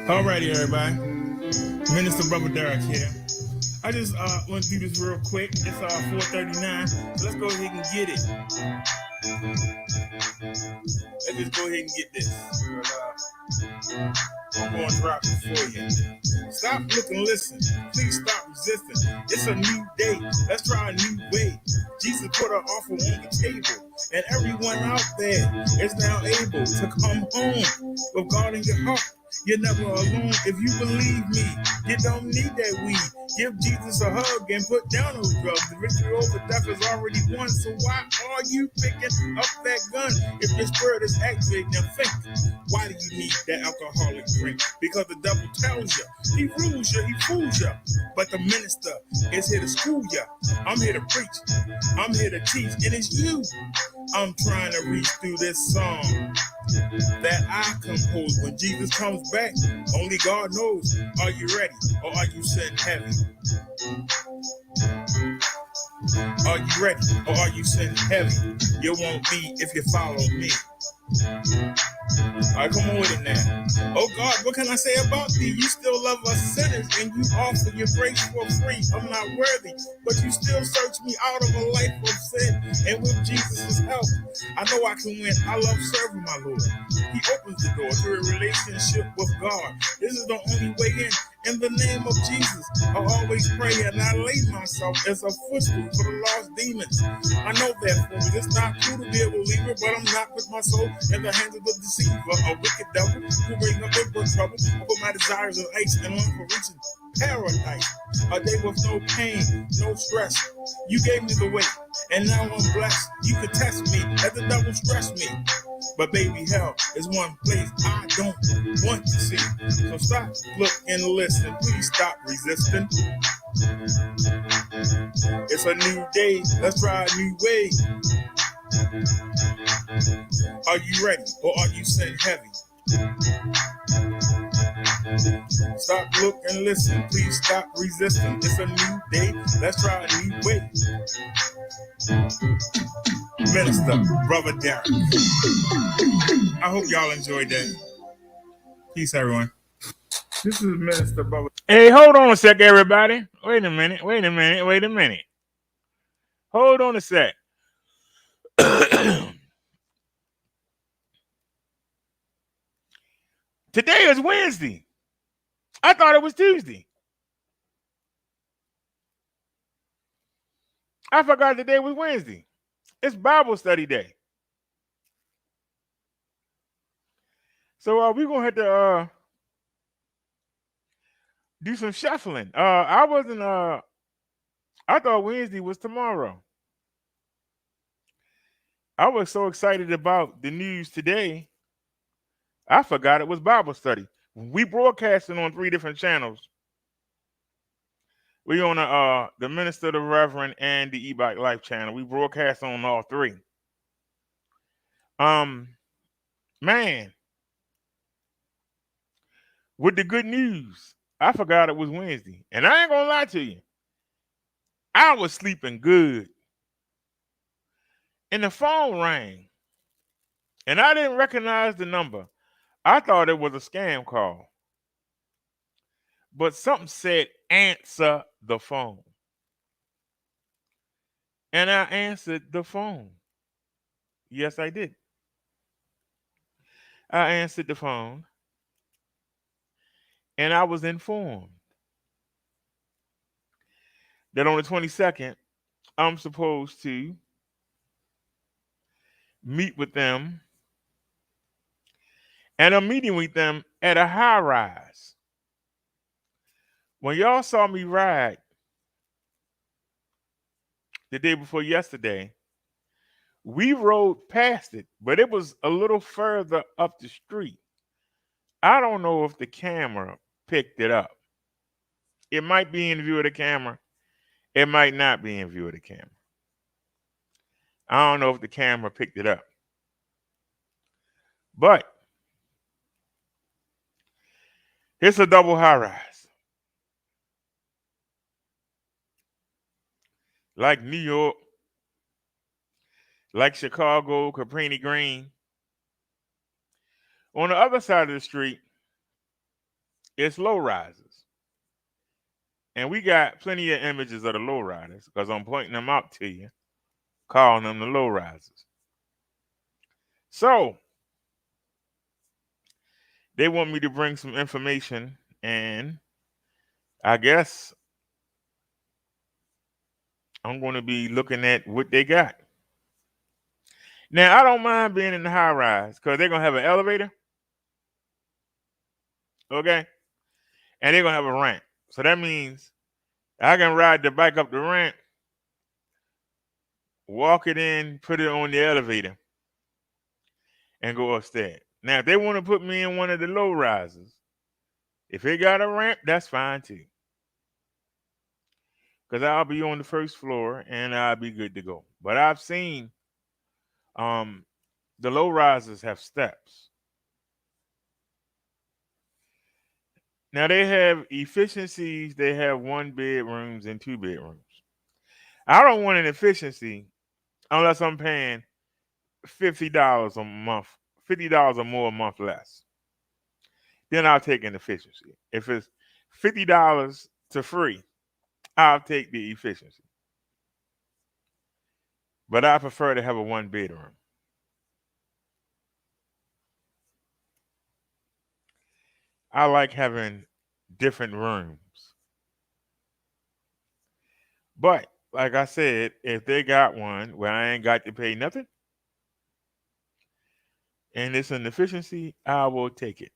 Alrighty, everybody. Minister Brother Derek here. I just want to do this real quick. It's 4:39, so let's go ahead and get it. Let's just go ahead and get this. I'm going to drop it for you. Stop, look, and listen. Please stop resisting. It's a new day. Let's try a new way. Jesus put an offer on the table, and everyone out there is now able to come home with God in your heart. You're never alone if you believe me. You don't need that weed. Give Jesus a hug and put down those drugs. The victory over death is already won. So why are you picking up that gun? If your spirit is activated, now think. Why do you need that alcoholic drink? Because the devil tells you, he rules you, he fools you. But the minister is here to school you. I'm here to preach. I'm here to teach. And it's you I'm trying to reach through this song that I compose. When Jesus comes back, only God knows. Are you ready or are you sitting heavy? Are you ready or are you sitting heavy? You won't be if you follow me. Alright, come on with it now. Oh God, what can I say about thee? You still love us sinners and you offer your grace for free. I'm not worthy, but you still search me out of a life of sin. And with Jesus' help, I know I can win. I love serving my Lord. He opens the door to a relationship with God. This is the only way in. In the name of Jesus, I always pray and I lay myself as a footstool for the lost demons. I know that for me. It's not cool to be a believer, but I'm not with my soul in the hands of the deceiver, a wicked devil who bring up big book trouble. I put my desires in ice and long for reaching paradise. A day with no pain, no stress. You gave me the way, and now I'm blessed. You could test me, let the devil stress me. But baby, hell is one place I don't want to see. So stop, look, and listen. Please stop resisting. It's a new day. Let's try a new way. Are you ready or are you sitting heavy? Stop, look, and listen. Please stop resisting. It's a new day. Let's try a new way. Minister, Brother Derek. I hope y'all enjoyed that. Peace, everyone. This is Minister Brother. Hey, hold on a sec, everybody. Wait a minute. Hold on a sec. Today is Wednesday. I thought it was Tuesday. I forgot today was Wednesday. It's Bible study day. So we're gonna have to do some shuffling. I thought Wednesday was tomorrow. I was so excited about the news today, I forgot it was Bible study. We broadcasting on 3 different channels. We on the Minister, the Reverend, and the E-Bike Life channel. We broadcast on all 3. Man, with the good news, I forgot it was Wednesday. And I ain't gonna lie to you. I was sleeping good. And the phone rang. And I didn't recognize the number. I thought it was a scam call. But something said, answer the phone. And I answered the phone. Yes, I did. I answered the phone. And I was informed that on the 22nd, I'm supposed to meet with them. And I'm meeting with them at a high rise. When y'all saw me ride the day before yesterday, we rode past it, but it was a little further up the street. I don't know if the camera picked it up. It might be in view of the camera. It might not be in view of the camera. I don't know if the camera picked it up. But it's a double high rise. Like New York, like Chicago, Cabrini Green. On the other side of the street it's low risers. And we got plenty of images of the low riders because I'm pointing them out to you, calling them the low risers. So they want me to bring some information, and I guess I'm going to be looking at what they got. Now, I don't mind being in the high rise because they're going to have an elevator, okay? And they're going to have a ramp. So that means I can ride the bike up the ramp, walk it in, put it on the elevator, and go upstairs. Now, if they want to put me in one of the low rises, if it got a ramp, that's fine too. Because I'll be on the first floor and I'll be good to go. But I've seen the low rises have steps. Now they have efficiencies, they have 1 bedrooms and 2 bedrooms. I don't want an efficiency unless I'm paying $50 a month, $50 or more a month less. Then I'll take an efficiency. If it's $50 to free, I'll take the efficiency. But I prefer to have a 1 bedroom. I like having different rooms. But like I said, if they got one where I ain't got to pay nothing and it's an efficiency, I will take it.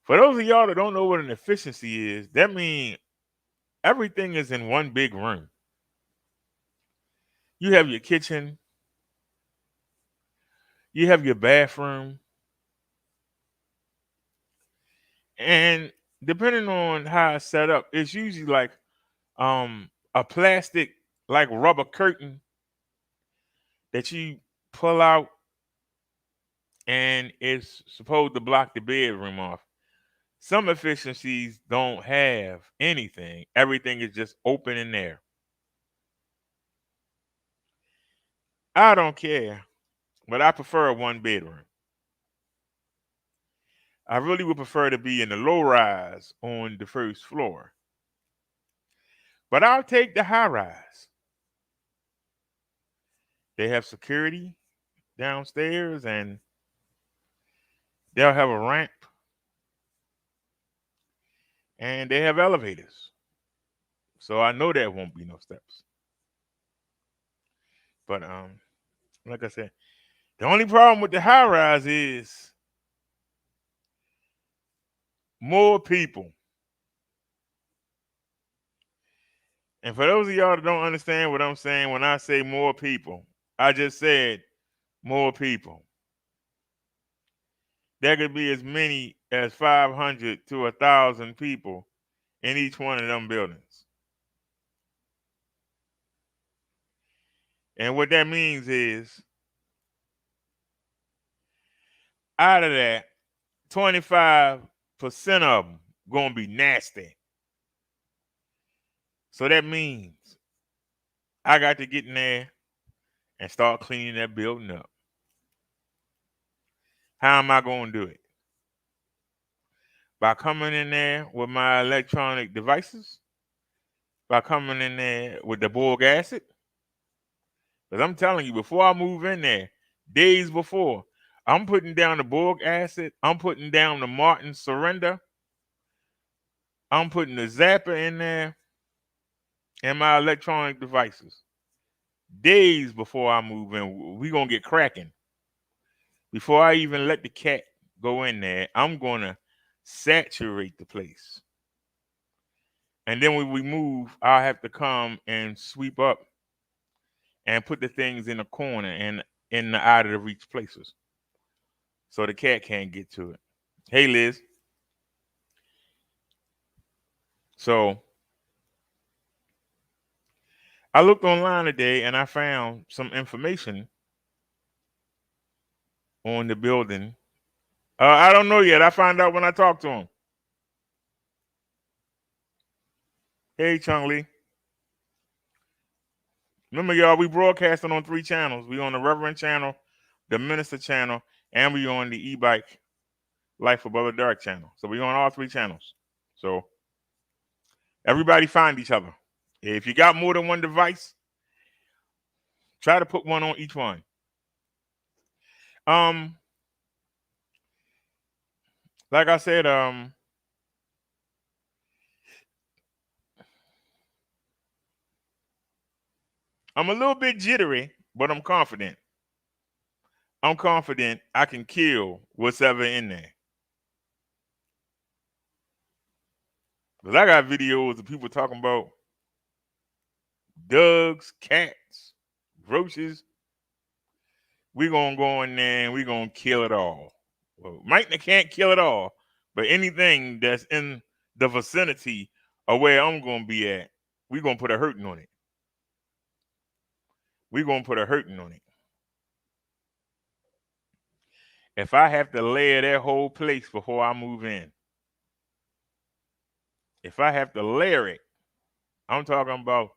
For those of y'all that don't know what an efficiency is, that means everything is in one big room. You have your kitchen, you have your bathroom, and depending on how it's set up, it's usually like a plastic like rubber curtain that you pull out and it's supposed to block the bedroom off. Some efficiencies don't have anything. Everything is just open in there. I don't care, but I prefer a 1 bedroom. I really would prefer to be in the low rise on the first floor. But I'll take the high rise. They have security downstairs and they'll have a ramp and they have elevators. So I know there won't be no steps. But like I said, the only problem with the high rise is more people. And for those of y'all that don't understand what I'm saying when I say more people, I just said more people. There could be as many as 500 to 1,000 people in each one of them buildings. And what that means is, out of that, 25% of them gonna be nasty. So that means I got to get in there and start cleaning that building up. How am I going to do it? By coming in there with my electronic devices? By coming in there with the boric acid? Because I'm telling you, before I move in there, days before, I'm putting down the boric acid. I'm putting down the Martin Surrender. I'm putting the Zappa in there and my electronic devices. Days before I move in, we're going to get cracking. Before I even let the cat go in there, I'm going to saturate the place. And then when we move, I'll have to come and sweep up and put the things in the corner and in the out of the reach places so the cat can't get to it. Hey, Liz. So I looked online today and I found some information on the building. I don't know yet. I find out when I talk to him. Hey, Chung Lee. Remember, y'all, we broadcasting on 3 channels. We on the Reverend channel, the Minister channel, and we on the e-bike Life Above the Dark channel. So we're on all 3 channels. So everybody find each other. If you got more than one device, try to put one on each one. Like I said, I'm a little bit jittery, but I'm confident. I'm confident I can kill what's ever in there. Because I got videos of people talking about dogs, cats, roaches. We're going to go in there and we're going to kill it all. Well, can't kill it all, but anything that's in the vicinity of where I'm going to be at, we're going to put a hurting on it. We're going to put a hurting on it. If I have to layer that whole place before I move in, if I have to layer it, I'm talking about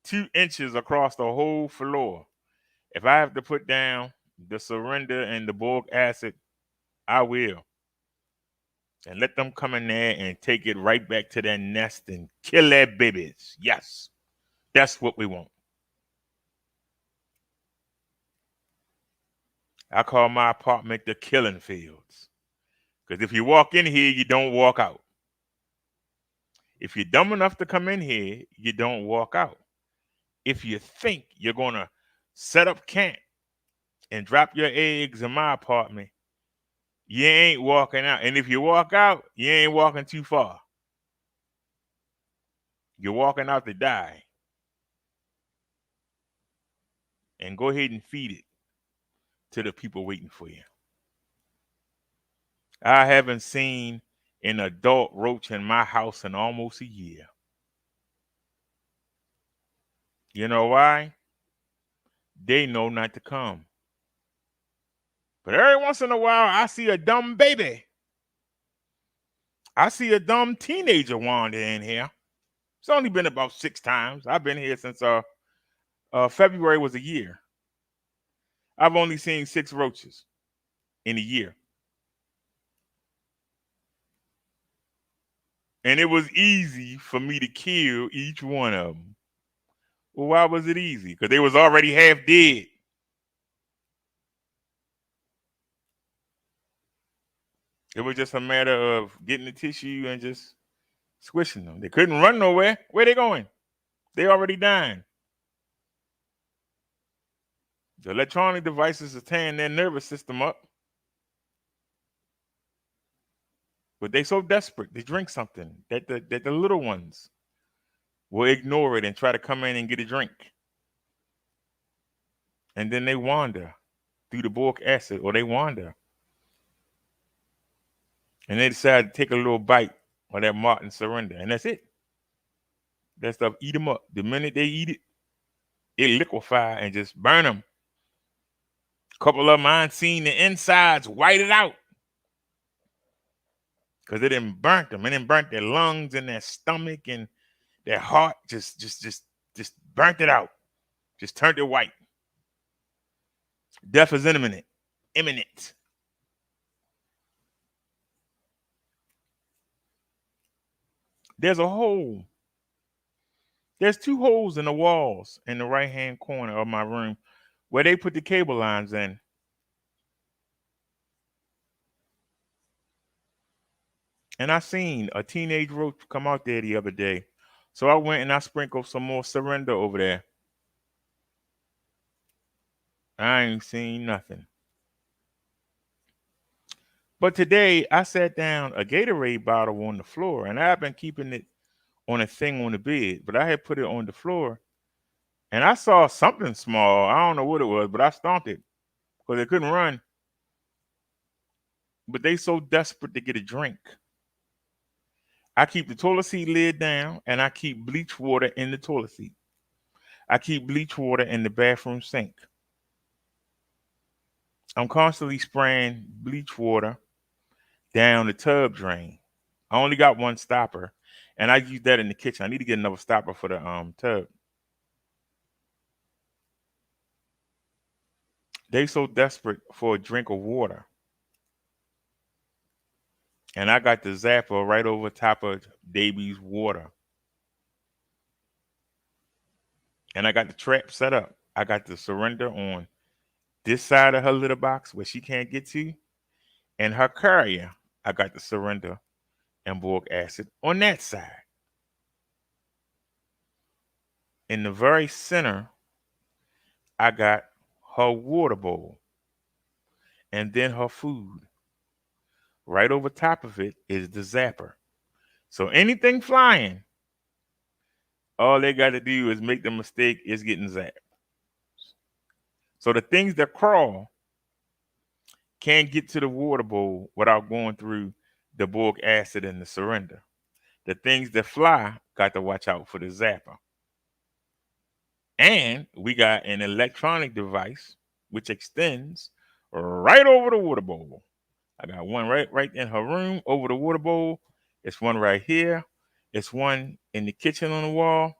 2 inches across the whole floor. If I have to put down the Surrender and the boric acid, I will. And let them come in there and take it right back to their nest and kill their babies. Yes, that's what we want. I call my apartment the killing fields. Because if you walk in here, you don't walk out. If you're dumb enough to come in here, you don't walk out. If you think you're going to set up camp and drop your eggs in my apartment, you ain't walking out. And if you walk out, you ain't walking too far. You're walking out to die. And go ahead and feed it to the people waiting for you. I haven't seen an adult roach in my house in almost a year. You know why? They know not to come. But every once in a while, I see a dumb baby. I see a dumb teenager wander in here. It's only been about 6 times. I've been here since February was a year. I've only seen 6 roaches in a year. And it was easy for me to kill each one of them. Well, why was it easy? Because they was already half dead. It was just a matter of getting the tissue and just squishing them. They couldn't run nowhere. Where they going? They already dying. The electronic devices are tearing their nervous system up. But they so desperate, they drink something that the little ones will ignore it and try to come in and get a drink. And then they wander through the boric acid, or they wander. And they decide to take a little bite of that Martin Surrender. And that's it. That stuff eat them up. The minute they eat it, it liquefy and just burn them. A couple of them I ain't seen the insides white it out. Because it didn't burnt them. It didn't burnt their lungs and their stomach and their heart. Just burnt it out. Just turned it white. Death is imminent. Imminent. There's a hole. There's 2 holes in the walls in the right-hand corner of my room where they put the cable lines in. And I seen a teenage roach come out there the other day. So I went and I sprinkled some more Surrender over there. I ain't seen nothing. But today I sat down a Gatorade bottle on the floor, and I've been keeping it on a thing on the bed, but I had put it on the floor, and I saw something small. I don't know what it was, but I stomped it because they couldn't run. But they so desperate to get a drink. I keep the toilet seat lid down, and I keep bleach water in the toilet seat. I keep bleach water in the bathroom sink. I'm constantly spraying bleach water down the tub drain. I only got one stopper, and I use that in the kitchen. I need to get another stopper for the tub. They so desperate for a drink of water. And I got the zapper right over top of Davy's water. And I got the trap set up. I got the surrender on this side of her little box where she can't get to. And her carrier, I got the surrender and boric acid on that side. In the very center, I got her water bowl and then her food. Right over top of it is the zapper. So anything flying, all they got to do is make the mistake is getting zapped. So the things that crawl can't get to the water bowl without going through the boric acid and the surrender. The things that fly got to watch out for the zapper. And we got an electronic device which extends right over the water bowl. I got one right in her room over the water bowl. It's one right here. It's one in the kitchen on the wall.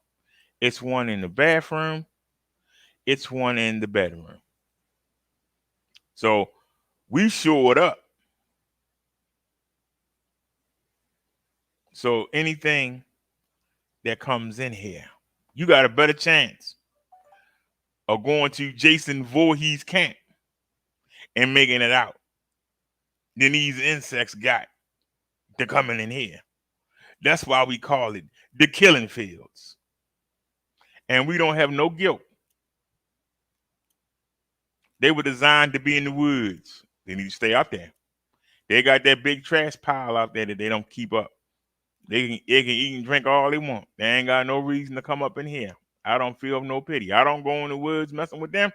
It's one in the bathroom. It's one in the bedroom. So we showed up. So anything that comes in here, you got a better chance of going to Jason Voorhees camp and making it out than these insects got to coming in here. That's why we call it the killing fields. And we don't have no guilt. They were designed to be in the woods. They need to stay up there. They got that big trash pile out there that they don't keep up. They can eat and drink all they want. They ain't got no reason to come up in here. I don't feel no pity. I don't go in the woods messing with them.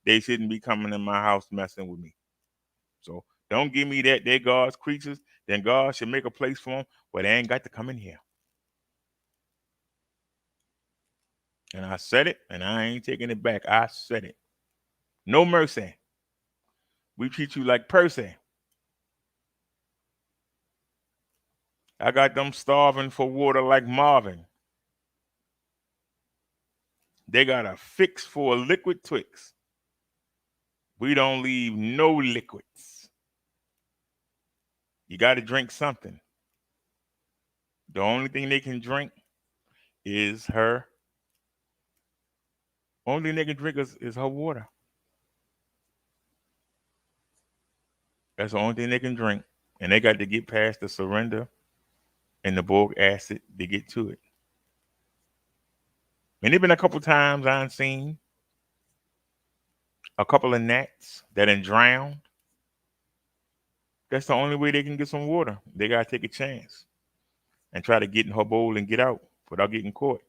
They shouldn't be coming in my house messing with me. So don't give me that they're God's creatures. Then God should make a place for them where they ain't got to come in here. And I said it, and I ain't taking it back. I said it. No mercy. We treat you like Percy. I got them starving for water like Marvin. They got a fix for a liquid Twix. We don't leave no liquids. You got to drink something. The only thing they can drink is her. Only thing they can drink is her water. That's the only thing they can drink. And they got to get past the surrender and the boric acid to get to it. And there been a couple times I've seen a couple of gnats that done drowned. That's the only way they can get some water. They got to take a chance and try to get in her bowl and get out without getting caught.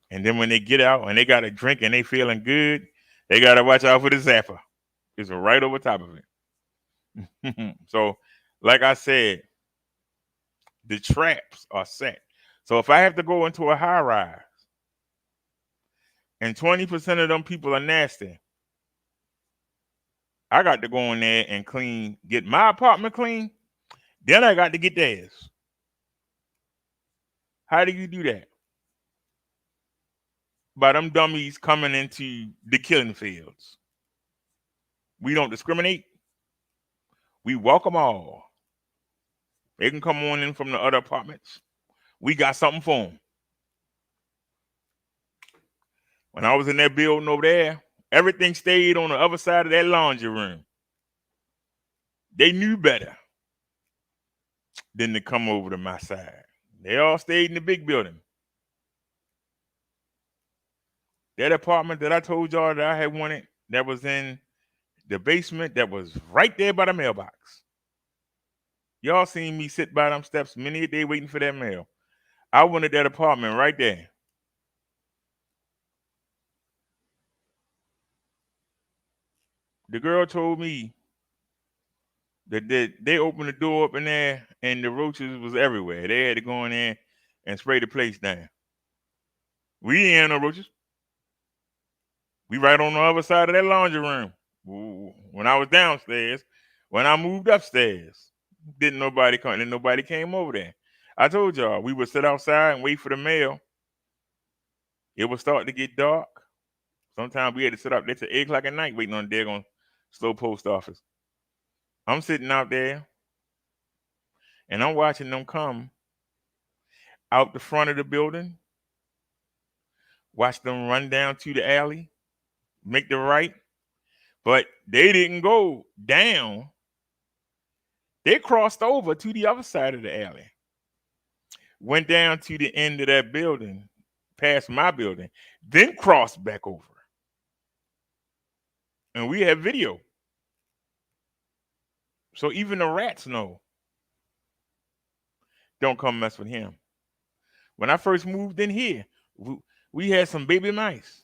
And then when they get out and they got a drink and they feeling good, they got to watch out for the zapper. It's right over top of it. So, like I said, the traps are set. So if I have to go into a high rise and 20% of them people are nasty, I got to go in there and get my apartment clean. Then I got to get theirs. How do you do that? By them dummies coming into the killing fields. We don't discriminate. We welcome all. They can come on in from the other apartments. We got something for them. When I was in that building over there, everything stayed on the other side of that laundry room. They knew better than to come over to my side. They all stayed in the big building. That apartment that I told y'all that I had wanted, that was in the basement, that was right there by the mailbox. Y'all seen me sit by them steps many a day waiting for that mail. I wanted that apartment right there. The girl told me that they opened the door up in there and the roaches was everywhere. They had to go in there and spray the place down. We ain't had no roaches. We right on the other side of that laundry room. When I was downstairs, when I moved upstairs, nobody came over there. I told y'all we would sit outside and wait for the mail. It would start to get dark. Sometimes we had to sit up there till 8 o'clock at night waiting on the daggone slow post office. I'm sitting out there, And I'm watching them come out the front of the building, watch them run down to the alley, make the right, but they didn't go down. They crossed over to the other side of the alley, went down to the end of that building, past my building, then crossed back over. And we have video. So even the rats know, don't come mess with him. When I first moved in here, we had some baby mice.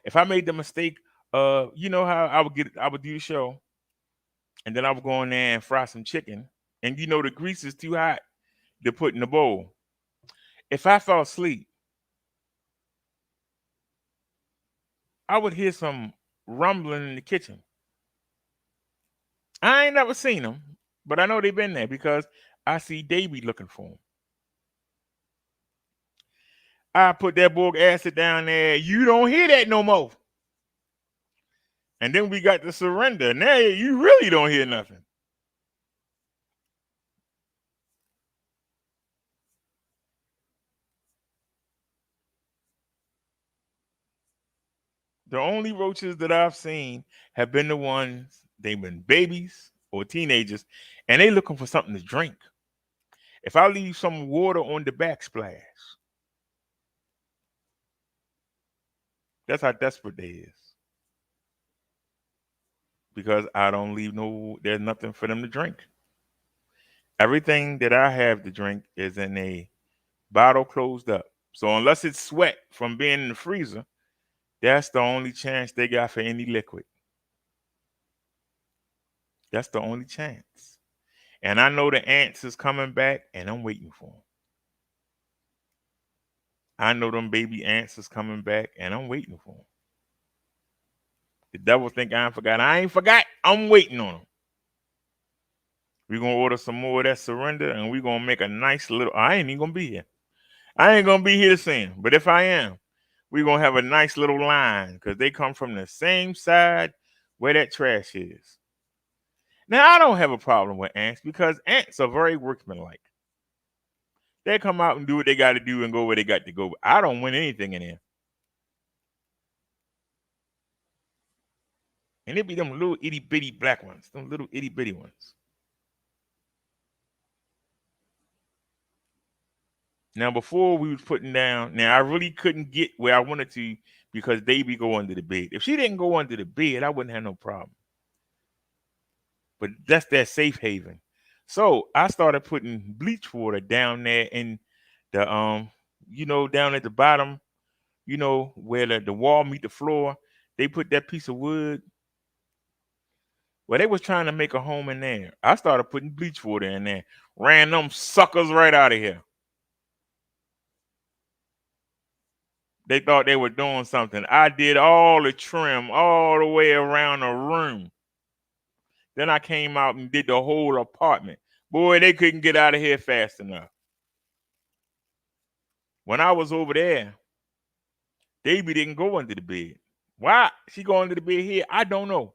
If I made the mistake, you know how I would do the show, and then I would go in there and fry some chicken, and you know the grease is too hot to put in the bowl. If I fell asleep, I would hear some rumbling in the kitchen. I ain't never seen them, but I know they've been there because I see Davy looking for them. I put that boric acid down there. You don't hear that no more. And then we got the surrender. Now you really don't hear nothing. The only roaches that I've seen have been the ones, they've been babies or teenagers, and they looking for something to drink. If I leave some water on the backsplash, that's how desperate they is. Because I don't leave there's nothing for them to drink. Everything that I have to drink is in a bottle closed up. So unless it's sweat from being in the freezer, that's the only chance they got for any liquid. That's the only chance. And I know the ants is coming back, and I'm waiting for them. I know them baby ants is coming back, and I'm waiting for them. The devil think I forgot. I ain't forgot. I'm waiting on them. We're going to order some more of that surrender, and we're going to make a nice little... I ain't even going to be here. I ain't going to be here to sing. But if I am, we're going to have a nice little line because they come from the same side where that trash is. Now, I don't have a problem with ants because ants are very workmanlike. They come out and do what they got to do and go where they got to go. I don't win anything in there. And it be them little itty bitty black ones, them little itty bitty ones. Now, before we was putting down, now I really couldn't get where I wanted to because Davy go under the bed. If she didn't go under the bed, I wouldn't have no problem. But that's that safe haven. So I started putting bleach water down there in the down at the bottom, where the wall meet the floor. They put that piece of wood. Well, they was trying to make a home in there. I started putting bleach water in there. Ran them suckers right out of here. They thought they were doing something. I did all the trim all the way around the room. Then I came out and did the whole apartment. Boy, they couldn't get out of here fast enough. When I was over there, Davy didn't go under the bed. Why she go under the bed here? I don't know.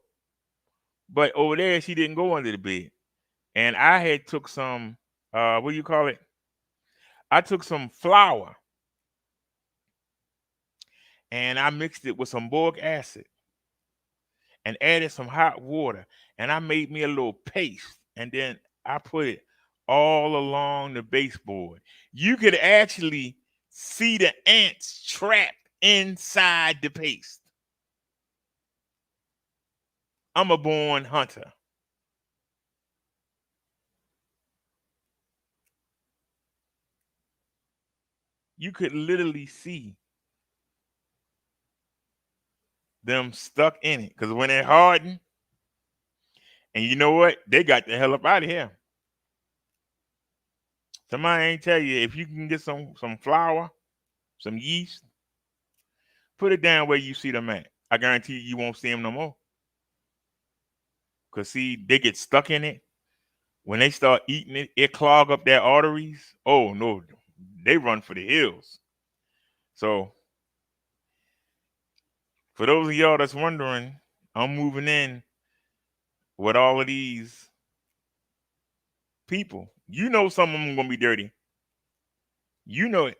But over there, she didn't go under the bed. And I had took some, what do you call it? I took some flour and I mixed it with some boric acid and added some hot water. And I made me a little paste. And then I put it all along the baseboard. You could actually see the ants trapped inside the paste. I'm a born hunter. You could literally see them stuck in it. Because when it hardened, and you know what? They got the hell up out of here. Somebody ain't tell you if you can get some flour, some yeast, put it down where you see them at. I guarantee you won't see them no more. Because, see, they get stuck in it. When they start eating it, it clog up their arteries. Oh, no. They run for the hills. So, for those of y'all that's wondering, I'm moving in with all of these people You know some of them gonna be dirty. You know it.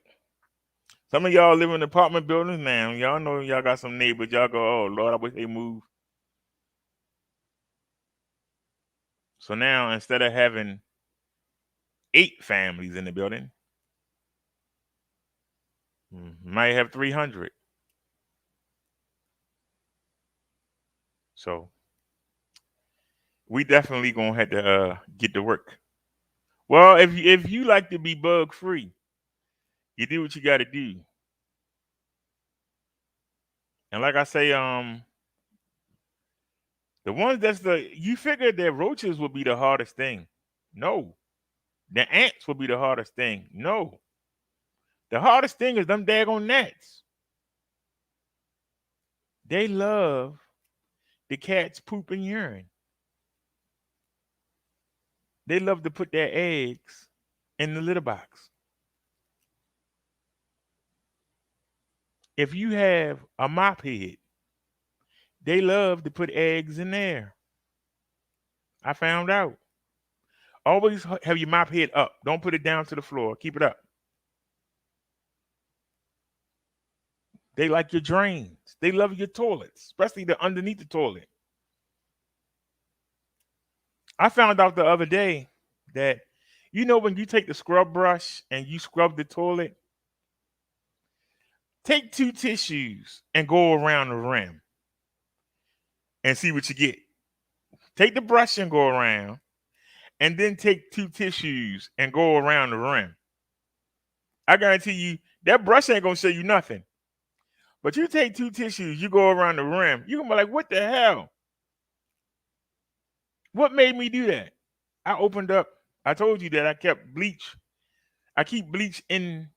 Some of y'all live in apartment buildings now. Y'all know y'all got some neighbors. Y'all go, oh Lord, I wish they moved. So now instead of having 8 families in the building, might have 300. So we definitely gonna have to get to work. Well, if you like to be bug free, you do what you got to do. And like I say, the ones you figured that roaches would be the hardest thing. No. The ants would be the hardest thing. No. The hardest thing is them daggone gnats. They love the cat's poop and urine. They love to put their eggs in the litter box. If you have a mop head, they love to put eggs in there. I found out. Always have your mop head up. Don't put it down to the floor. Keep it up. They like your drains. They love your toilets, especially the underneath the toilet. I found out the other day that when you take the scrub brush and you scrub the toilet, take 2 tissues and go around the rim and see what you get. Take the brush and go around, and then take 2 tissues and go around the rim. I guarantee you that brush ain't gonna show you nothing. But you take 2 tissues, you go around the rim, you're gonna be like, what the hell? What made me do that? I told you that I kept bleach. I keep bleach in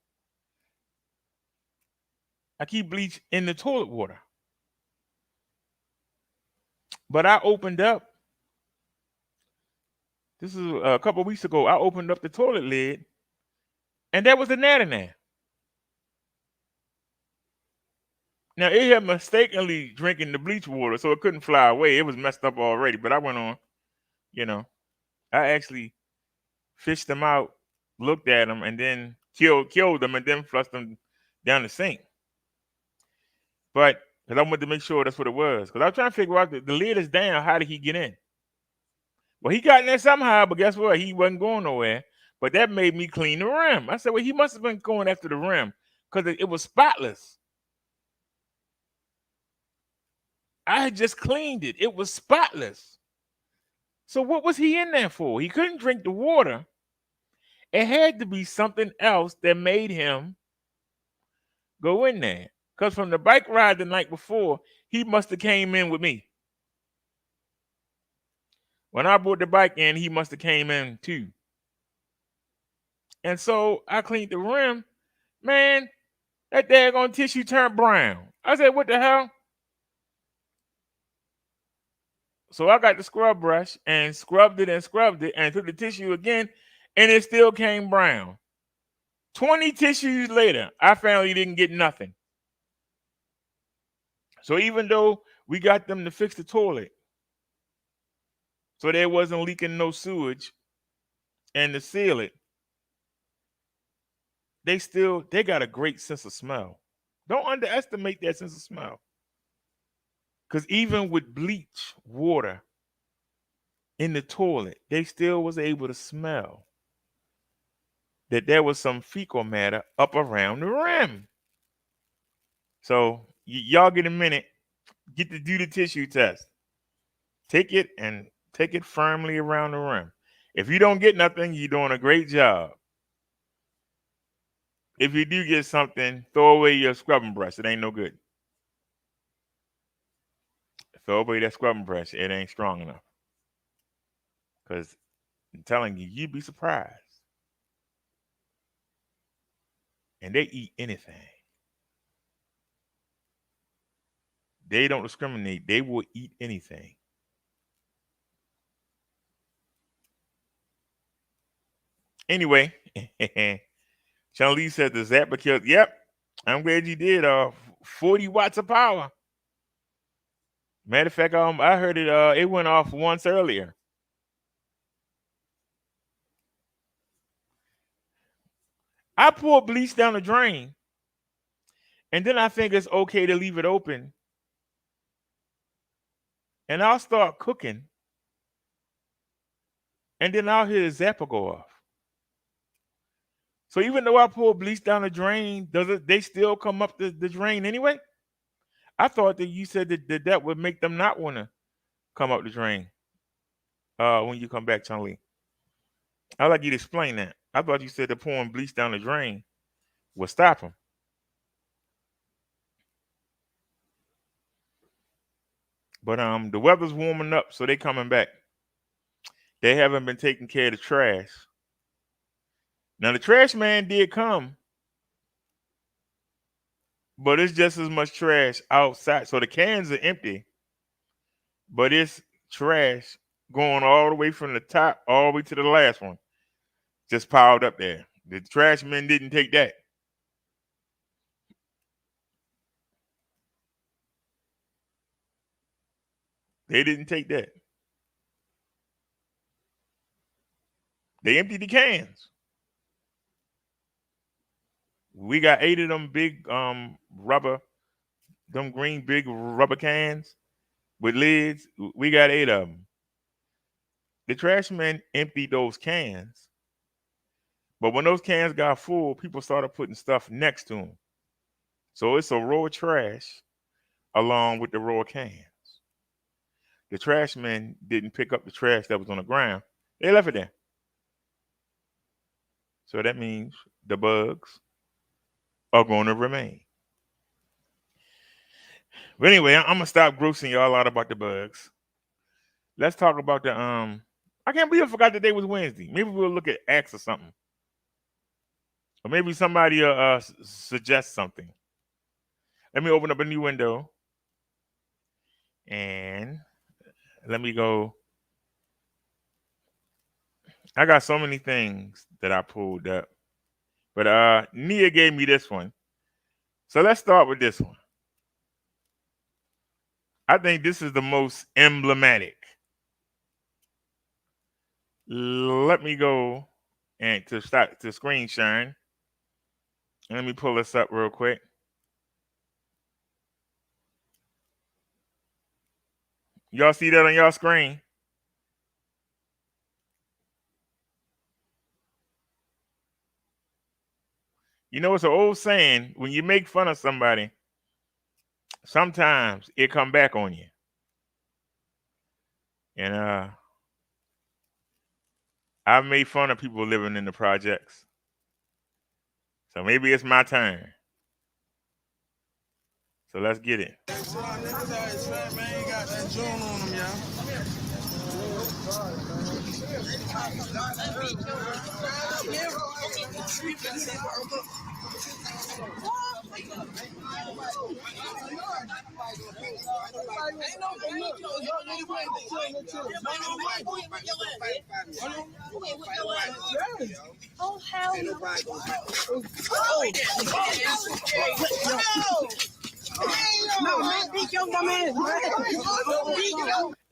the toilet water. But I opened up, this is a couple of weeks ago, I opened up the toilet lid, and there was a gnat in there. Now, it had mistakenly drinking the bleach water, so it couldn't fly away. It was messed up already, but I went on, I actually fished them out, looked at them, and then killed them, and then flushed them down the sink. But because I wanted to make sure that's what it was. Because I was trying to figure out the lid is down. How did he get in? Well, he got in there somehow, but guess what? He wasn't going nowhere. But that made me clean the rim. I said, well, he must have been going after the rim because it was spotless. I had just cleaned it. It was spotless. So what was he in there for? He couldn't drink the water. It had to be something else that made him go in there. Because from the bike ride the night before, he must have came in with me. When I brought the bike in, he must have came in too. And so I cleaned the rim. Man, that daggone tissue turned brown. I said, what the hell? So I got the scrub brush and scrubbed it and took the tissue again, and it still came brown. 20 tissues later, I finally didn't get nothing. So even though we got them to fix the toilet, so there wasn't leaking no sewage, and to seal it, they got a great sense of smell. Don't underestimate that sense of smell. Because even with bleach water in the toilet, they still was able to smell that there was some fecal matter up around the rim. So y'all get a minute, get to do the tissue test. Take it firmly around the rim. If you don't get nothing, you're doing a great job. If you do get something, throw away your scrubbing brush. It ain't no good. Throw away that scrubbing brush. It ain't strong enough. Because I'm telling you, you'd be surprised. And they eat anything. They don't discriminate. They will eat anything. Anyway, Sean Lee said the Zappa killed. Yep, I'm glad you did. 40 watts of power. Matter of fact, I heard it. It went off once earlier. I pour bleach down the drain, and then I think it's okay to leave it open, and I'll start cooking, and then I'll hear the zapper go off. So even though I pour bleach down the drain, they still come up the drain anyway? I thought that you said that would make them not want to come up the drain when you come back, Chun Li. I'd like you to explain that. I thought you said that pouring bleach down the drain would stop them. But the weather's warming up, so they coming back. They haven't been taking care of the trash. Now the trash man did come, but it's just as much trash outside. So the cans are empty, but it's trash going all the way from the top all the way to the last one, just piled up there. The trash men didn't take that. They didn't take that. They emptied the cans. We got 8 of them big rubber, them green big rubber cans with lids. We got 8 of them. The trash man emptied those cans. But when those cans got full, people started putting stuff next to them. So it's a row of trash along with the row of cans. The trash men didn't pick up the trash that was on the ground. They left it there. So that means the bugs are going to remain. But anyway, I'm gonna stop grossing y'all out about the bugs. Let's talk about the I can't believe I forgot the day was Wednesday. Maybe we'll look at X or something, or maybe somebody suggest something. Let me open up a new window, and let me go. I got so many things that I pulled up, but Nia gave me this one. So let's start with this one. I think this is the most emblematic. Let me go and to start the screen sharing. Let me pull this up real quick. Y'all see that on y'all screen? You know, it's an old saying, when you make fun of somebody, sometimes it come back on you. And I've made fun of people living in the projects. So maybe it's my turn. So let's get it.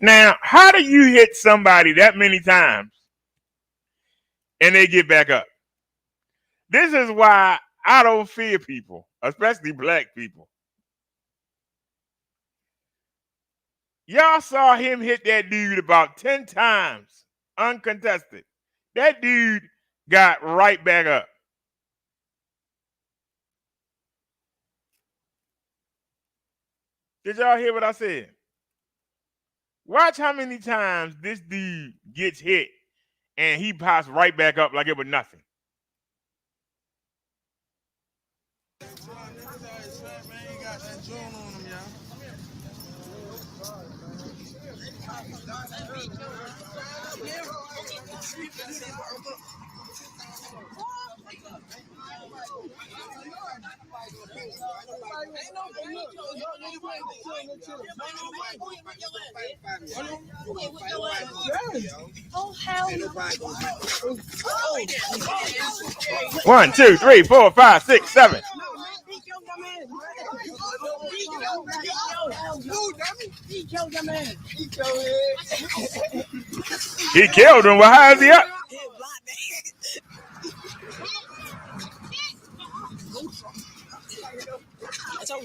Now, how do you hit somebody that many times and they get back up? This is why I don't fear people, especially black people. Y'all saw him hit that dude about 10 times, uncontested. That dude got right back up. Did y'all hear what I said? Watch how many times this dude gets hit and he pops right back up like it was nothing. One, two, three, 4, 5, 6, 7. He killed him. Well, how is he up? Now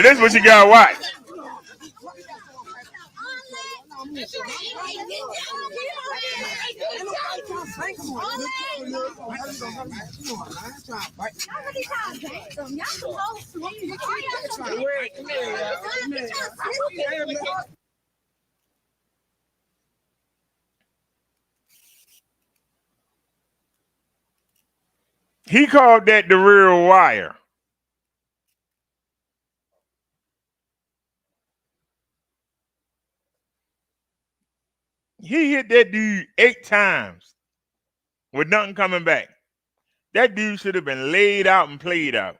this is what you gotta watch. He called that the rear wire. He hit that dude 8 times with nothing coming back. That dude should have been laid out and played out.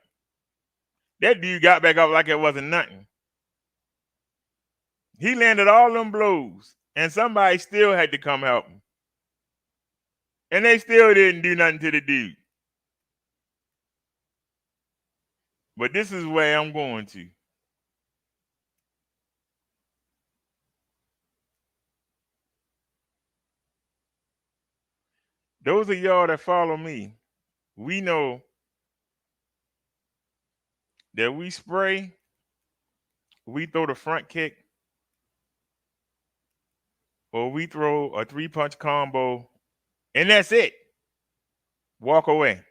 That dude got back up like it wasn't nothing. He landed all them blows, and somebody still had to come help him. And they still didn't do nothing to the dude. But this is where I'm going to. Those of y'all that follow me, we know that we spray, we throw the front kick, or we throw a 3-punch combo, and that's it. Walk away.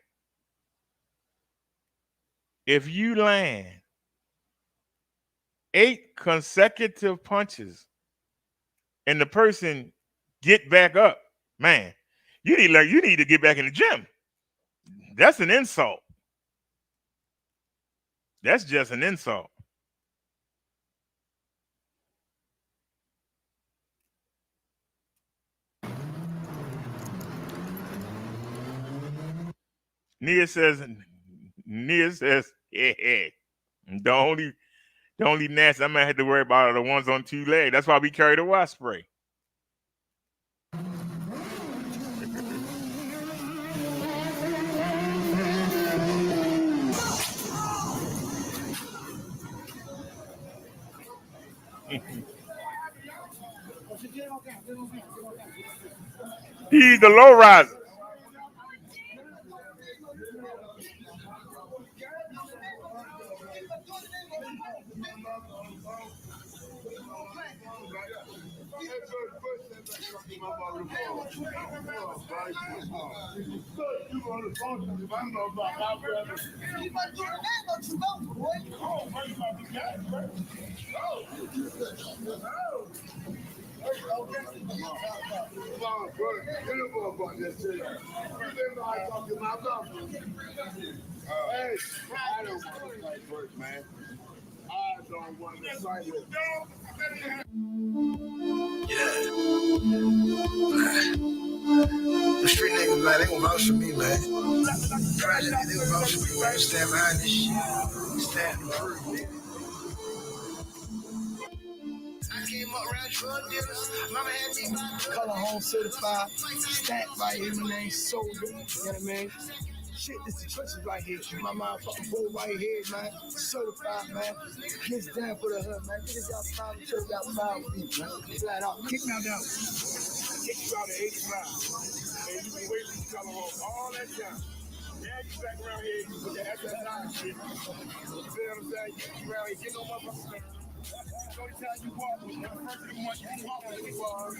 If you land 8 consecutive punches and the person get back up, man, you need to get back in the gym. That's an insult. That's just an insult. Nia says, yeah. The only nasty I might have to worry about are the ones on 2 legs. That's why we carry the wasp spray. He's the low riser. The street niggas, man, they gonna vouch for me, man. Tragedy, they gonna vouch for me, man. Stand behind this shit. Stand and prove, nigga. I came up around drug dealers. Mama had me color home certified. Stat right here, my name Soldier. You know what I mean? Shit, this the trenches right here. My motherfucking boy right here, man. Certified, man. Kids down for the hood, man. Niggas got power, church got power with me, man. Flat out. Kick me out. Kick you out at 85. And you been waiting for color home all that time. Now you back around here with the SSI shit. You feel what I'm saying? You around here, get no motherfuckers. The only time you walk was the first of the month you walk with me was.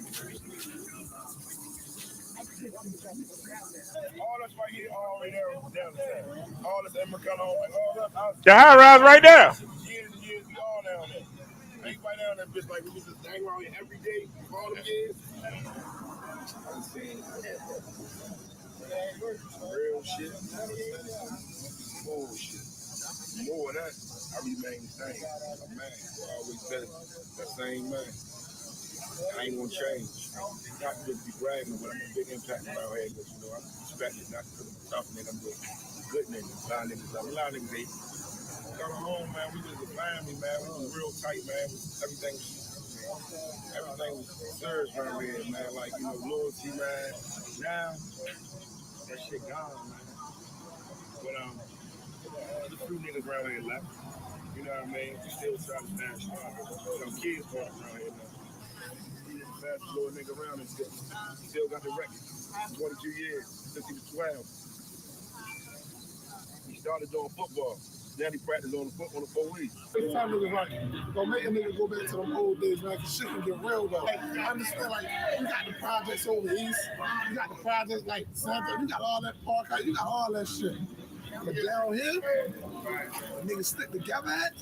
All us right here, all the way down there. All us at McCullough, all us. The high rise right there. Years and years, we all down there. Ain't right down there, bitch, like we just hang around here every day for all the years. I'm saying, real shit. Bullshit. More of that, I remain the same. I'm man. I always said that same man. I ain't gonna change. Not to be bragging, but I'm a big impact around here. Because, you know, I'm respected not because I'm a tough nigga, I'm a good nigga. A lot of niggas hate. Come home, man. We was a family, man. We was real tight, man. Everything was serious around here, man. Like, you know, loyalty, man. Now, that shit gone, man. But there's a few niggas around here left. You know what I mean? We still try to stand strong. Some kids walk around here now. fastest little nigga around and shit. Still got the record. 22 years since he was 12. He started doing football. Then he practiced on the police. Every time niggas right, gonna make a nigga go back to them old days, man, cause shit can get real though. Like, I understand, like, you got the projects over east, you got the projects like Santa, you got all that park out, you got all that shit. But down here, niggas stick together at.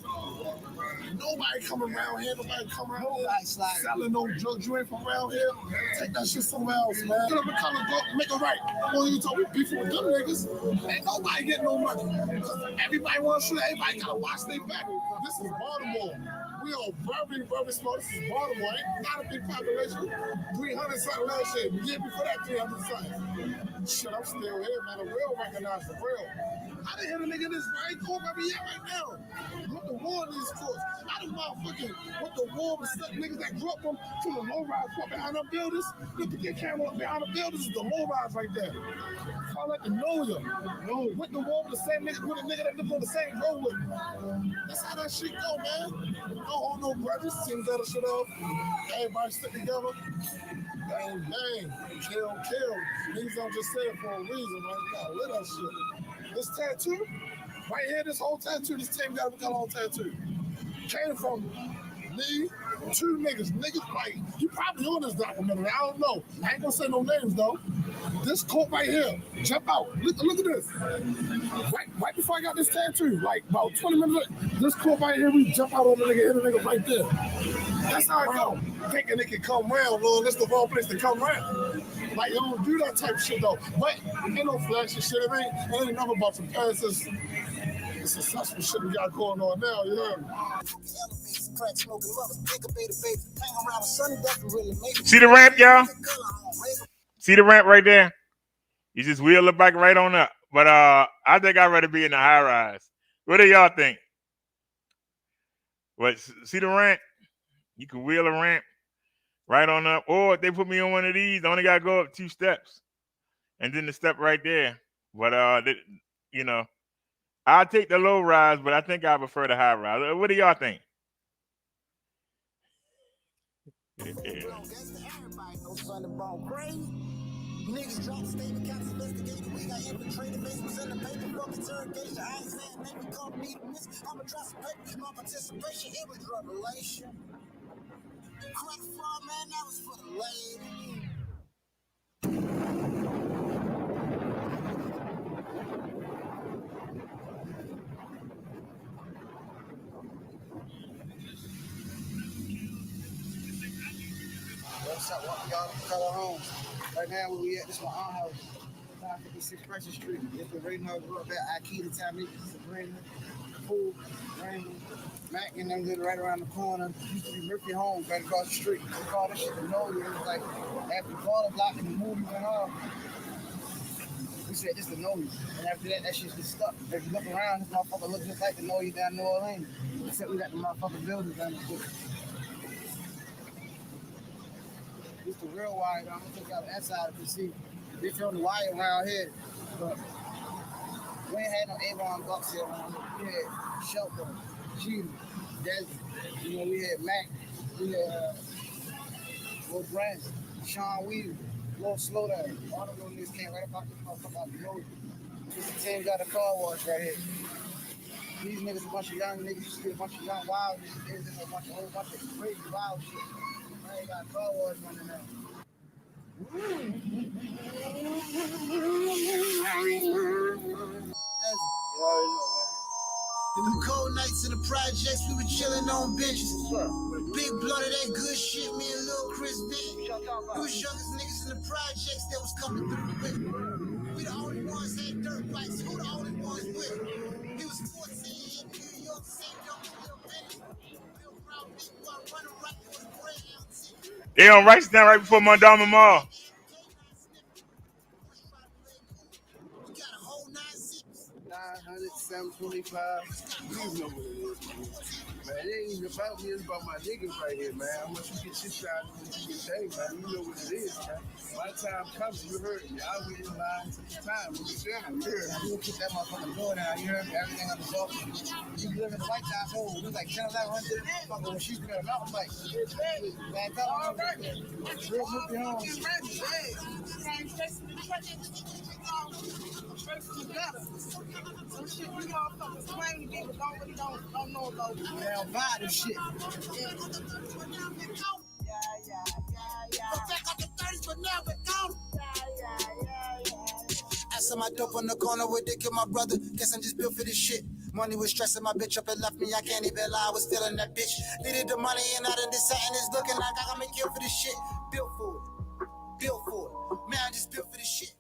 Nobody coming around here, nobody come around here selling no drugs. You ain't from around here. Take that shit somewhere else, man. Get up and come and go, make it right. Well, you talk with beefing with them niggas, ain't nobody getting no money. Everybody wants shit, everybody gotta watch their back. This is Baltimore. We are very, very small. This is Baltimore. Ain't not a big population. 300 something last year. The year before that, 300 something. Shit, I'm still here, man. The real recognize the real. I done hit a nigga in this right court every year right now. With the war in these courts. I done motherfucking with the war with some niggas that grew up from the low rise court behind them buildings. Look at your camera up behind the buildings is the low rise right there. I like to know you. No, with the war with the same nigga, with a nigga that lives on the same road with me. That's how that shit go, man. Don't hold no grudges. Teams that shit up. Everybody stick together. Bang, bang. Kill, kill. Niggas don't just say it for a reason, man. You gotta live that shit. This tattoo, right here, this whole tattoo, this team got a whole tattoo. Came from me, two niggas. Niggas like, you probably on this documentary, I don't know. I ain't gonna say no names though. This coat right here, jump out. Look at this. Right before I got this tattoo, like about 20 minutes, this coat right here, we jump out on the nigga, hit a nigga right there. That's how it go. Thinking it can come round, Lord, this the wrong place to come round. Like, you don't do that type of shit though. But ain't no flashy shit. It ain't nothing about some past. It's successful shit we got going on now, you know? See the ramp, y'all? See the ramp right there? You just wheel the bike right on up. But I think I'd rather be in the high rise. What do y'all think? What, see the ramp? You can wheel a ramp right on up. Or if they put me on one of these, I only got to go up 2 steps. And then the step right there. But, you know, I'll take the low rise, but I think I prefer the high rise. What do y'all think? Niggas dropped statement, cops investigating. We got infiltrated, basements in the paper, fuck interrogation. I ain't saying they become me to miss. I'ma try some paper. My participation, it was revelation. Crack fraud, man, that was for the lady. What's up, y'all? Color Homes. Right now, where we at, this is my aunt house. 556 Preston Street. If the rain house grew up at Ikea, Tommy, Sabrina, Pool, Raymond, Mac, and them right around the corner. Used to be Murphy Homes right across the street. They called this shit the Know You. It was like after the corner block and the movie went off. We said this the Know You. And after that, that shit just stuck. If you look around, this motherfucker looks just like the Know You down New Orleans. Except we got the motherfucking buildings down the street. This the real wire. I'm gonna take out the inside to see. They throw the wire around here, but we ain't had no Avon Bucks here around here. We had Shelter, Cheetah, Desert. You know, we had Mac, we had Will Branson, Sean Weaver, Lil Slowdown. All of those niggas came right up out this motherfucker out the road. This team got a car wash right here. These niggas a bunch of young niggas, you see a bunch of young wild niggas, there's a whole bunch of crazy wild shit. Now you got a car wash running now. In them cold nights in the projects, we were chilling on benches. Big blood of that good shit, me and Lil Chris did. We was youngest niggas in the projects that was coming through with. We the only ones had dirt bikes. Who the only ones with? He was 14 in New York, same young little bitch. Bill Brown, big boy, running right for the brand. They on Rice down right before Mondama Mall. 900, 725. Man, it ain't even about me, it's about my niggas right here, man. How much you get shit shot, you get paid, man. You know what it is, man. My time comes, you heard me. I wait in line to the time. What you saying? You heard me. You keep that motherfucking door down. You heard me? Everything on the door. You live in the White House, oh, it was like 10, 11 hundred motherfucker when she was in a mountain bike. Back up. All right. Real movie home. Some shit we motherfuckers claim people don't know about. They don't buy this shit. I saw my dope on the corner with Dick and my brother. Guess I'm just built for this shit. Money was stressing my bitch up and left me. I can't even lie, I was feeling that bitch. Needed the money and out of this and it's looking like I gotta kill for this shit. Built for it. Built for it. Man, I just built for this shit.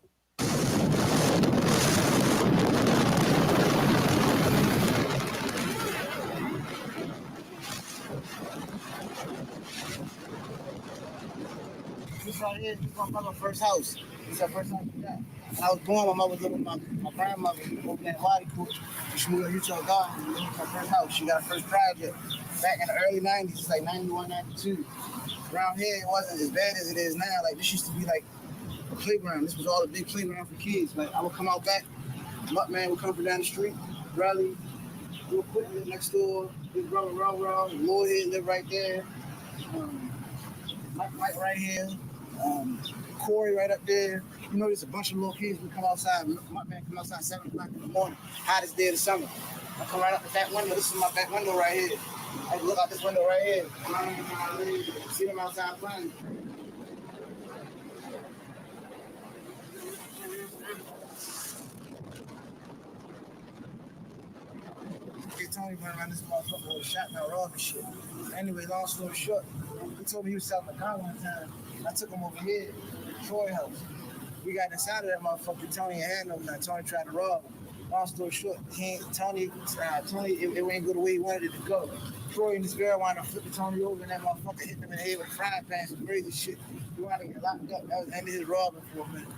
This right here, this is my mother's first house. This is her first house we got. When I was born, my mother was living with my grandmother over there in Wadi Court. She moved to Utah Garden. This was her first house. She got her first project back in the early 90s. It's like 91, 92. Around here, it wasn't as bad as it is now. Like, this used to be like a playground. This was all a big playground for kids. Like, I would come out back. Muttman would come from down the street. Raleigh. We would put it next door. Big brother, Ron. Lloyd lived right there. Mike right here. Corey right up there. You know, there's a bunch of little kids who come outside. My man come outside 7 o'clock in the morning. Hottest day of the summer. I come right up the back window. This is my back window right here. I look out this window right here. See them outside playing. Tony went around this motherfucker with a shotgun robbing shit. Anyway, long story short, he told me he was selling a car one time. I took him over here, Troy House. We got inside of that motherfucker. Tony ain't had no gun. Tony tried to rob him. Long story short, Tony, it ain't go the way he wanted it to go. Troy and this girl wound up flipping Tony over, and that motherfucker hit him in the head with a frying pan, some crazy shit. He wound up getting locked up. That was the end of his robbing for a minute.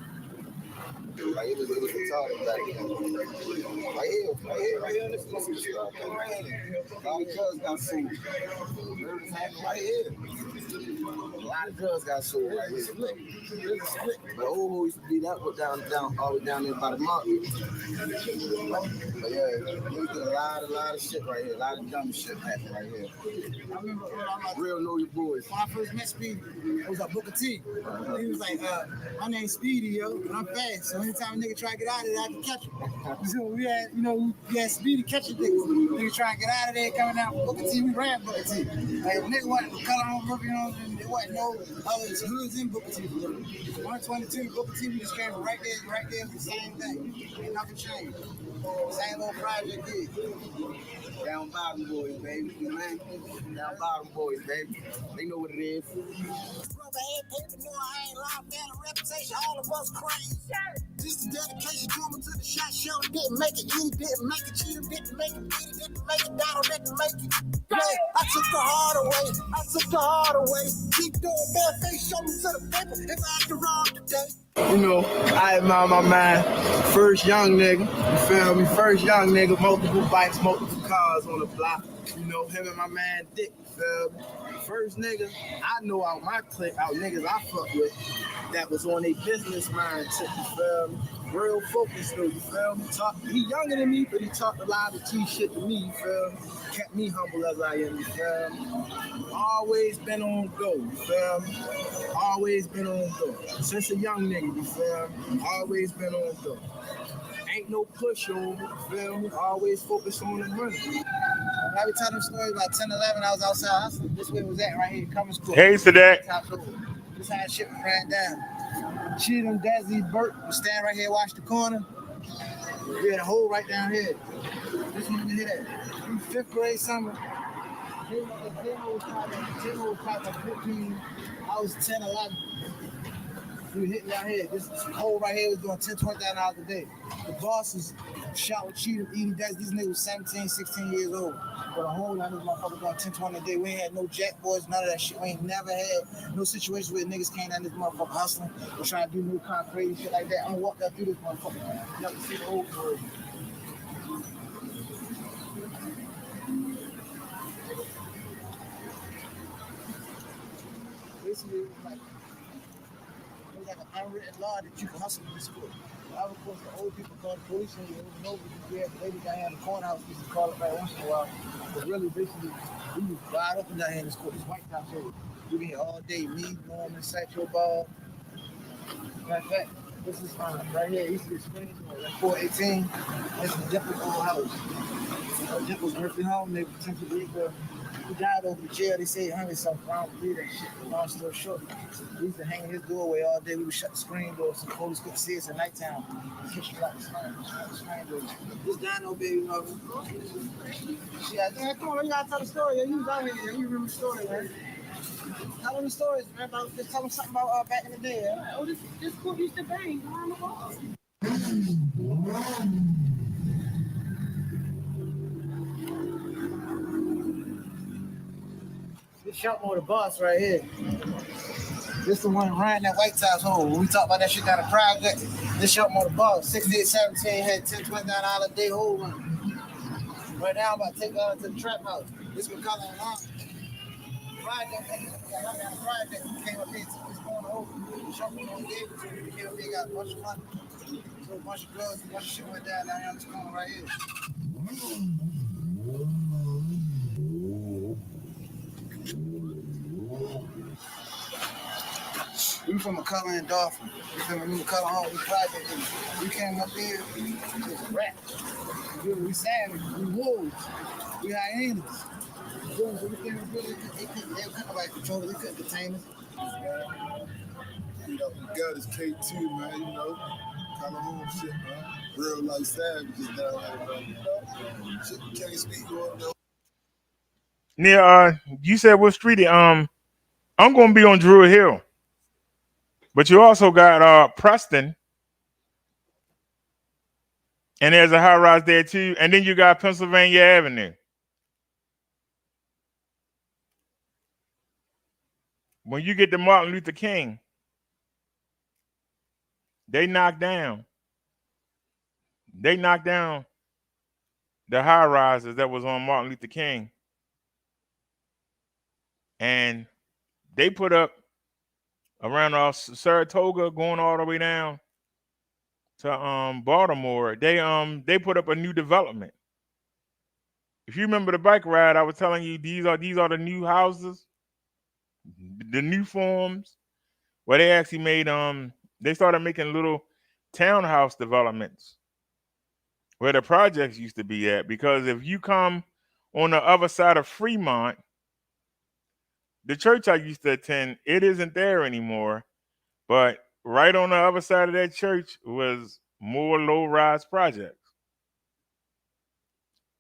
Like it was retarded back then. Right here, this stuff. A lot of drugs got sold. Right here. A lot of drugs got sold right here. Split. But old used to be that one down all the way down there by the market. But yeah, we did a lot of shit right here. A lot of dumb shit happened right here. I remember Real know your boys. when I first met Speedy, it was at Booker T. He was like, my name's Speedy, yo, but I'm fast. So anytime a nigga try to get out of there, I can catch him. So we had Speedy catching niggas. Nigga trying to get out of there, coming out from Booker T, we ran Booker T. Like, if nigga wanted to cut on Booker T, and there wasn't no other hoods in Booker T. 122, Booker T, we just came right there, the same thing. Ain't nothing changed. Same little project did. Down bottom boys, baby. Man, down bottom boys, baby. They know what it is. Brother had paper, no, I ain't lying, man, a reputation, all of us crazy. Just a dedication to him to the shot show. Didn't make it, Edie didn't make it, Cheetah didn't make it, Edie didn't make it, Donald didn't make it. Yeah, I took the hard away. Keep doing bad face, show me to the paper if I can rob today. You know, I admire my man. First young nigga, you feel me? First young nigga, multiple bikes, multiple cars on the block. You know, him and my man Dick, you feel me? First nigga, I know out my clique, out niggas I fuck with, that was on a business mindset, you feel me? Real focused though, you feel me? He younger than me, but he talked a lot of T shit to me, you feel me? Kept me humble as I am, you feel me? Always been on go, you feel me? Always been on go. Since a young nigga, you feel me? Always been on go. Ain't no push over, you feel me? Always focus on the money. When I be telling them stories about 10, 11, I was outside. This way was at right here, Commerce Court. Hey, Sadak. This how shit was ran down. Cheatham, Desi, Burt was standing right here, watch the corner. We had a hole right down here. This one you hear that. In 5th grade summer. Tim was probably 15. I was 10, 11. We were hitting down here. This hole right here was doing $10,000, $20,000 a day. The bosses shot with Cheatham, eating Desi. These niggas was 17, 16 years old. But a whole lot of these motherfuckers doing 10, 20 a day. We ain't had no jack boys, none of that shit. We ain't never had no situations where niggas came down this motherfucker hustling or trying to do no kind of crazy shit like that. I'm gonna walk out through this motherfucker. You have to see the old world. was like an unwritten law that you can hustle in this school. I of course the old people called the police and they over we had the lady down here in the cornerhouse used to call it back once in a while. But really basically we was wide open down here in this court, this white top area. We been here all day, me, Norman, Satchel Ball. Matter of fact, this is right here, East Experience, like 418. This is Dimple's old house. Dimple's birthday home, they attempted to leave her. He died over the jail. They say 100-something. I don't believe that shit. But long story short, we used to hang in his doorway all day. We would shut the screen door so the police couldn't see us at nighttime. Just like the screen door. This Dino baby, you know. Shit, come on, you gotta tell the story. You was out here. You remember the story, man. Tell them the stories, man. Just tell them something about back in the day. Oh, this court used to bang around the wall. This Sheltmore the boss right here. This the one riding that White House hole. When we talk about that shit down the project, this Sheltmore the boss. 6817 had 10 $29 a day hole run. Right now I'm about to take her to the trap house. This McCullough and Hawk. Project, project came up here, took this corner over. Sheltmore only gave it to me. He came up here, got a bunch of money. So a bunch of drugs, a bunch of shit went down here on this corner right here. We from McCullough and Dolphin. We from McCullough home. We project. We came up here. It was a rap. We savage. We wolves. We hyenas. Everything was really. They couldn't nobody control it. They couldn't contain us. You know, the gut is K2, man. You know, kind of home shit, man. Real life savages down there, man. You know, shit you can't speak on though. Near, you said what street? I'm gonna be on Druid Hill. But you also got Preston, and there's a high rise there too. And then you got Pennsylvania Avenue. When you get to Martin Luther King, they knocked down the high rises that was on Martin Luther King. And they put up around Saratoga, going all the way down to Baltimore. They put up a new development. If you remember the bike ride, I was telling you these are the new houses, the new forms, where they actually made they started making little townhouse developments where the projects used to be at. Because if you come on the other side of Fremont, the church I used to attend, it isn't there anymore. But right on the other side of that church was more low-rise projects.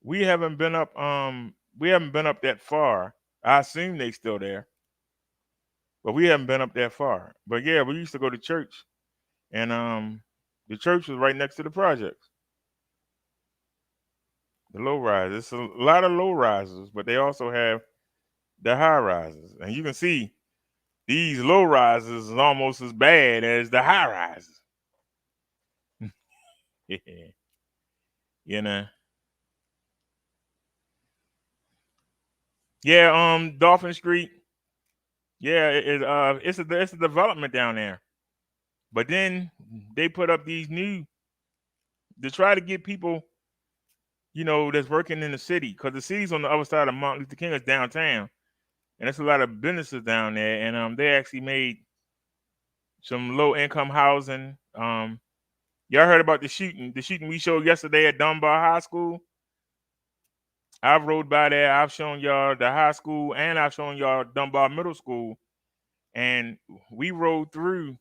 We haven't been up that far. I assume they still there. But we haven't been up that far. But yeah, we used to go to church. And the church was right next to the projects. The low rise. It's a lot of low rises, but they also have the high rises. And you can see these low rises is almost as bad as the high rises. You know. Yeah, Dolphin Street. Yeah, it's a development down there. But then they put up these new to try to get people, that's working in the city, because the city's on the other side of Martin Luther King, is downtown, and there's a lot of businesses down there, and they actually made some low income housing. Y'all heard about the shooting we showed yesterday at Dunbar High School? I've rode by there. I've shown y'all the high school, and I've shown y'all Dunbar Middle School, and we rode through.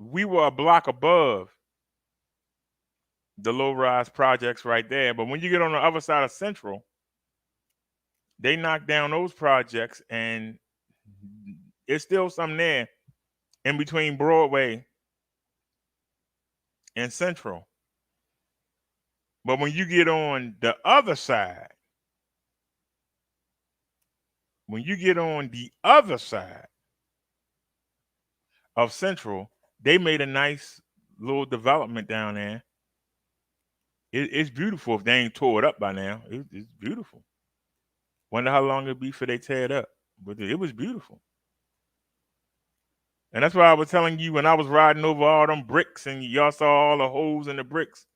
We were a block above the low-rise projects right there. But when you get on the other side of Central, they knocked down those projects, and there's still some there in between Broadway and Central. But when you get on the other side, of Central, they made a nice little development down there. It's beautiful. If they ain't tore it up by now, it's beautiful. Wonder how long it'll be before they tear it up. But it was beautiful. And that's why I was telling you when I was riding over all them bricks and y'all saw all the holes in the bricks.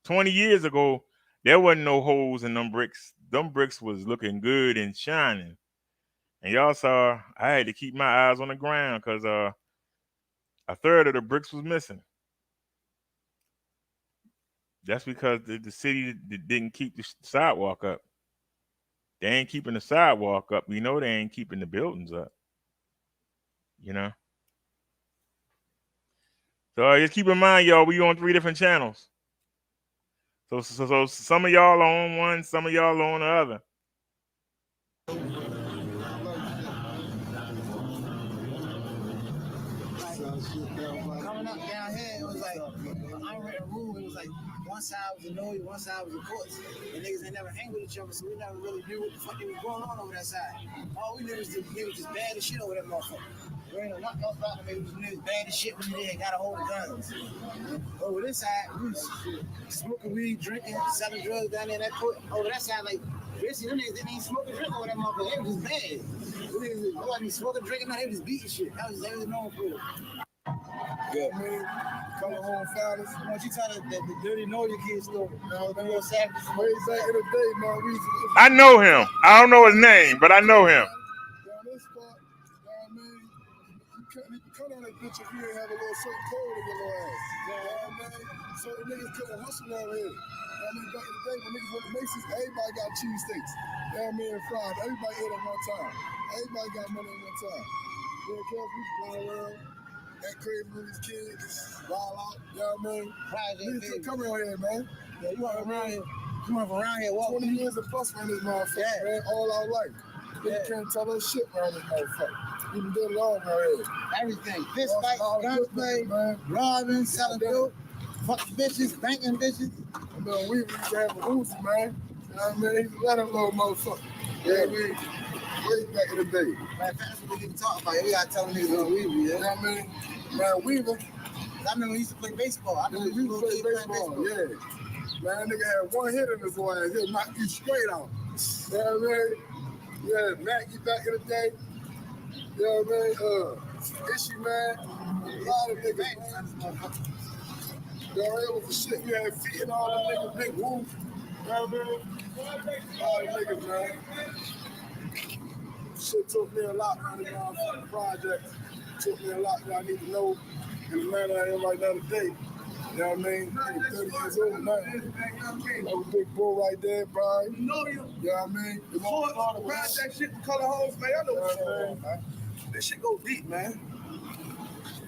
20 years ago, there wasn't no holes in them bricks. Them bricks was looking good and shining. And y'all saw I had to keep my eyes on the ground because a third of the bricks was missing. That's because the city didn't keep the sidewalk up. They ain't keeping the sidewalk up. You know they ain't keeping the buildings up. You know? So just keep in mind, y'all, we on 3 different channels. So some of y'all are on one, some of y'all are on the other. Coming up down here, it was like an unwritten rule. It was like one side was the Noe, one side was the courts. And niggas ain't never hang with each other, so we never really knew what the fuck was going on over that side. All we knew was the niggas just bad as shit over that motherfucker. There ain't nothing else about them. It was niggas bad as shit when they got a hold of guns. Over this side, we was smoking weed, drinking, selling drugs down there in that court. Over that side, like, basically, them niggas didn't even smoke and drink over that motherfucker. They was just bad. Them niggas wasn't smoking, drinking, no, they was beating shit. That was known for it. Yeah, man. Color home founders. Why don't you tell the dirty know your kids story? You know, them little savages. Way back in the day, man, we used to I know him. I don't know his name, but I know him. down this spot, I mean, you cut on that bitch if you ain't have a little certain code in your little ass. You know what I mean? So the niggas couldn't hustle out here. I mean, back in the day when niggas went to Macy's, everybody got cheesesteaks. You know what I mean? And fries. Everybody ate at one time. Everybody got money at one time. Yeah, cuz we fly around. That crazy with these kids, wild out, you know what I mean? Niggas come around here, man. Yeah, you want around here, walking. 20 years of plus around this motherfucker, man, all our life. Niggas can't tell us shit around this motherfucker. We done did it all around here. Everything. Fist fight, gunplay, robbing, selling dope, fuck bitches, banking bitches. I mean, we used to have a Uzi, man. You know what I mean? He's a lot of little motherfucker. Yeah, we way back in the day. Man, that's what we need to talk about. We gotta tell them niggas on Weaver, yeah? You know what I mean? Man, Weaver. I remember we used to play baseball. I remember We used to play baseball, yeah. Man, nigga had one hit in his ass. He'll knock you straight out. You know what I mean? Yeah, Mackie back in the day. You know what I mean? Issue, man. A lot of niggas, man. You know, it was the shit. You had feet and all them niggas, big whoop. You know what I mean? A lot of niggas, man. Shit took me a lot, man, in my project. Took me a lot that I need to know in the man I am right now today. You know what I mean? I'm 30 years old now. That was big bull right there, Brian. You know what I mean? The project shit for Color Homes, man. I know what's going on, man. This shit go deep, man.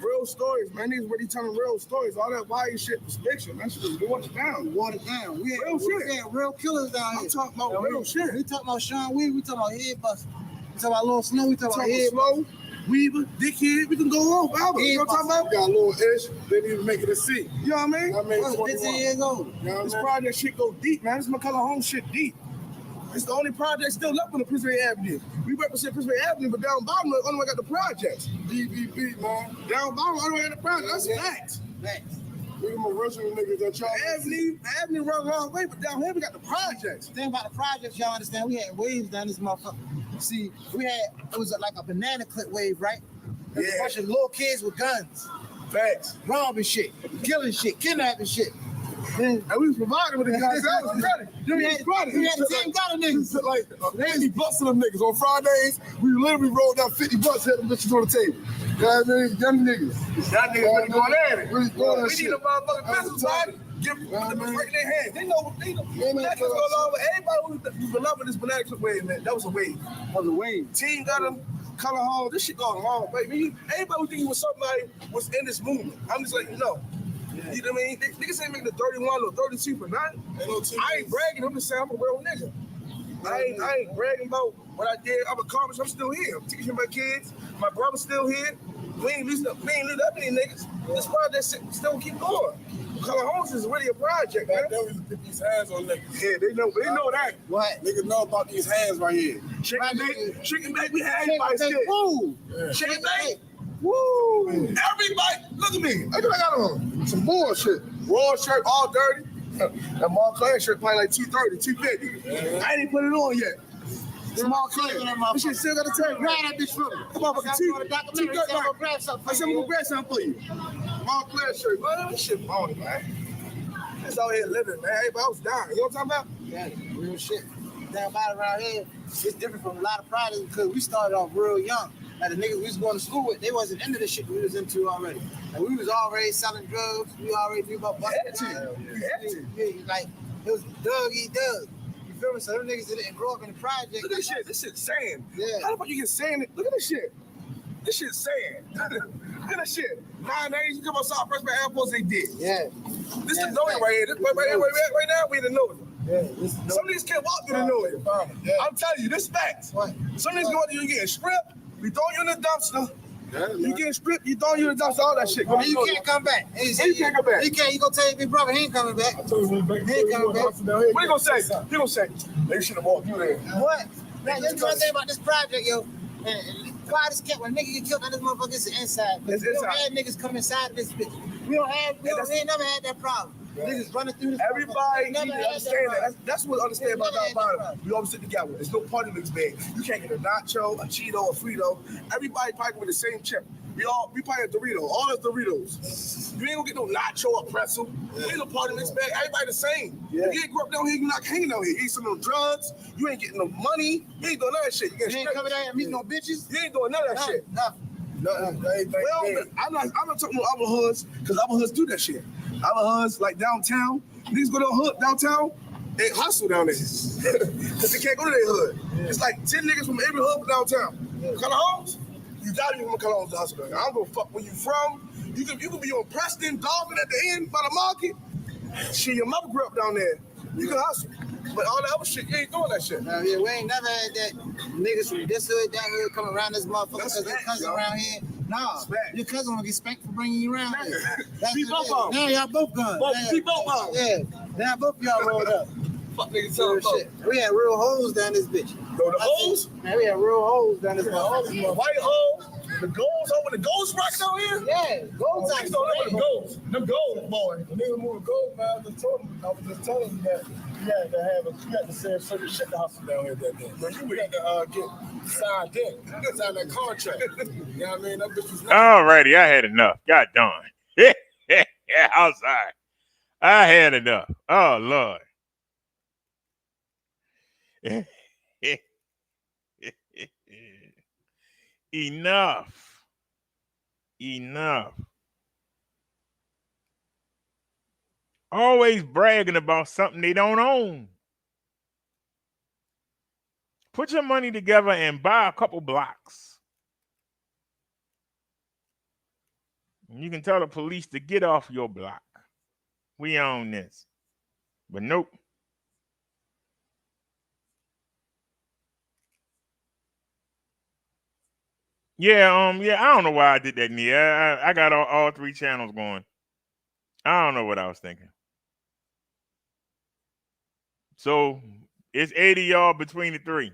Real stories, man. These really telling real stories. All that wild shit was fiction. That shit was watered down. We had real killers down here. I'm talking about real shit. We talking about Sean Weaver. We talking about Headbuster. We talking about Lil Snow. We talking about Slow, Weaver, Dickhead. We can go on, Baba. You know what I'm talking about? Got a little ish. They didn't even make it a C. You know what I mean? I made 15 years old. You know this project shit go deep, man. This McCullough Home shit deep. It's the only project still left on the Pittsburgh Avenue. We represent Pittsburgh Avenue, but down bottom, the only one got the projects. DVB, man. Down bottom, only one got the projects. That's facts. We them original niggas that y'all Avenue run the wrong way, but down here we got the projects. The thing about the projects, y'all understand, we had waves down this motherfucker. See, it was like a banana clip wave, right? Yeah. A bunch of little kids with guns. Facts. Robbing shit, killing shit, kidnapping shit. And we was providing with the guys. That was ready. We had the same kind of niggas. Like 50 bucks of them niggas. On Fridays, we literally rolled out 50 bucks, had them bitches on the table. You know what I mean? Young niggas. Young niggas really going at it. Really going at shit. We need a motherfucking business, right? Give them break their hands. They know that go along with everybody who's been loving this banana clip wave, man. That was a wave. That was a wave. Team got them. Color Hall, this shit going wrong, baby. Everybody who think he was somebody was in this movement. I'm just like, no. Yeah. You know what I mean? Niggas ain't making the 31 or 32 for nothing. I ain't bragging. I'm just saying I'm a real nigga. I ain't bragging about what I did. I'm accomplished. I'm still here. I'm teaching my kids. My brother's still here. We ain't lit up any niggas. This project still keep going. Color Homes is really a project, man. They used to put these hands on niggas. Yeah, they know that. What? Niggas know about these hands right here. Chicken bake, we had everybody shit. Woo! Yeah. Chicken bake. Woo! Everybody, look at me. Look what I got on. Some bullshit. Raw shirt, all dirty. That Montclair shirt probably like $230, $250. I ain't even put it on yet. Small clear. This shit still got a tag. Grab that bitch for me. Come on, fucking T. T got right. Grab something. I said I'm gonna grab something for you. Small clear shirt. Man, this shit phony, man. It's out here living, man. Everybody else dying. You know what I'm talking about? Yeah, real shit. Damn about around here, it's different from a lot of projects because we started off real young. Like the niggas we was going to school with, they wasn't into the shit we was into already. And we was already selling drugs. We already knew about busting. Yeah, like it was Doug eat Doug. You feel me? So them niggas didn't grow up in the project. Look at this shit. This shit's sand. Yeah. How the fuck you get sand? Look at this shit. This shit's sand. Look at that shit. 9 days, you come outside, first by Air Force, they did. Yeah. This is the noise right here. This right now, we in the noise. Yeah. Some niggas can't walk through the noise. Yeah. I'm telling you, this facts. What? Some niggas go out there, you getting stripped, we throw you in the dumpster. Yeah, you getting stripped, you throw you in the dumpster, all that shit. And you can't come back. You can't come back. You can't. You gonna tell your big brother he ain't coming back. I told you, he ain't coming back. What you gonna say? You gonna say, they should have walked through there. What? Man, you know one thing about this project, yo. And God is kept when a nigga get killed on this motherfucker, it's the inside. It's We don't inside. have niggas come inside this bitch. We ain't never had that problem. Yeah. Niggas running through this. Everybody Never need to had that understand that. problem. That's what I understand about Never had that Godfather. problem. We always sit together. There's no party mix bag. You can't get a nacho, a Cheeto, a Frito. Everybody probably with the same chip. We probably a Dorito. All the Doritos. You ain't gonna get no nacho or pretzel. You ain't no party mix bag. Everybody the same. Yeah. If you ain't grew up down here, you not hanging out here. You ain't selling no drugs. You ain't getting no money. You ain't doing none of that shit. You You getting ain't stripped. coming out here and meet no bitches. You ain't doing none of that shit. Nothing. Well, I'm not talking about other hoods because other hoods do that shit. Other hoods like downtown, niggas go to downtown, they hustle down there because they can't go to their hood. Yeah. It's like 10 niggas from every hood downtown. Yeah. Color homes, you gotta be from Color homes to hustle down there. I don't give a fuck where you from. You can be on Preston, Dolphin at the end by the market. Shit, your mother grew up down there. You can hustle. But all that other shit, you ain't doing that shit. Yeah, we ain't never had that niggas from this hood, that hood come around this motherfucker because their cousin around here. Nah, your cousin will get spanked for bringing you around here. Be both of them. Now y'all both gone. Be both of them. Yeah, now both of y'all rolled up. Fuck niggas Real talking shit. We had real hoes down this bitch. Bro, the hoes? Man, we had real hoes down this motherfucker. White hoes? The goals over the ghost rock down here? Yeah, gold Niggas don't live with the goals. Them goals, boy. The nigga moved gold, man. I was just telling him that you had to say certain shit to hustle down here that day. But you had to get signed in, sign that contract. You know what I mean? That bitch was Alrighty, I had enough. God darn. Outside. I had enough. Oh Lord. Enough. Always bragging about something they don't own. Put your money together and buy a couple blocks. You can tell the police to get off your block. We own this. But nope. Yeah, I don't know why I did that, Nia. I got all 3 channels going. I don't know what I was thinking. So it's 80 y'all between the 3.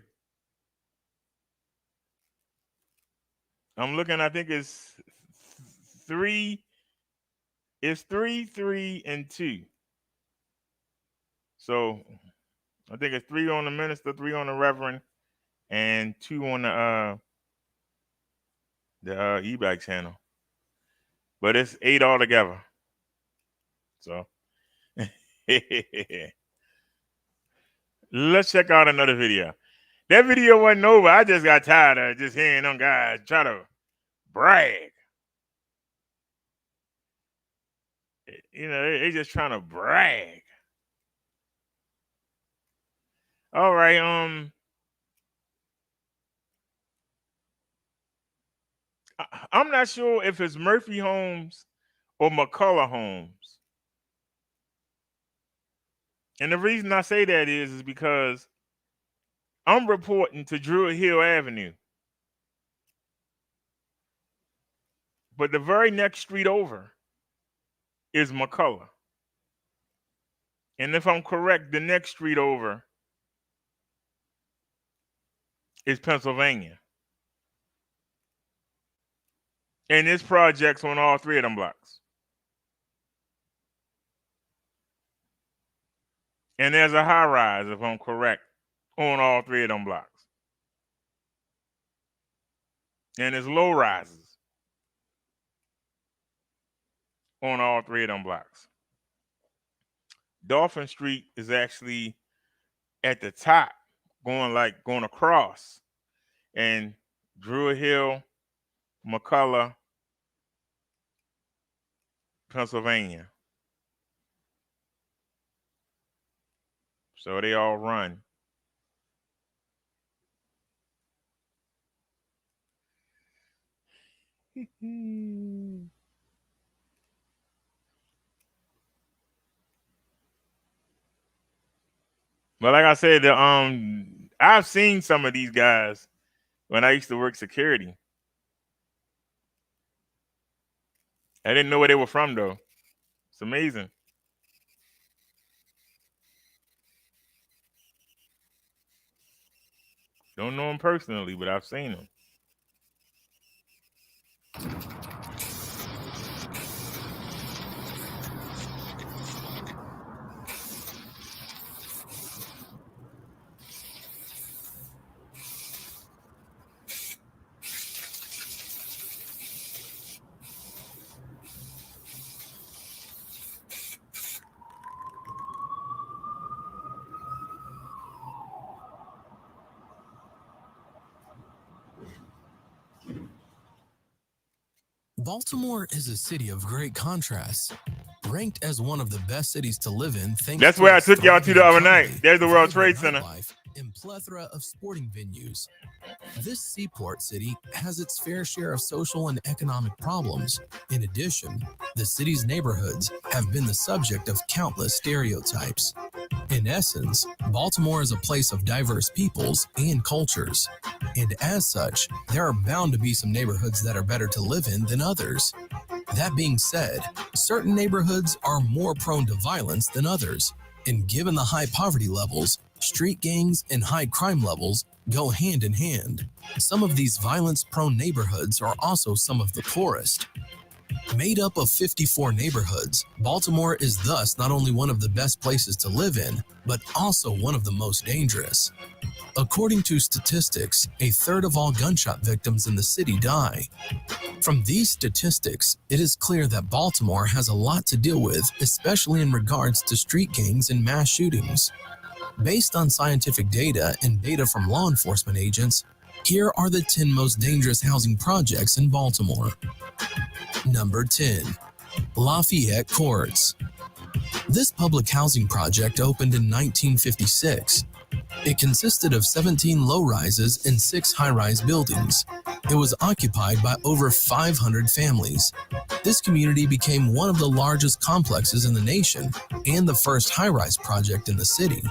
I'm looking, I think it's 3. It's 3, 3, and 2. So I think it's 3 on the minister, 3 on the reverend, and 2 on the e-bike channel. But it's 8 altogether. So let's check out another video. That video wasn't over. I just got tired of just hearing them guys try to brag. You know, they just trying to brag. All right, I'm not sure if it's Murphy Homes or McCullough Homes. And the reason I say that is because I'm reporting to Druid Hill Avenue. But the very next street over is McCullough. And if I'm correct, the next street over is Pennsylvania. And this project's on all 3 of them blocks. And there's a high rise, if I'm correct, on all 3 of them blocks. And it's low rises on all three of them blocks. Dolphin Street is actually at the top, going across. And Druid Hill, McCullough, Pennsylvania. So they all run. But like I said, I've seen some of these guys when I used to work security. I didn't know where they were from, though. It's amazing. Don't know them personally, but I've seen them. Baltimore is a city of great contrasts, ranked as one of the best cities to live in. That's where I took y'all to the other night. There's the World Trade Center. And plethora of sporting venues. This seaport city has its fair share of social and economic problems. In addition, the city's neighborhoods have been the subject of countless stereotypes. In essence, Baltimore is a place of diverse peoples and cultures. And as such, there are bound to be some neighborhoods that are better to live in than others. That being said, certain neighborhoods are more prone to violence than others. And given the high poverty levels, street gangs and high crime levels go hand in hand. Some of these violence-prone neighborhoods are also some of the poorest. Made up of 54 neighborhoods, Baltimore is thus not only one of the best places to live in, but also one of the most dangerous. According to statistics, a third of all gunshot victims in the city die. From these statistics, it is clear that Baltimore has a lot to deal with, especially in regards to street gangs and mass shootings. Based on scientific data and data from law enforcement agents, here are the 10 most dangerous housing projects in Baltimore. Number 10, Lafayette Courts. This public housing project opened in 1956. It consisted of 17 low-rises and 6 high-rise buildings. It was occupied by over 500 families. This community became one of the largest complexes in the nation and the first high-rise project in the city.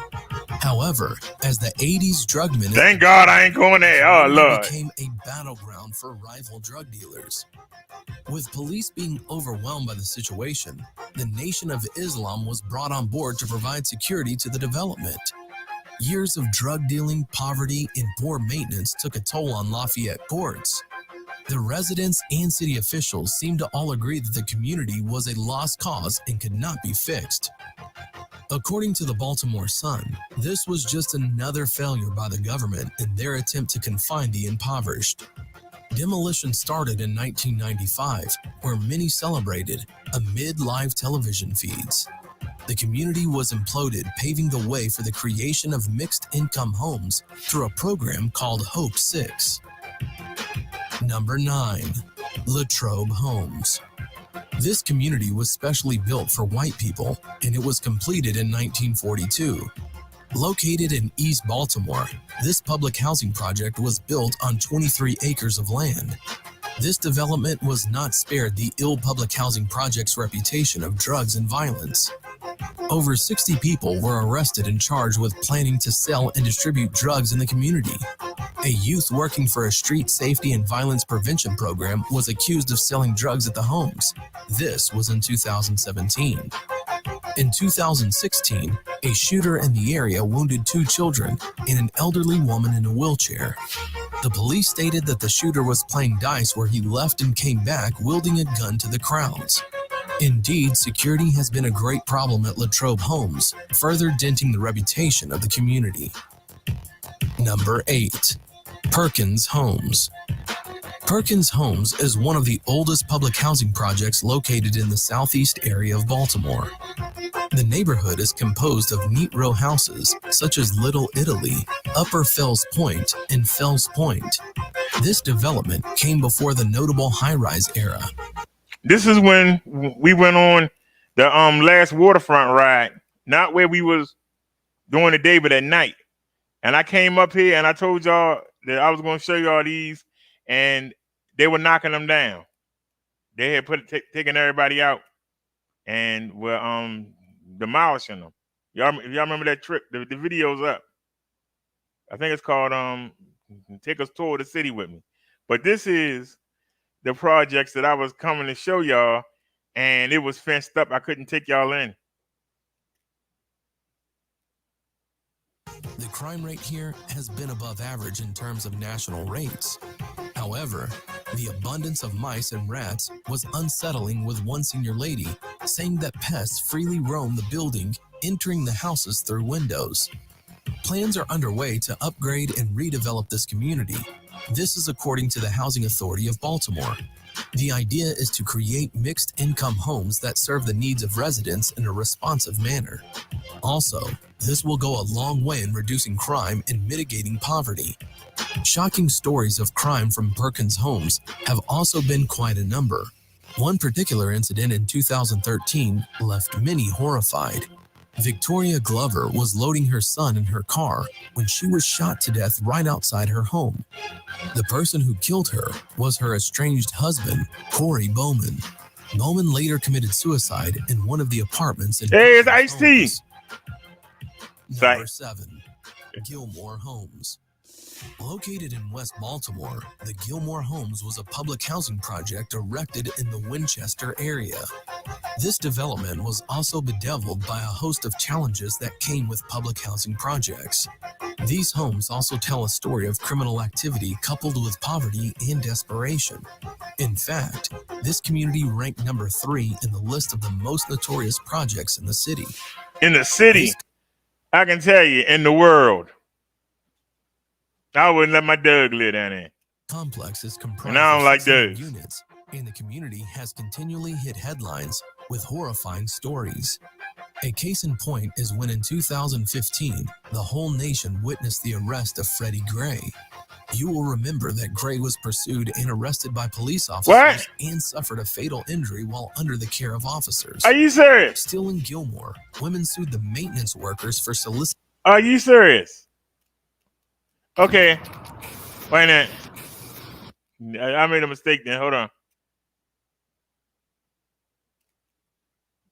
However, as the 80s drug ministry, thank God I ain't going there. Oh, Lord. Became a battleground for rival drug dealers. With police being overwhelmed by the situation, the Nation of Islam was brought on board to provide security to the development. Years of drug dealing, poverty, and poor maintenance took a toll on Lafayette Courts. The residents and city officials seemed to all agree that the community was a lost cause and could not be fixed. According to the Baltimore Sun, this was just another failure by the government in their attempt to confine the impoverished. Demolition started in 1995, where many celebrated amid live television feeds. The community was imploded, paving the way for the creation of mixed-income homes through a program called Hope 6. Number 9, Latrobe Homes. This community was specially built for white people, and it was completed in 1942. Located in East Baltimore, this public housing project was built on 23 acres of land. This development was not spared the ill public housing project's reputation of drugs and violence. Over 60 people were arrested and charged with planning to sell and distribute drugs in the community. A youth working for a street safety and violence prevention program was accused of selling drugs at the homes. This was in 2017. In 2016, a shooter in the area wounded 2 children and an elderly woman in a wheelchair. The police stated that the shooter was playing dice where he left and came back wielding a gun to the crowds. Indeed, security has been a great problem at Latrobe Homes, further denting the reputation of the community. Number 8, Perkins Homes. Perkins Homes is one of the oldest public housing projects located in the southeast area of Baltimore. The neighborhood is composed of neat row houses such as Little Italy, Upper Fells Point, and Fells Point. This development came before the notable high-rise era. This is when we went on the last waterfront ride, not where we was during the day, but at night. And I came up here and I told y'all that I was going to show y'all these, and they were knocking them down. They had taken everybody out and were demolishing them. Y'all remember that trip? The video's up. I think it's called Take Us Tour the City with Me. But this is the projects that I was coming to show y'all, and it was fenced up. I couldn't take y'all in. The crime rate here has been above average in terms of national rates. However, the abundance of mice and rats was unsettling, with one senior lady saying that pests freely roam the building, entering the houses through windows. Plans are underway to upgrade and redevelop this community. This is according to the Housing Authority of Baltimore. The idea is to create mixed-income homes that serve the needs of residents in a responsive manner. Also, this will go a long way in reducing crime and mitigating poverty. Shocking stories of crime from Perkins Homes have also been quite a number. One particular incident in 2013 left many horrified. Victoria Glover was loading her son in her car when she was shot to death right outside her home. The person who killed her was her estranged husband, Corey Bowman. Bowman later committed suicide in one of the apartments in Hey, it's Ice-T. Number 7, Gilmore Homes. Located in West Baltimore, the Gilmore Homes was a public housing project erected in the Winchester area. This development was also bedeviled by a host of challenges that came with public housing projects. These homes also tell a story of criminal activity coupled with poverty and desperation. In fact, this community ranked number 3 in the list of the most notorious projects in the city. In the city, I can tell you, in the world. I wouldn't let my Doug live down there. Complex is comprised and I don't of like 16 Doug. units, and the community has continually hit headlines with horrifying stories. A case in point is when in 2015, the whole nation witnessed the arrest of Freddie Gray. You will remember that Gray was pursued and arrested by police officers and suffered a fatal injury while under the care of officers. Are you serious? Still in Gilmore, women sued the maintenance workers for soliciting. Are you serious? Okay. Wait a minute. I made a mistake then. Hold on.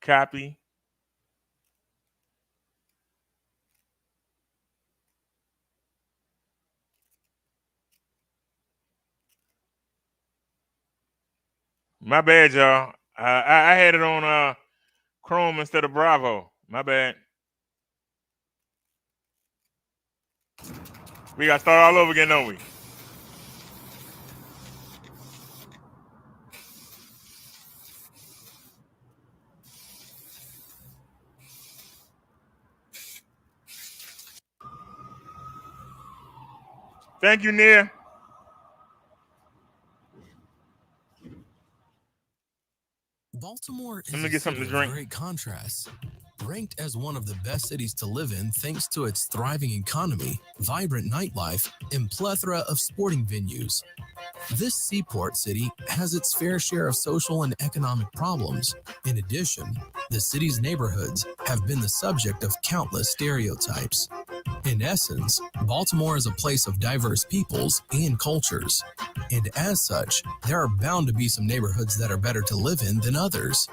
Copy. My bad, y'all. I had it on Chrome instead of Bravo. My bad. We got to start all over again, don't we? Thank you, Nia. Baltimore is Let me get something to drink. Great contrast. Ranked as one of the best cities to live in thanks to its thriving economy, vibrant nightlife, and plethora of sporting venues. This seaport city has its fair share of social and economic problems. In addition, the city's neighborhoods have been the subject of countless stereotypes. In essence, Baltimore is a place of diverse peoples and cultures. And as such, there are bound to be some neighborhoods that are better to live in than others.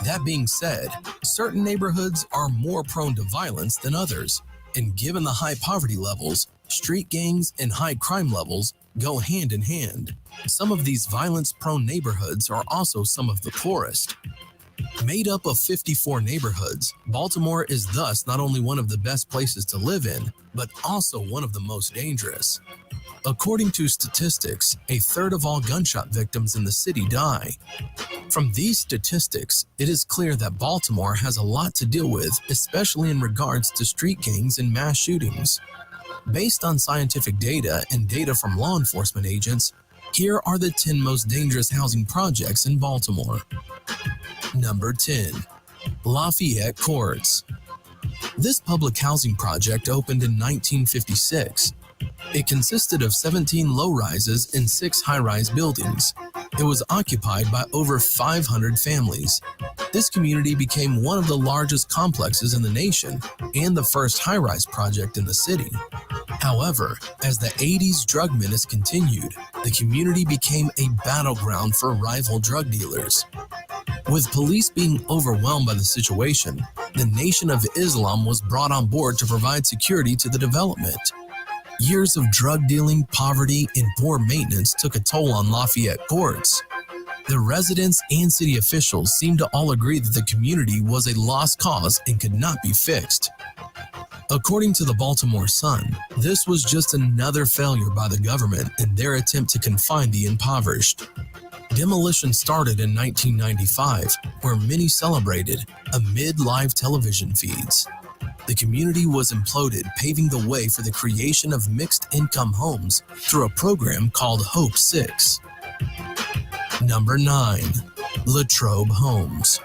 That being said, certain neighborhoods are more prone to violence than others. And given the high poverty levels, street gangs and high crime levels go hand in hand. Some of these violence-prone neighborhoods are also some of the poorest. Made up of 54 neighborhoods, Baltimore is thus not only one of the best places to live in, but also one of the most dangerous. According to statistics, a third of all gunshot victims in the city die. From these statistics, it is clear that Baltimore has a lot to deal with, especially in regards to street gangs and mass shootings. Based on scientific data and data from law enforcement agents, Here are the 10 most dangerous housing projects in Baltimore. Number 10. Lafayette Courts. This public housing project opened in 1956. It consisted of 17 low-rises and 6 high-rise buildings. It was occupied by over 500 families. This community became one of the largest complexes in the nation and the first high-rise project in the city. However, as the 80s drug menace continued, the community became a battleground for rival drug dealers. With police being overwhelmed by the situation, the Nation of Islam was brought on board to provide security to the development. Years of drug dealing, poverty, and poor maintenance took a toll on Lafayette Courts. The residents and city officials seemed to all agree that the community was a lost cause and could not be fixed. According to the Baltimore Sun, this was just another failure by the government in their attempt to confine the impoverished. Demolition started in 1995, where many celebrated amid live television feeds. The community was imploded, paving the way for the creation of mixed-income homes through a program called Hope 6. Number 9. Latrobe Homes.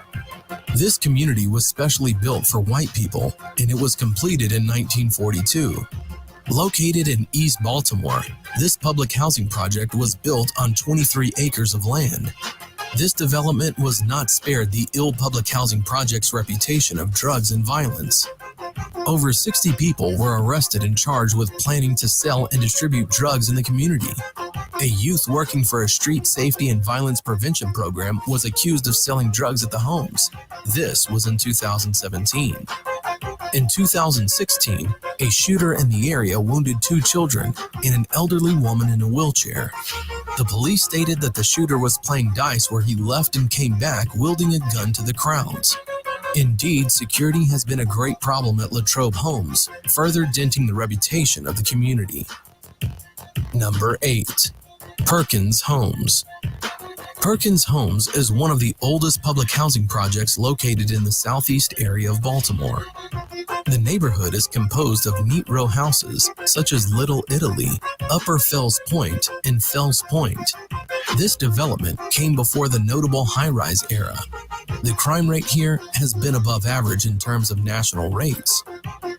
This community was specially built for white people, and it was completed in 1942. Located in East Baltimore, this public housing project was built on 23 acres of land. This development was not spared the ill public housing project's reputation of drugs and violence. Over 60 people were arrested and charged with planning to sell and distribute drugs in the community. A youth working for a street safety and violence prevention program was accused of selling drugs at the homes. This was in 2017. In 2016, a shooter in the area wounded 2 children and an elderly woman in a wheelchair. The police stated that the shooter was playing dice where he left and came back wielding a gun to the crowds. Indeed, security has been a great problem at Latrobe Homes, further denting the reputation of the community. Number 8. Perkins Homes. Perkins Homes is one of the oldest public housing projects located in the southeast area of Baltimore. The neighborhood is composed of neat row houses such as Little Italy, Upper Fells Point, and Fells Point. This development came before the notable high-rise era. The crime rate here has been above average in terms of national rates.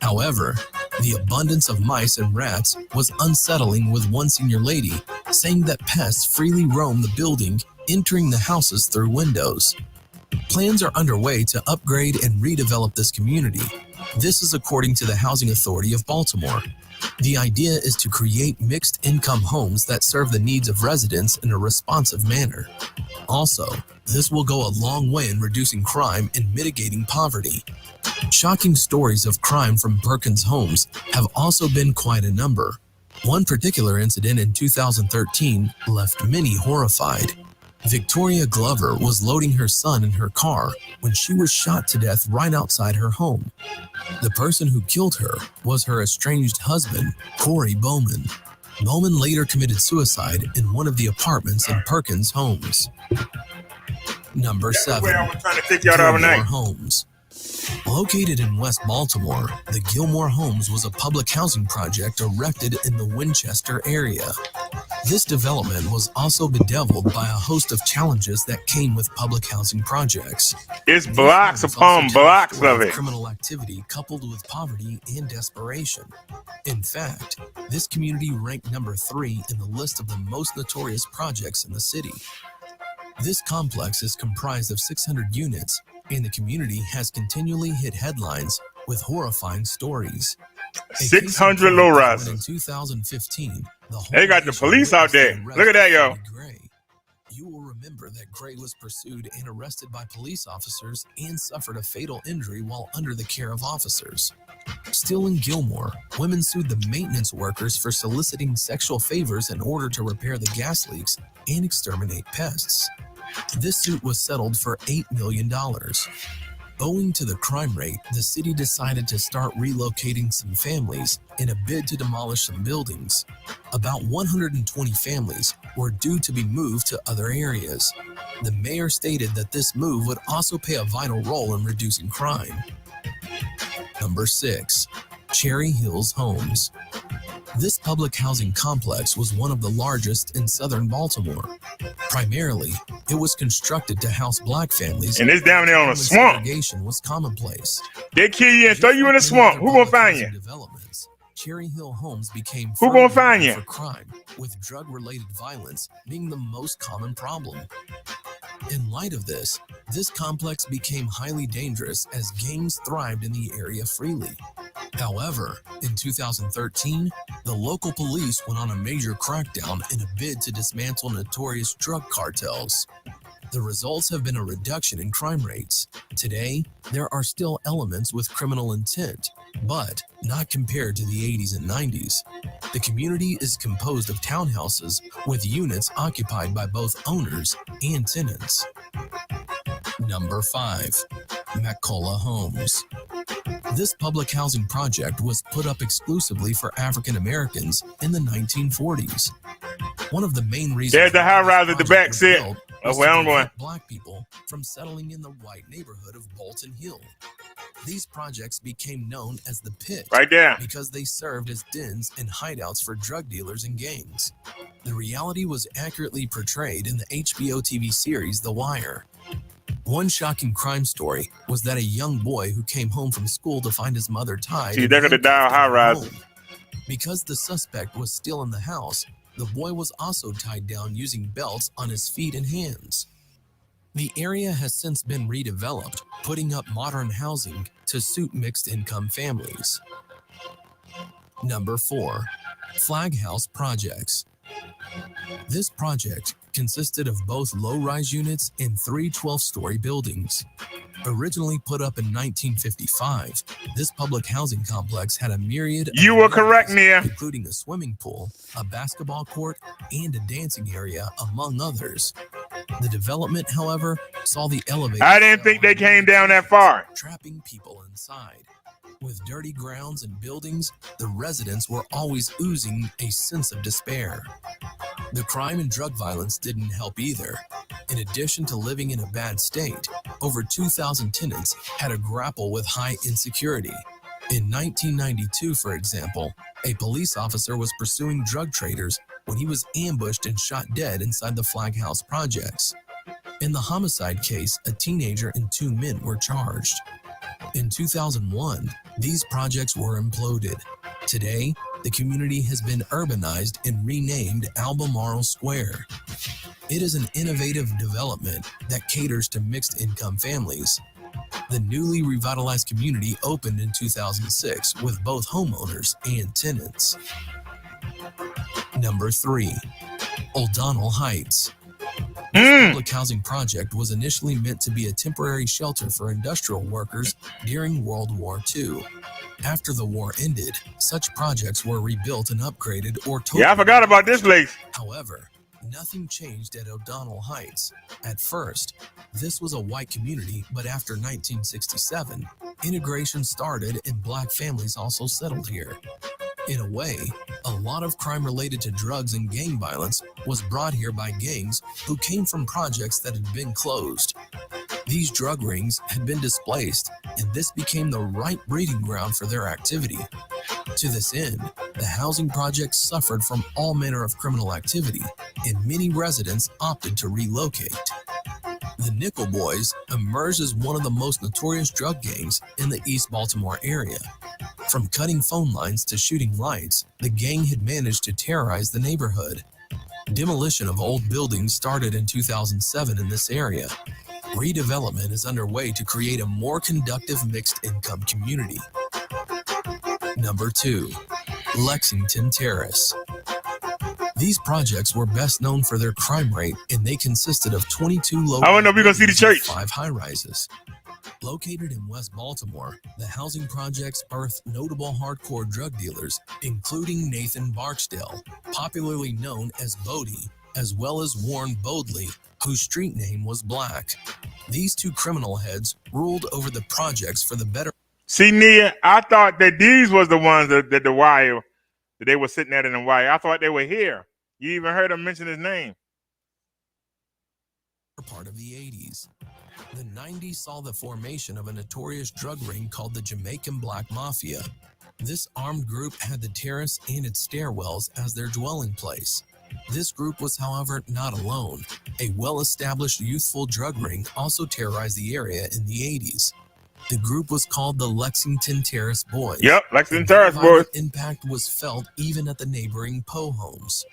However, the abundance of mice and rats was unsettling, with one senior lady saying that pests freely roam the building, entering the houses through windows. Plans are underway to upgrade and redevelop this community. This is according to the Housing Authority of Baltimore. The idea is to create mixed-income homes that serve the needs of residents in a responsive manner. Also, this will go a long way in reducing crime and mitigating poverty. Shocking stories of crime from Perkins Homes have also been quite a number. One particular incident in 2013 left many horrified. Victoria Glover was loading her son in her car when she was shot to death right outside her home. The person who killed her was her estranged husband, Corey Bowman. Bowman later committed suicide in one of the apartments in Perkins Homes. Number 7. Gilmore Homes. Located in West Baltimore, the Gilmore Homes was a public housing project erected in the Winchester area. This development was also bedeviled by a host of challenges that came with public housing projects. It's blocks upon blocks of it. Criminal activity coupled with poverty and desperation. In fact, this community ranked number 3 in the list of the most notorious projects in the city. This complex is comprised of 600 units, and the community has continually hit headlines with horrifying stories. 600 low rises. In 2015, they got the police out there. Look at that, yo. Gray. You will remember that Gray was pursued and arrested by police officers and suffered a fatal injury while under the care of officers. Still in Gilmore, women sued the maintenance workers for soliciting sexual favors in order to repair the gas leaks and exterminate pests. This suit was settled for $8 million. Owing to the crime rate, the city decided to start relocating some families in a bid to demolish some buildings. About 120 families were due to be moved to other areas. The mayor stated that this move would also play a vital role in reducing crime. Number 6. Cherry Hills Homes. This public housing complex was one of the largest in southern Baltimore. Primarily, it was constructed to house black families, And it's down there on a and swamp. segregation was commonplace. They kill you and throw you in a swamp. Who gonna find you? Developments, Cherry Hill homes became Who gonna further find known you? for crime, with drug-related violence being the most common problem. In light of this complex became highly dangerous as gangs thrived in the area freely. However, in 2013, the local police went on a major crackdown in a bid to dismantle notorious drug cartels. The results have been a reduction in crime rates. Today, there are still elements with criminal intent, but not compared to the 80s and 90s. The community is composed of townhouses with units occupied by both owners and tenants. Number 5. Macola Homes. This public housing project was put up exclusively for African Americans in the 1940s. One of the main reasons There's the high rise at the back, was sit. built That's was where to I'm going. prevent black people from settling in the white neighborhood of Bolton Hill. These projects became known as the Pit Right there. because they served as dens and hideouts for drug dealers and gangs. The reality was accurately portrayed in the HBO TV series The Wire. One shocking crime story was that a young boy who came home from school to find his mother tied. See, and they're gonna die handcuffed high in her rise. home. Because the suspect was still in the house, the boy was also tied down using belts on his feet and hands. The area has since been redeveloped, putting up modern housing to suit mixed-income families. Number 4. Flag House Projects. This project consisted of both low-rise units and 3 12-story buildings. Originally put up in 1955, this public housing complex had a myriad of You were correct, Nia. amenities, including a swimming pool, a basketball court, and a dancing area, among others. The development, however, saw the elevator. I didn't think they came down that far. Trapping people inside. With dirty grounds and buildings, the residents were always oozing a sense of despair. The crime and drug violence didn't help either. In addition to living in a bad state, over 2,000 tenants had to grapple with high insecurity. In 1992, for example, a police officer was pursuing drug traders when he was ambushed and shot dead inside the Flag House projects. In the homicide case, a teenager and 2 men were charged. In 2001, these projects were imploded. Today, the community has been urbanized and renamed Albemarle Square. It is an innovative development that caters to mixed-income families. The newly revitalized community opened in 2006 with both homeowners and tenants. Number 3. O'Donnell Heights. This public housing project was initially meant to be a temporary shelter for industrial workers during World War II. After the war ended, such projects were rebuilt and upgraded or totally. Yeah, I forgot about this place. However, nothing changed at O'Donnell Heights. At first, this was a white community, but after 1967, integration started and black families also settled here. In a way, a lot of crime related to drugs and gang violence was brought here by gangs who came from projects that had been closed. These drug rings had been displaced, and this became the right breeding ground for their activity. To this end, the housing project suffered from all manner of criminal activity, and many residents opted to relocate. The Nickel Boys emerged as one of the most notorious drug gangs in the East Baltimore area. From cutting phone lines to shooting lights, the gang had managed to terrorize the neighborhood. Demolition of old buildings started in 2007 in this area. Redevelopment is underway to create a more conducive mixed-income community. Number 2. Lexington Terrace. These projects were best known for their crime rate, and they consisted of 22 low. I don't know if you're gonna see the church. 5 high-rises. Located in West Baltimore, the housing projects birthed notable hardcore drug dealers, including Nathan Barksdale, popularly known as Bodie, as well as Warren Bodley, whose street name was Black. These 2 criminal heads ruled over the projects for the better. See, Nia, I thought that these was the ones that the Wire, that they were sitting at in the Wire. I thought they were here. You even heard him mention his name. Part of the 80s. The 90s saw the formation of a notorious drug ring called the Jamaican Black Mafia. This armed group had the terrace and its stairwells as their dwelling place. This group was, however, not alone. A well-established youthful drug ring also terrorized the area in the 80s. The group was called the Lexington Terrace Boys. Yep, Lexington And Terrace their Boys. violent impact was felt even at the neighboring Poe homes.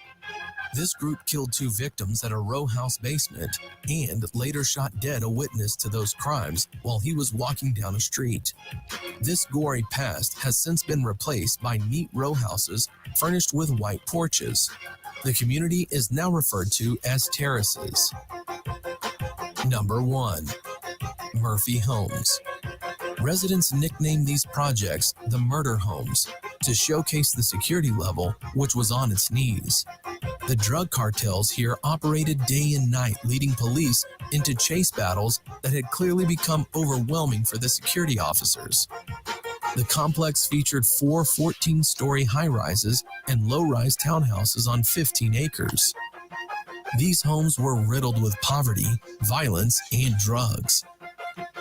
This group killed 2 victims at a row house basement and later shot dead a witness to those crimes while he was walking down a street. This gory past has since been replaced by neat row houses furnished with white porches. The community is now referred to as terraces. Number 1. Murphy Homes. Residents nicknamed these projects the murder homes to showcase the security level, which was on its knees. The drug cartels here operated day and night, leading police into chase battles that had clearly become overwhelming for the security officers. The complex featured 4 14-story high-rises and low-rise townhouses on 15 acres. These homes were riddled with poverty, violence, and drugs.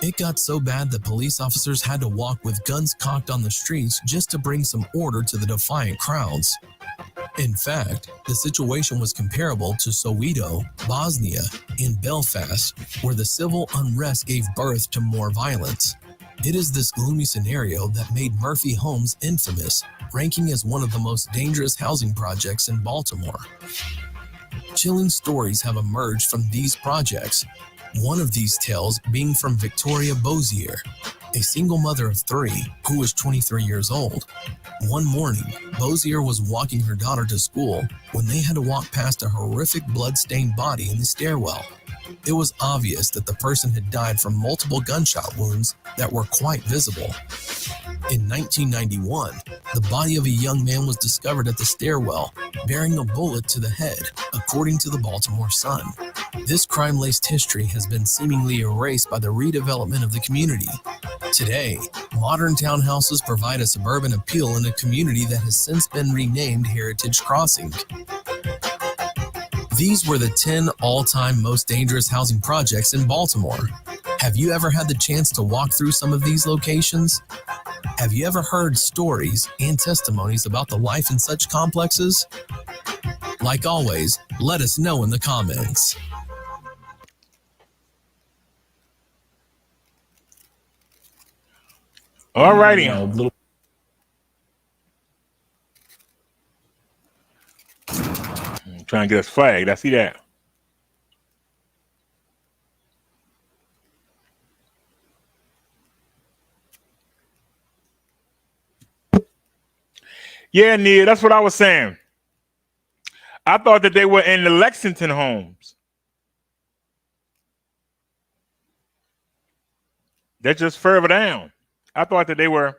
It got so bad that police officers had to walk with guns cocked on the streets just to bring some order to the defiant crowds. In fact, the situation was comparable to Soweto, Bosnia, and Belfast, where the civil unrest gave birth to more violence. It is this gloomy scenario that made Murphy Homes infamous, ranking as one of the most dangerous housing projects in Baltimore. Chilling stories have emerged from these projects, one of these tales being from Victoria Bozier, a single mother of 3 who was 23 years old. One morning, Bozier was walking her daughter to school when they had to walk past a horrific blood-stained body in the stairwell. It was obvious that the person had died from multiple gunshot wounds that were quite visible. In 1991, the body of a young man was discovered at the stairwell, bearing a bullet to the head, according to the Baltimore Sun. This crime-laced history has been seemingly erased by the redevelopment of the community. Today, modern townhouses provide a suburban appeal in a community that has since been renamed Heritage Crossing. These were the 10 all-time most dangerous housing projects in Baltimore. Have you ever had the chance to walk through some of these locations? Have you ever heard stories and testimonies about the life in such complexes? Like always, let us know in the comments. All righty. Trying to get us flagged. I see that. Yeah, Nia, that's what I was saying. I thought that they were in the Lexington homes. They're just further down. I thought that they were,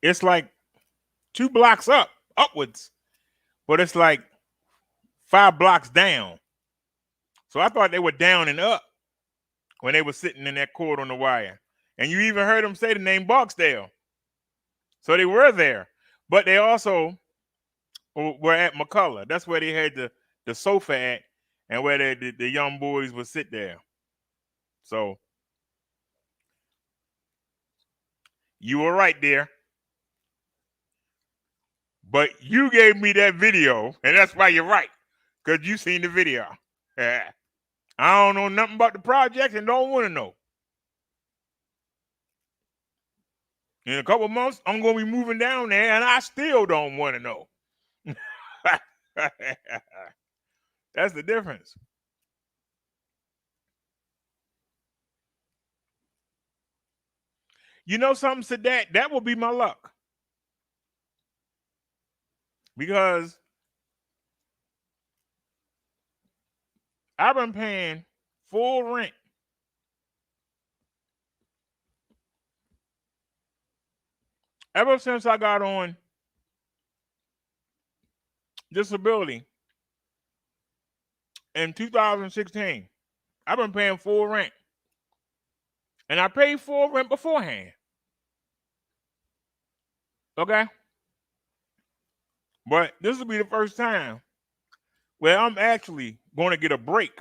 it's like 2 blocks upwards, but it's like 5 blocks down. So I thought they were down and up when they were sitting in that court on the wire. And you even heard them say the name Barksdale. So they were there. But they also were at McCullough. That's where they had the sofa at and where the young boys would sit there. So you were right there. But you gave me that video, and that's why you're right, because you seen the video. I don't know nothing about the project and don't want to know. In a couple months, I'm going to be moving down there, and I still don't want to know. That's the difference. You know something, Sadat? That will be my luck. Because I've been paying full rent ever since I got on disability in 2016. I've been paying full rent. And I paid full rent beforehand. Okay? But this will be the first time where I'm actually going to get a break.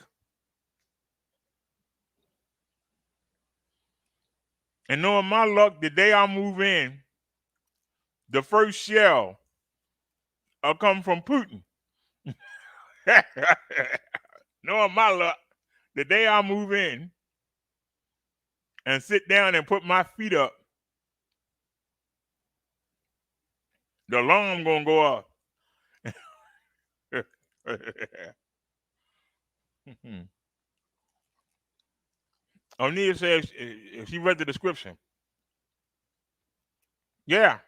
And knowing my luck, the day I move in, the first shell will come from Putin. Knowing my luck, the day I move in and sit down and put my feet up, the alarm gonna go off. O'Neill says if she read the description. Yeah,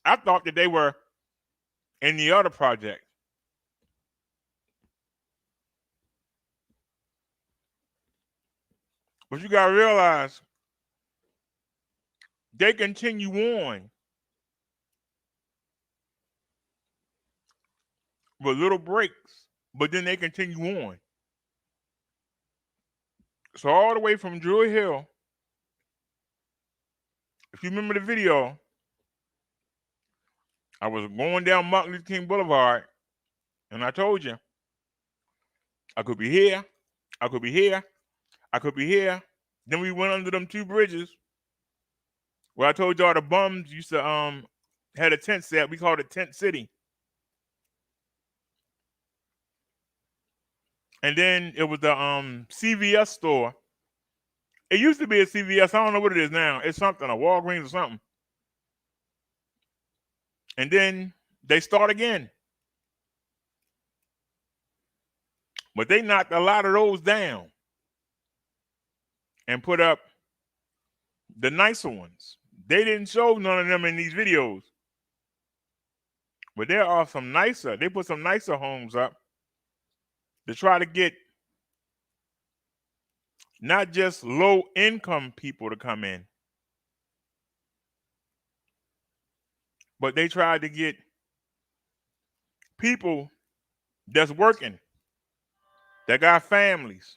I thought that they were in the other project. But you gotta realize they continue on with little breaks, but then they continue on. So all the way from Druid Hill, if you remember the video, I was going down Martin Luther King Boulevard, and I told you, I could be here, I could be here, I could be here. Then we went under them two bridges where I told y'all the bums used to had a tent set. We called it Tent City. And then it was the CVS store. It used to be a CVS. I don't know what it is now. It's something, a Walgreens or something. And then they start again. But they knocked a lot of those down and put up the nicer ones. They didn't show none of them in these videos. But there are some nicer. They put some nicer homes up to try to get not just low-income people to come in, but they tried to get people that's working, that got families.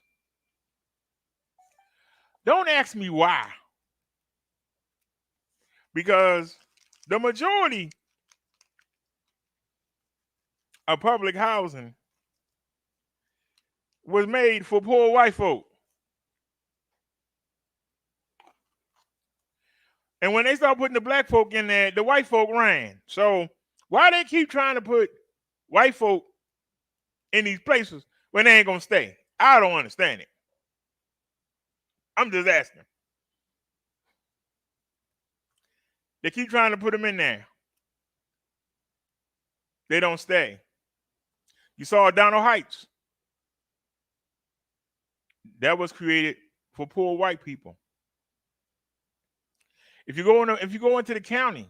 Don't ask me why. Because the majority of public housing was made for poor white folk. And when they start putting the black folk in there, the white folk ran. So why they keep trying to put white folk in these places when they ain't gonna stay? I don't understand it. I'm just asking. They keep trying to put them in there. They don't stay. You saw Donald Heights. That was created for poor white people. If you go into the county,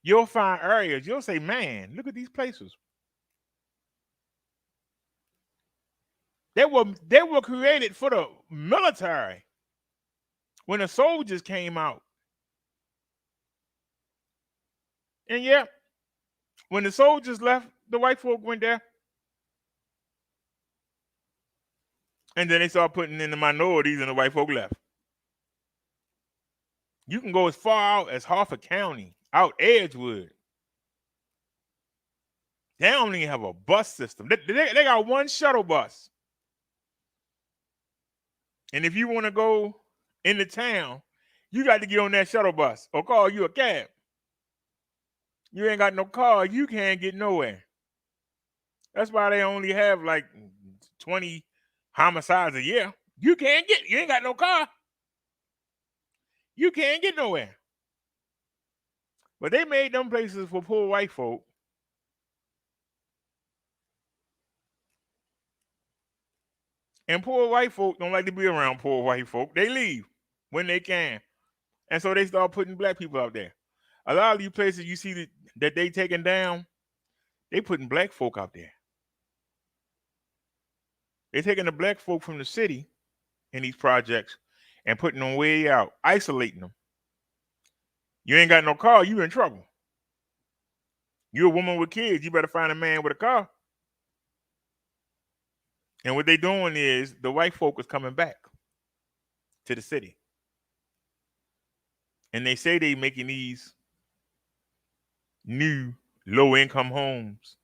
you'll find areas, you'll say, man, look at these places. They were created for the military when the soldiers came out. And yeah, when the soldiers left, the white folk went there. And then they started putting in the minorities and the white folk left. You can go as far out as Harford County, out Edgewood. They don't even have a bus system. They got one shuttle bus. And if you want to go into town, you got to get on that shuttle bus or call you a cab. You ain't got no car, you can't get nowhere. That's why they only have like 20 homicides a year. You ain't got no car. You can't get nowhere. But they made them places for poor white folk. And poor white folk don't like to be around poor white folk. They leave when they can. And so they start putting black people out there. A lot of these places you see that they taking down, they putting black folk out there. They taking the black folk from the city in these projects and putting them way out, isolating them. You ain't got no car, you in trouble. You're a woman with kids, you better find a man with a car. And what they doing is the white folk is coming back to the city. And they say they making these new low-income homes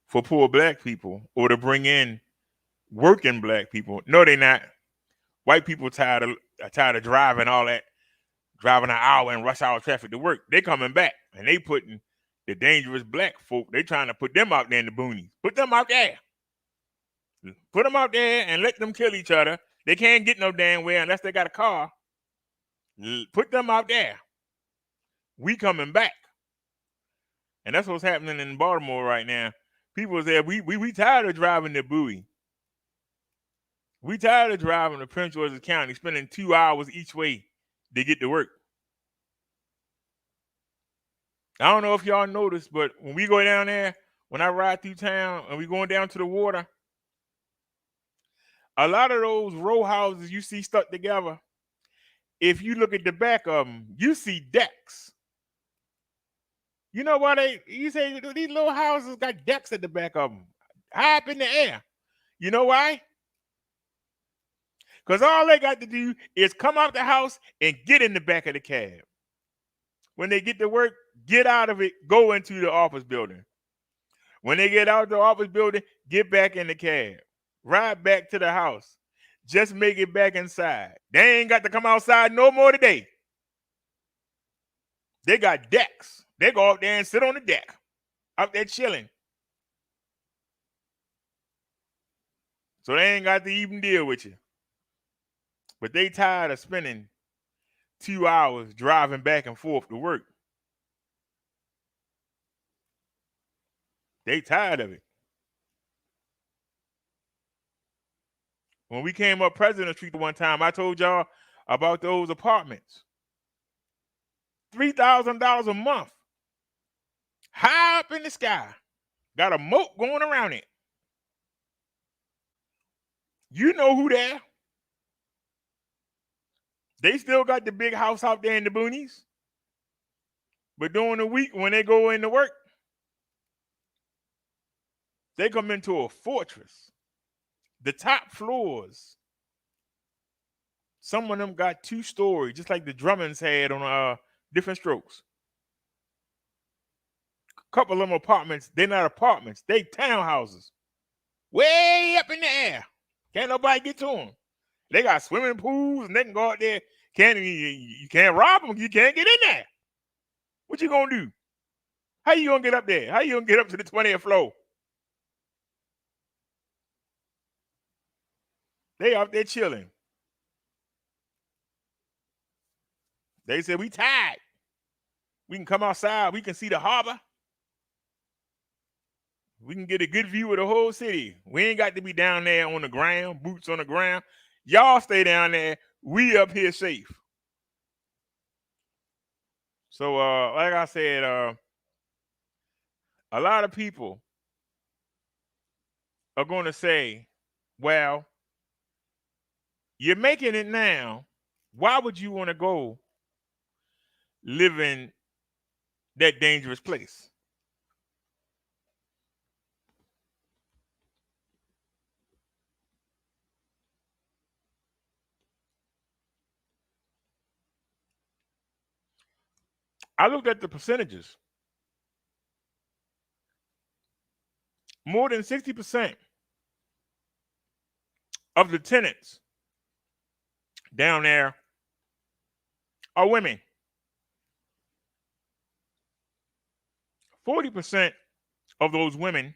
for poor black people or to bring in working black people. No, they not. White people tired of driving all that driving an hour in rush hour traffic to work. They coming back and they putting the dangerous black folk, they trying to put them out there in the boonies. Put them out there. Put them out there and let them kill each other. They can't get no damn way unless they got a car. Put them out there. We coming back. And that's what's happening in Baltimore right now. People say, we tired of driving the Bowie. We tired of driving to Prince George's County, spending 2 hours each way to get to work. I don't know if y'all noticed, but when we go down there, when I ride through town and we going down to the water, a lot of those row houses you see stuck together, if you look at the back of them, you see decks. You know why you say these little houses got decks at the back of them, high up in the air. You know why? Because all they got to do is come out the house and get in the back of the cab. When they get to work, get out of it, go into the office building. When they get out of the office building, get back in the cab. Ride back to the house. Just make it back inside. They ain't got to come outside no more today. They got decks. They go out there and sit on the deck. Out there chilling. So they ain't got to even deal with you. But they tired of spending 2 hours driving back and forth to work. They tired of it. When we came up President Street one time, I told y'all about those apartments. $3,000 a month. High up in the sky. Got a moat going around it. You know who there. They still got the big house out there in the boonies. But during the week when they go into work, they come into a fortress. The top floors, some of them got 2 stories, just like the Drummonds had on Different Strokes. A couple of them apartments, they're not apartments, they townhouses. Way up in the air. Can't nobody get to them. They got swimming pools and they can go out there. You can't rob them. You can't get in there. What you gonna do? How you gonna get up there? How you gonna get up to the 20th floor? They out there chilling. They said, we tired. We can come outside. We can see the harbor. We can get a good view of the whole city. We ain't got to be down there on the ground, boots on the ground. Y'all stay down there. We up here safe. So, like I said, a lot of people are going to say, well, you're making it now. Why would you want to go live in that dangerous place? I looked at the percentages. More than 60% of the tenants down there are women. 40% of those women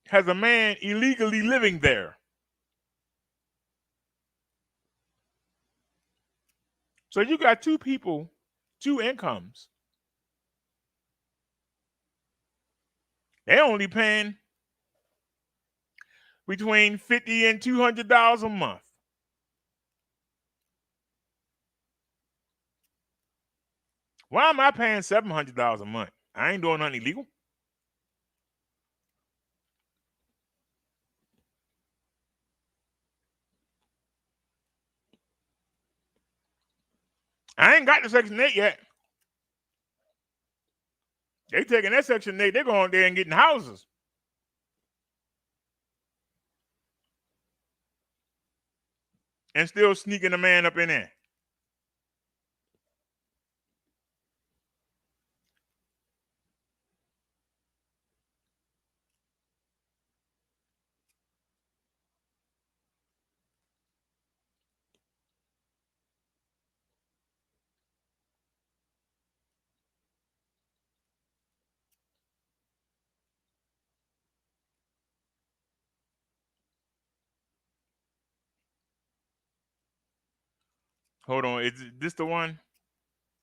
has a man illegally living there. So you got 2 people, 2 incomes. They're only paying between $50 and $200 a month. Why am I paying $700 a month? I ain't doing nothing illegal. I ain't got the Section 8 yet. They taking that Section 8, they're going there and getting houses. And still sneaking a man up in there. Hold on. Is this the one?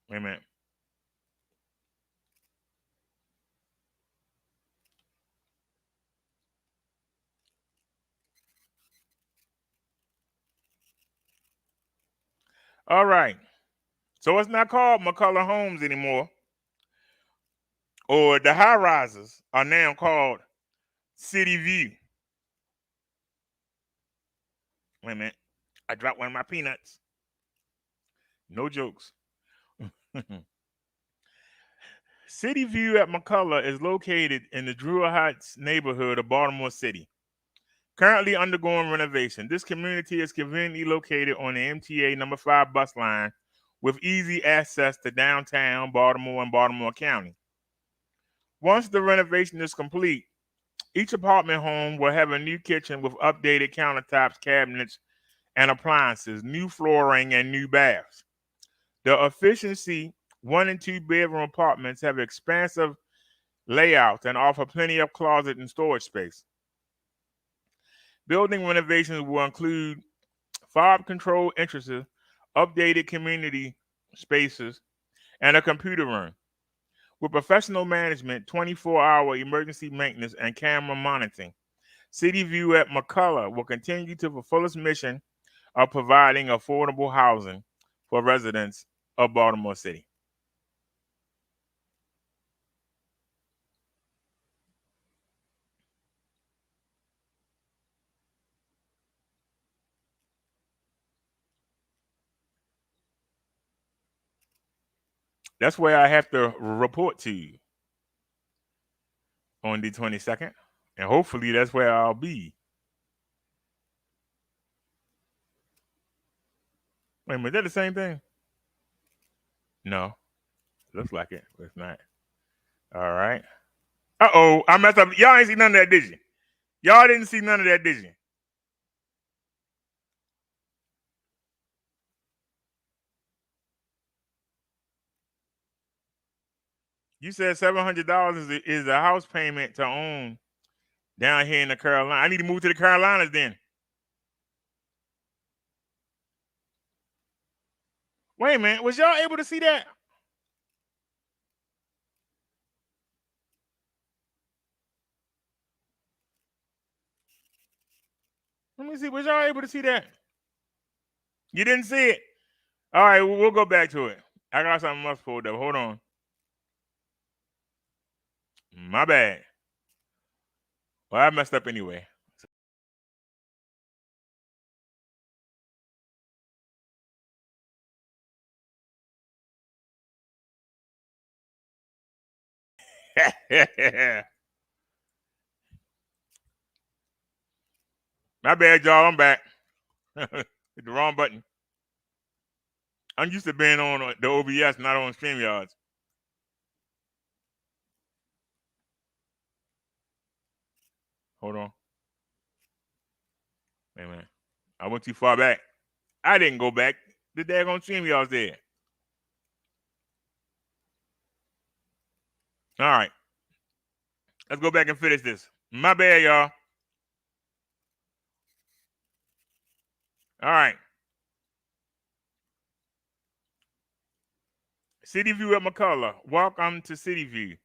Wait a minute. All right. So it's not called McCullough Homes anymore, or the high rises are now called City View. Wait a minute. I dropped one of my peanuts. No jokes. City View at McCullough is located in the Druid Heights neighborhood of Baltimore City. Currently undergoing renovation, this community is conveniently located on the MTA number 5 bus line with easy access to downtown Baltimore and Baltimore County. Once the renovation is complete, each apartment home will have a new kitchen with updated countertops, cabinets, and appliances, new flooring, and new baths. The efficiency 1 and 2 bedroom apartments have expansive layouts and offer plenty of closet and storage space. Building renovations will include fob control entrances, updated community spaces, and a computer room. With professional management, 24-hour emergency maintenance, and camera monitoring, City View at McCullough will continue to fulfill its mission of providing affordable housing for residents of Baltimore City. That's where I have to report to you on the 22nd, and hopefully that's where I'll be. Wait a minute, is that the same thing? No, looks like it, but it's not. All right. Uh-oh, I messed up. Y'all ain't see none of that, did you? Y'all didn't see none of that, did you? You said $700 is a house payment to own down here in the Carolina. I need to move to the Carolinas then. Wait a minute, was y'all able to see that? Let me see, was y'all able to see that? You didn't see it? All right, we'll go back to it. I got something else pulled up. Hold on. My bad. Well, I messed up anyway. My bad, y'all. I'm back. Hit the wrong button. I'm used to being on the OBS, not on StreamYards. Hold on. Wait a minute. I went too far back. I didn't go back. The daggone StreamYards there. All right. Let's go back and finish this. My bad, y'all. All right. City View at McCullough. Welcome to City View.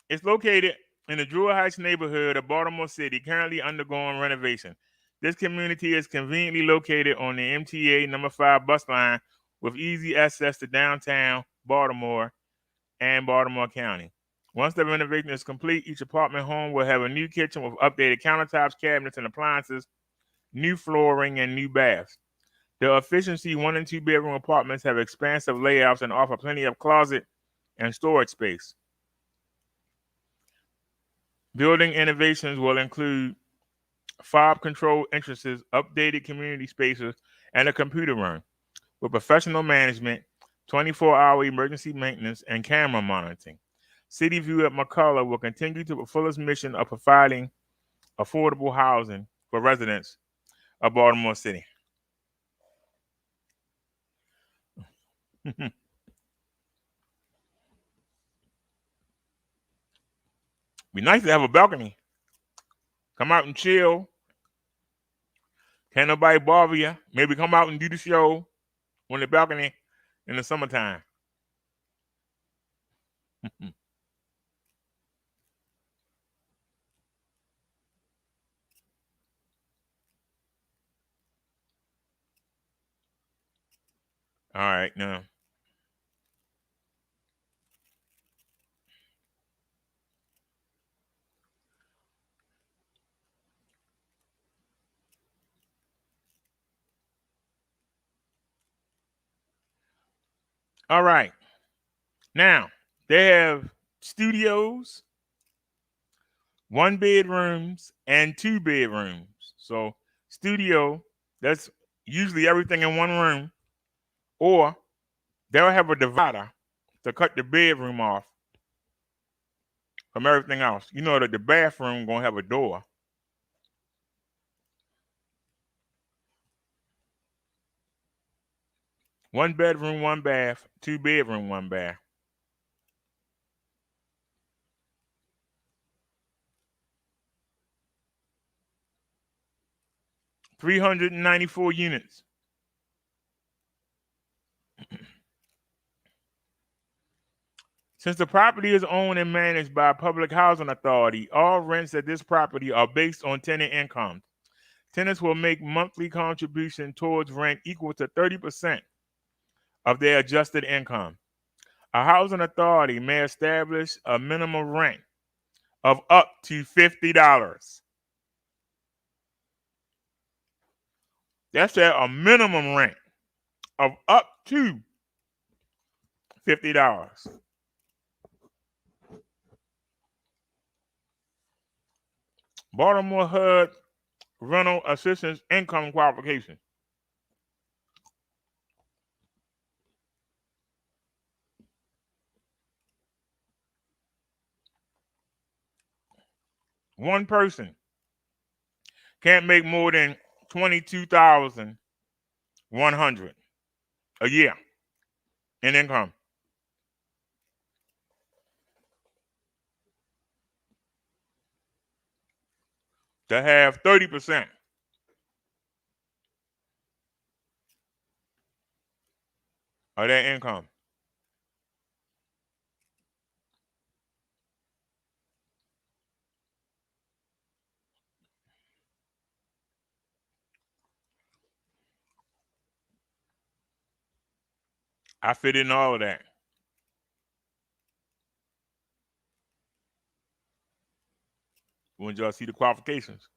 It's located in the Druid Heights neighborhood of Baltimore City, currently undergoing renovation. This community is conveniently located on the MTA number 5 bus line with easy access to downtown Baltimore and Baltimore County. Once the renovation is complete, each apartment home will have a new kitchen with updated countertops, cabinets, and appliances, new flooring, and new baths. The efficiency 1 and 2 bedroom apartments have expansive layouts and offer plenty of closet and storage space. Building innovations will include fob control entrances, updated community spaces, and a computer room. With professional management, 24-hour emergency maintenance, and camera monitoring, City View at McCullough will continue to fulfill its mission of providing affordable housing for residents of Baltimore City. Be nice to have a balcony. Come out and chill. Can't nobody bother you. Maybe come out and do the show. on the balcony in the summertime. All right, now. All right. Now, they have studios, 1 bedrooms, and 2 bedrooms. So, studio, that's usually everything in one room, or they'll have a divider to cut the bedroom off from everything else. You know that the bathroom gonna have a door. One bedroom, 1 bath, 2 bedroom, 1 bath. $394 units. Since the property is owned and managed by a public housing authority, all rents at this property are based on tenant income. Tenants will make monthly contribution towards rent equal to 30% of their adjusted income. A housing authority may establish a minimum rent of up to $50. That's a minimum rent of up to $50. Baltimore HUD rental assistance income qualification. One person can't make more than $22,100 a year in income. To have 30% of their income. I fit in all of that. When y'all see the qualifications.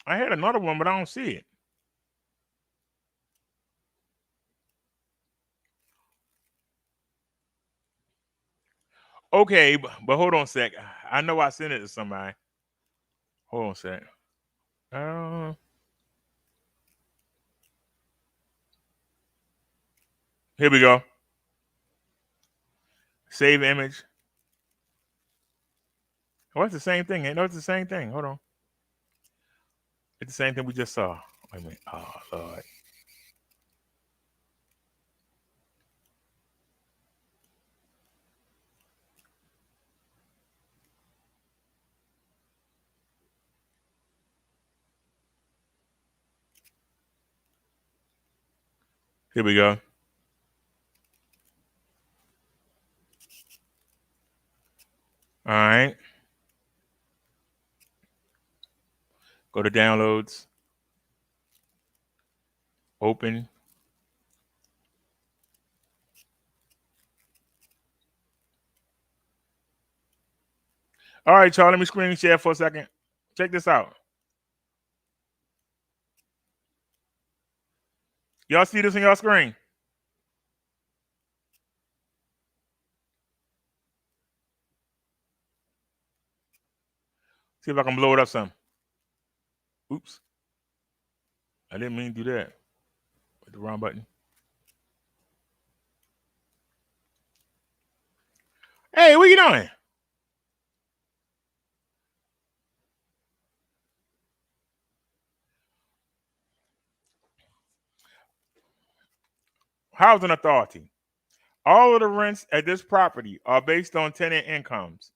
I had another one, but I don't see it. Okay, but hold on a sec. I know I sent it to somebody. Hold on a sec. Here we go. Save image. Oh, it's the same thing. No, it's the same thing. Hold on. It's the same thing we just saw. Wait a minute. Oh, Lord. Here we go. All right. Go to downloads. Open. All right, y'all. Let me screen share for a second. Check this out. Y'all see this on your screen? See if I can blow it up some. Oops. I didn't mean to do that. With the wrong button. Hey, what you doing? Housing authority. All of the rents at this property are based on tenant incomes.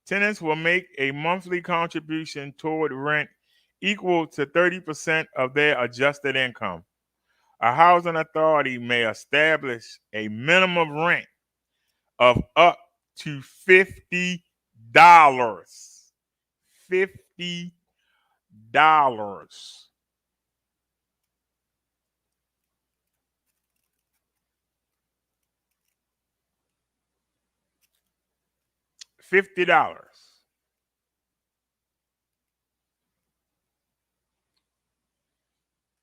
Tenants will make a monthly contribution toward rent equal to 30% of their adjusted income. A housing authority may establish a minimum rent of up to $50. $50. $50.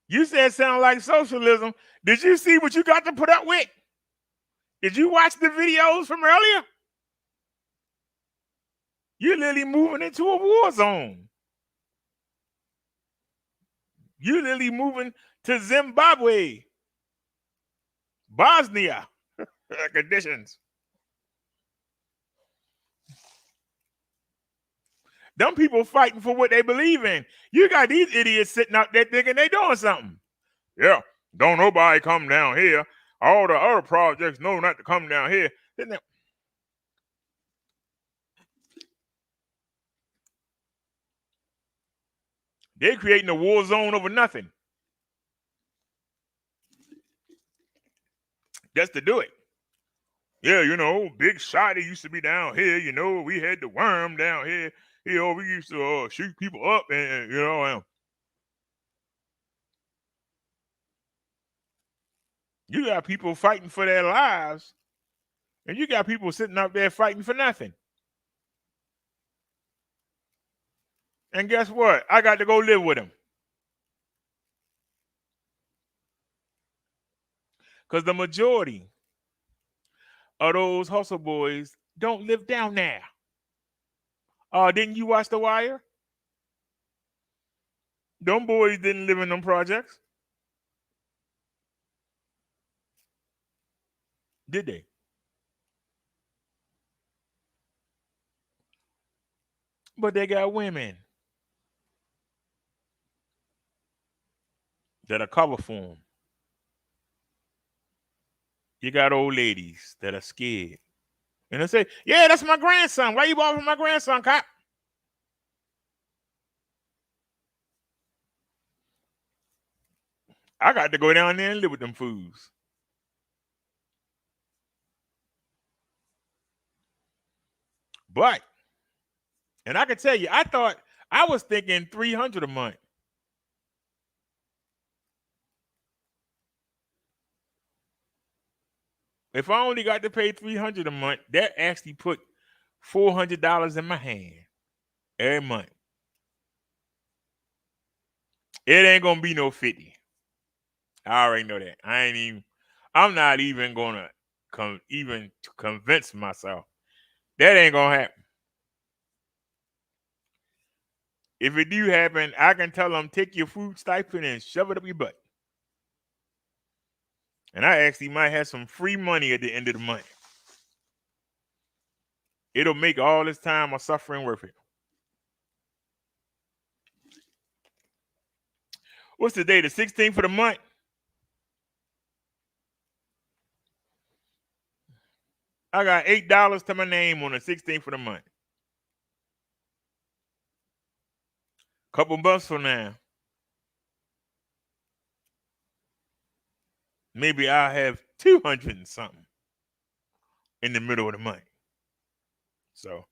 You said it sounded like socialism. Did you see what you got to put up with? Did you watch the videos from earlier? You're literally moving into a war zone. You're literally moving to Zimbabwe, Bosnia conditions. Them people fighting for what they believe in. You got these idiots sitting out there thinking they doing something. Yeah, don't nobody come down here. All the other projects know not to come down here. They're creating a war zone over nothing. Just to do it. Yeah, you know, Big Shotty used to be down here. You know, we had the worm down here. You know, we used to shoot people up and, you know. You got people fighting for their lives, and you got people sitting up there fighting for nothing. And guess what? I got to go live with them. Because the majority of those hustle boys don't live down there. Didn't you watch The Wire? Them boys didn't live in them projects. Did they? But they got women that are cover for them. You got old ladies that are scared. And they say, yeah, that's my grandson. Why you bought for my grandson, cop? I got to go down there and live with them fools. But, and I can tell you, I was thinking $300 a month. If I only got to pay $300 a month, that actually put $400 in my hand every month. It ain't gonna be no 50. I already know that. I'm not even gonna convince myself that ain't gonna happen. If it do happen, I can tell them, take your food stipend and shove it up your butt. And I actually might have some free money at the end of the month. It'll make all this time of suffering worth it. What's the day? The 16th of the month? I got $8 to my name on the 16th of the month. Couple months from now, maybe I'll have 200 and something in the middle of the month. So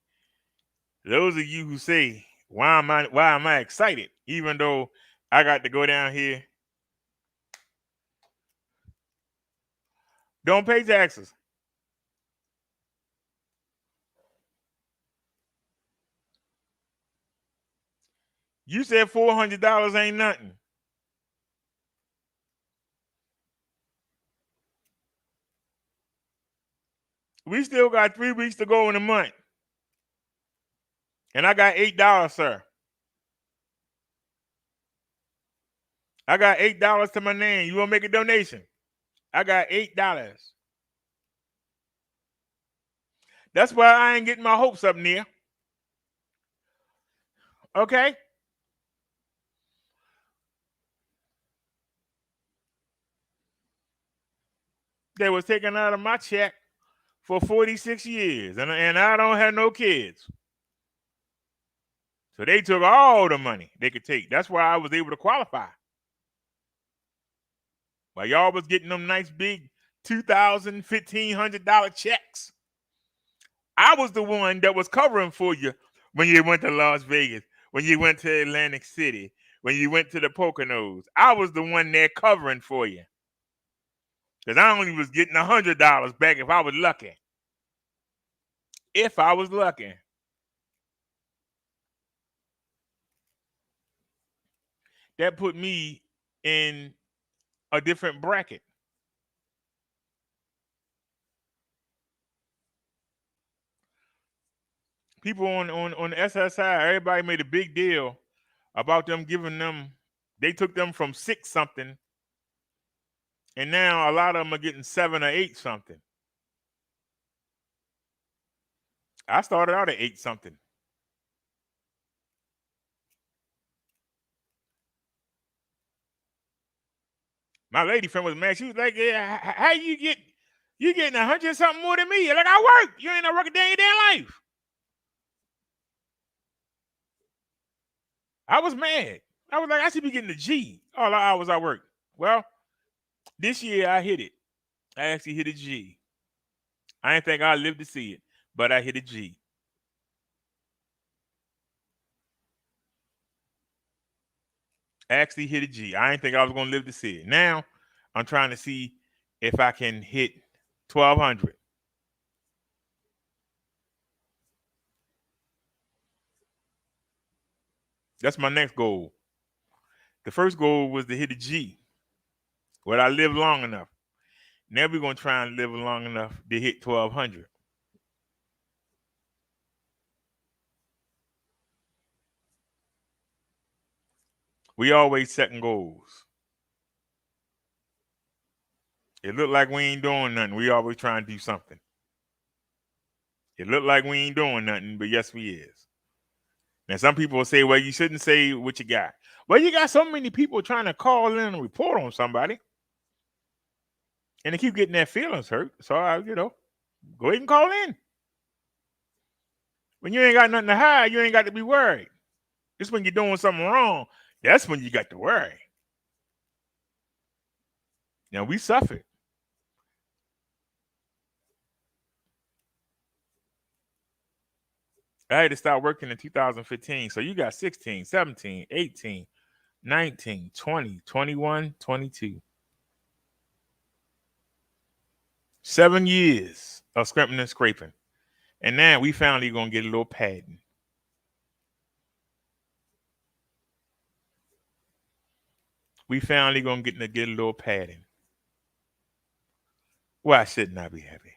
those of you who say, why am I excited, even though I got to go down here? Don't pay taxes. You said $400 ain't nothing. We still got 3 weeks to go in the month. And I got $8, sir. I got $8 to my name. You want to make a donation? I got $8. That's why I ain't getting my hopes up, Nia. Okay? They was taken out of my check for 46 years, and I don't have no kids. So they took all the money they could take. That's why I was able to qualify. While y'all was getting them nice big $2,000, $1,500 checks, I was the one that was covering for you when you went to Las Vegas, when you went to Atlantic City, when you went to the Poconos. I was the one there covering for you. Because I only was getting $100 back if I was lucky. If I was lucky. That put me in a different bracket. People on SSI, everybody made a big deal about them giving them, they took them from 6 something, and now a lot of them are getting 7 or 8 something. I started out at 8 something. My lady friend was mad. She was like, yeah, how you getting 100 something more than me? Like, I work. You ain't not working a day in your damn life. I was mad. I was like, I should be getting a G all the hours I work. Well, this year I hit it. I actually hit a G. I didn't think I'd live to see it, but I hit a G. I actually hit a G. I didn't think I was going to live to see it. Now, I'm trying to see if I can hit 1,200. That's my next goal. The first goal was to hit a G. Well, I live long enough. Now we're going to try and live long enough to hit 1,200. We always setting goals. It look like we ain't doing nothing. We always trying to do something. It look like we ain't doing nothing, but yes, we is. Now, some people will say, well, you shouldn't say what you got. Well, you got so many people trying to call in and report on somebody. And they keep getting their feelings hurt. So, go ahead and call in. When you ain't got nothing to hide, you ain't got to be worried. It's when you're doing something wrong. That's when you got to worry. Now, we suffered. I had to start working in 2015. So you got 16, 17, 18, 19, 20, 21, 22. 7 years of scrimping and scraping. And now we finally going to get a little padding. We finally going to get a little padding. Why shouldn't I be happy?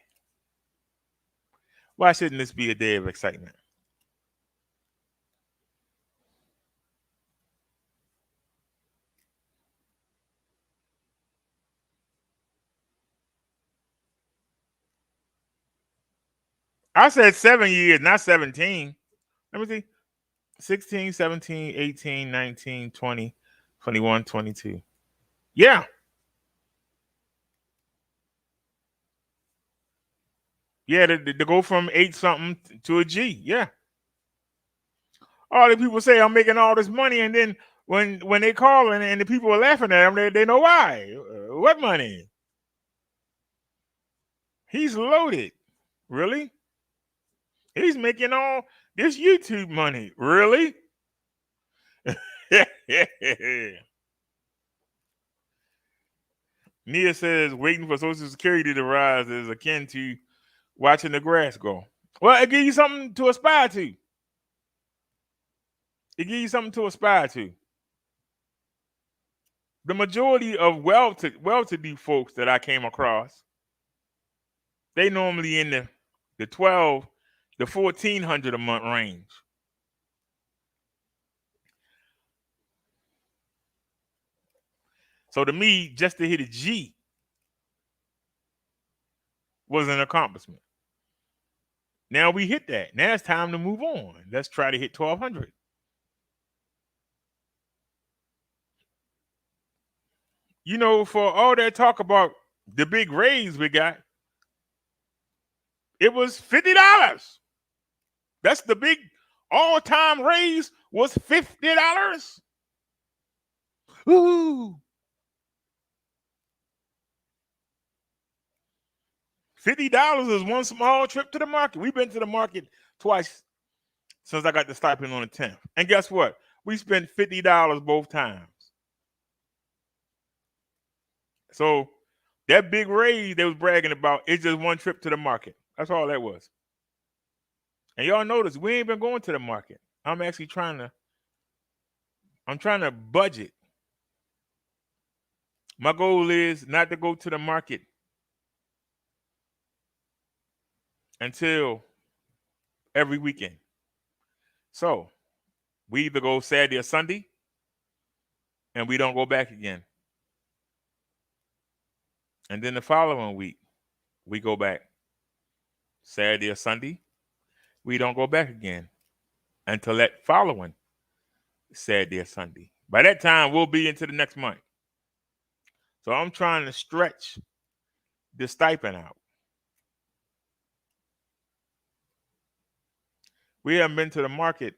Why shouldn't this be a day of excitement? I said 7 years, not 17. Let me see. 16, 17, 18, 19, 20, 21, 22. Yeah. Yeah, to go from 8 something to a G. Yeah. All the people say I'm making all this money, and then when they call and the people are laughing at them, they know why. What money? He's loaded. Really? He's making all this YouTube money. Really? Nia says waiting for Social Security to rise is akin to watching the grass grow. Well, it gives you something to aspire to. It gives you something to aspire to. The majority of well-to-do folks that I came across, they normally in the 12 to 1,400 a month range. So to me, just to hit a G was an accomplishment. Now we hit that. Now it's time to move on. Let's try to hit 1,200. For all that talk about the big raise we got, it was $50. That's the big all-time raise was $50. Ooh. $50 is one small trip to the market. We've been to the market twice since I got the stipend on the 10th. And guess what? We spent $50 both times. So that big raise they was bragging about is just one trip to the market. That's all that was. And y'all notice we ain't been going to the market. I'm actually trying to budget. My goal is not to go to the market until every weekend. So we either go Saturday or Sunday and we don't go back again. And then the following week, we go back Saturday or Sunday. We don't go back again until that following Saturday or Sunday. By that time, we'll be into the next month. So I'm trying to stretch the stipend out. We haven't been to the market.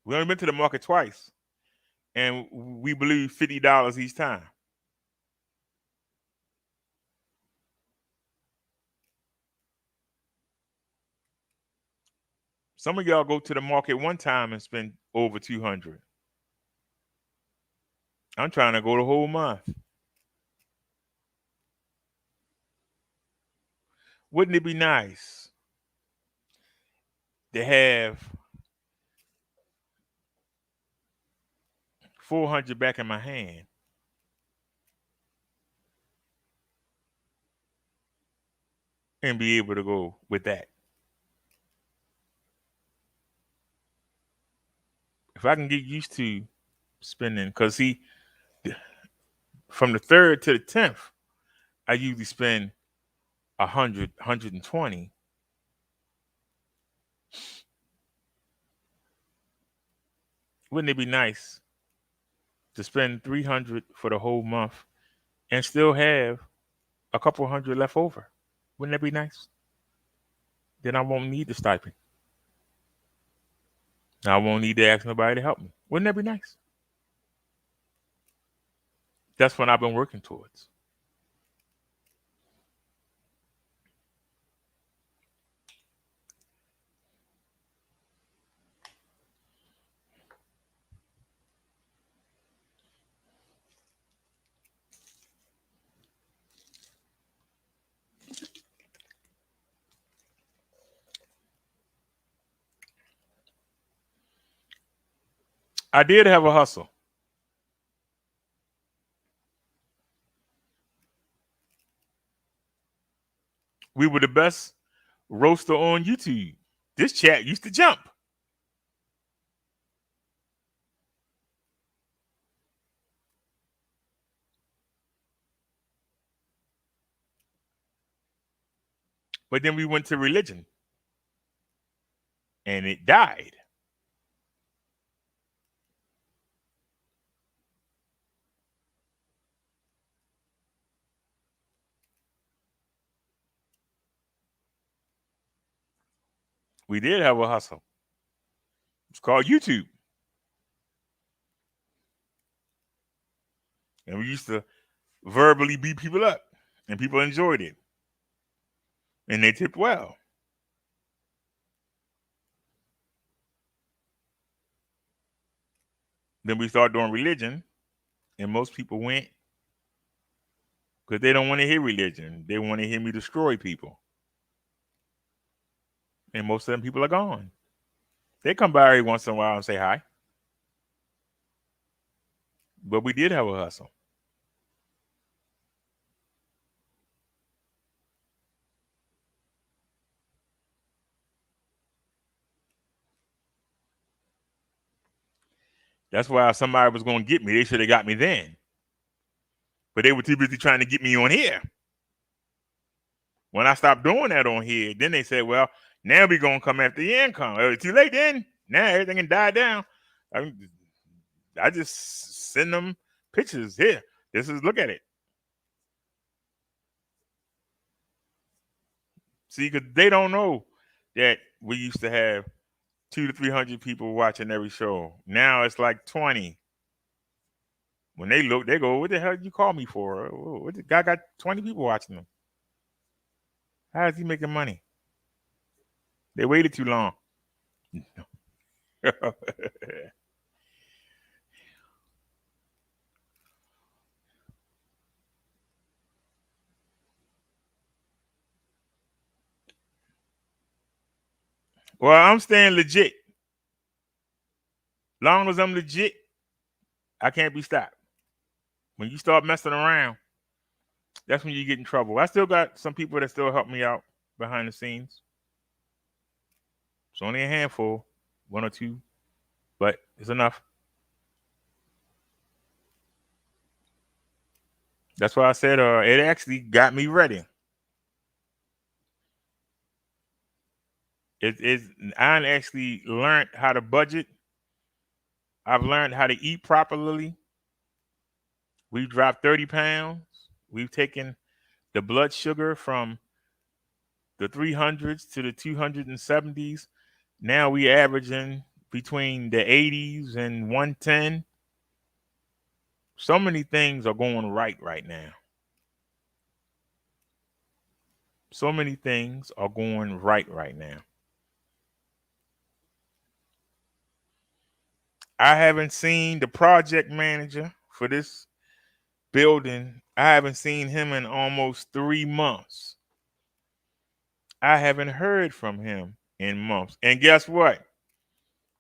We only been to the market twice, and we believe $50 each time. Some of y'all go to the market one time and spend over $200. I'm trying to go the whole month. Wouldn't it be nice to have $400 back in my hand and be able to go with that? If I can get used to spending, because see, from the 3rd to the 10th, I usually spend 100, 120. Wouldn't it be nice to spend 300 for the whole month and still have a couple hundred left over? Wouldn't that be nice? Then I won't need the stipend. I won't need to ask nobody to help me. Wouldn't that be nice? That's what I've been working towards. I did have a hustle. We were the best roaster on YouTube. This chat used to jump. But then we went to religion and it died. We did have a hustle. It's called YouTube. And we used to verbally beat people up, and people enjoyed it. And they tipped well. Then we started doing religion, and most people went because they don't want to hear religion. They want to hear me destroy people. And most of them people are gone. They come by every once in a while and say hi. But we did have a hustle. That's why if somebody was going to get me, they should have got me then. But they were too busy trying to get me on here. When I stopped doing that on here, then they said, well, now we're going to come after the income. It's too late then. Now everything can die down. I just send them pictures. Here, look at it. See, because they don't know that we used to have 200 to 300 people watching every show. Now it's like 20. When they look, they go, "What the hell did you call me for? What the guy got 20 people watching him? How is he making money?" They waited too long. Well, I'm staying legit. Long as I'm legit, I can't be stopped. When you start messing around, that's when you get in trouble. I still got some people that still help me out behind the scenes. It's only a handful, 1 or 2, but it's enough. That's why I said it actually got me ready. I actually learned how to budget. I've learned how to eat properly. We've dropped 30 pounds. We've taken the blood sugar from the 300s to the 270s. Now we averaging between the 80s and 110. So many things are going right now. So many things are going right now. I haven't seen the project manager for this building. I haven't seen him in almost 3 months. I haven't heard from him in months. And guess what?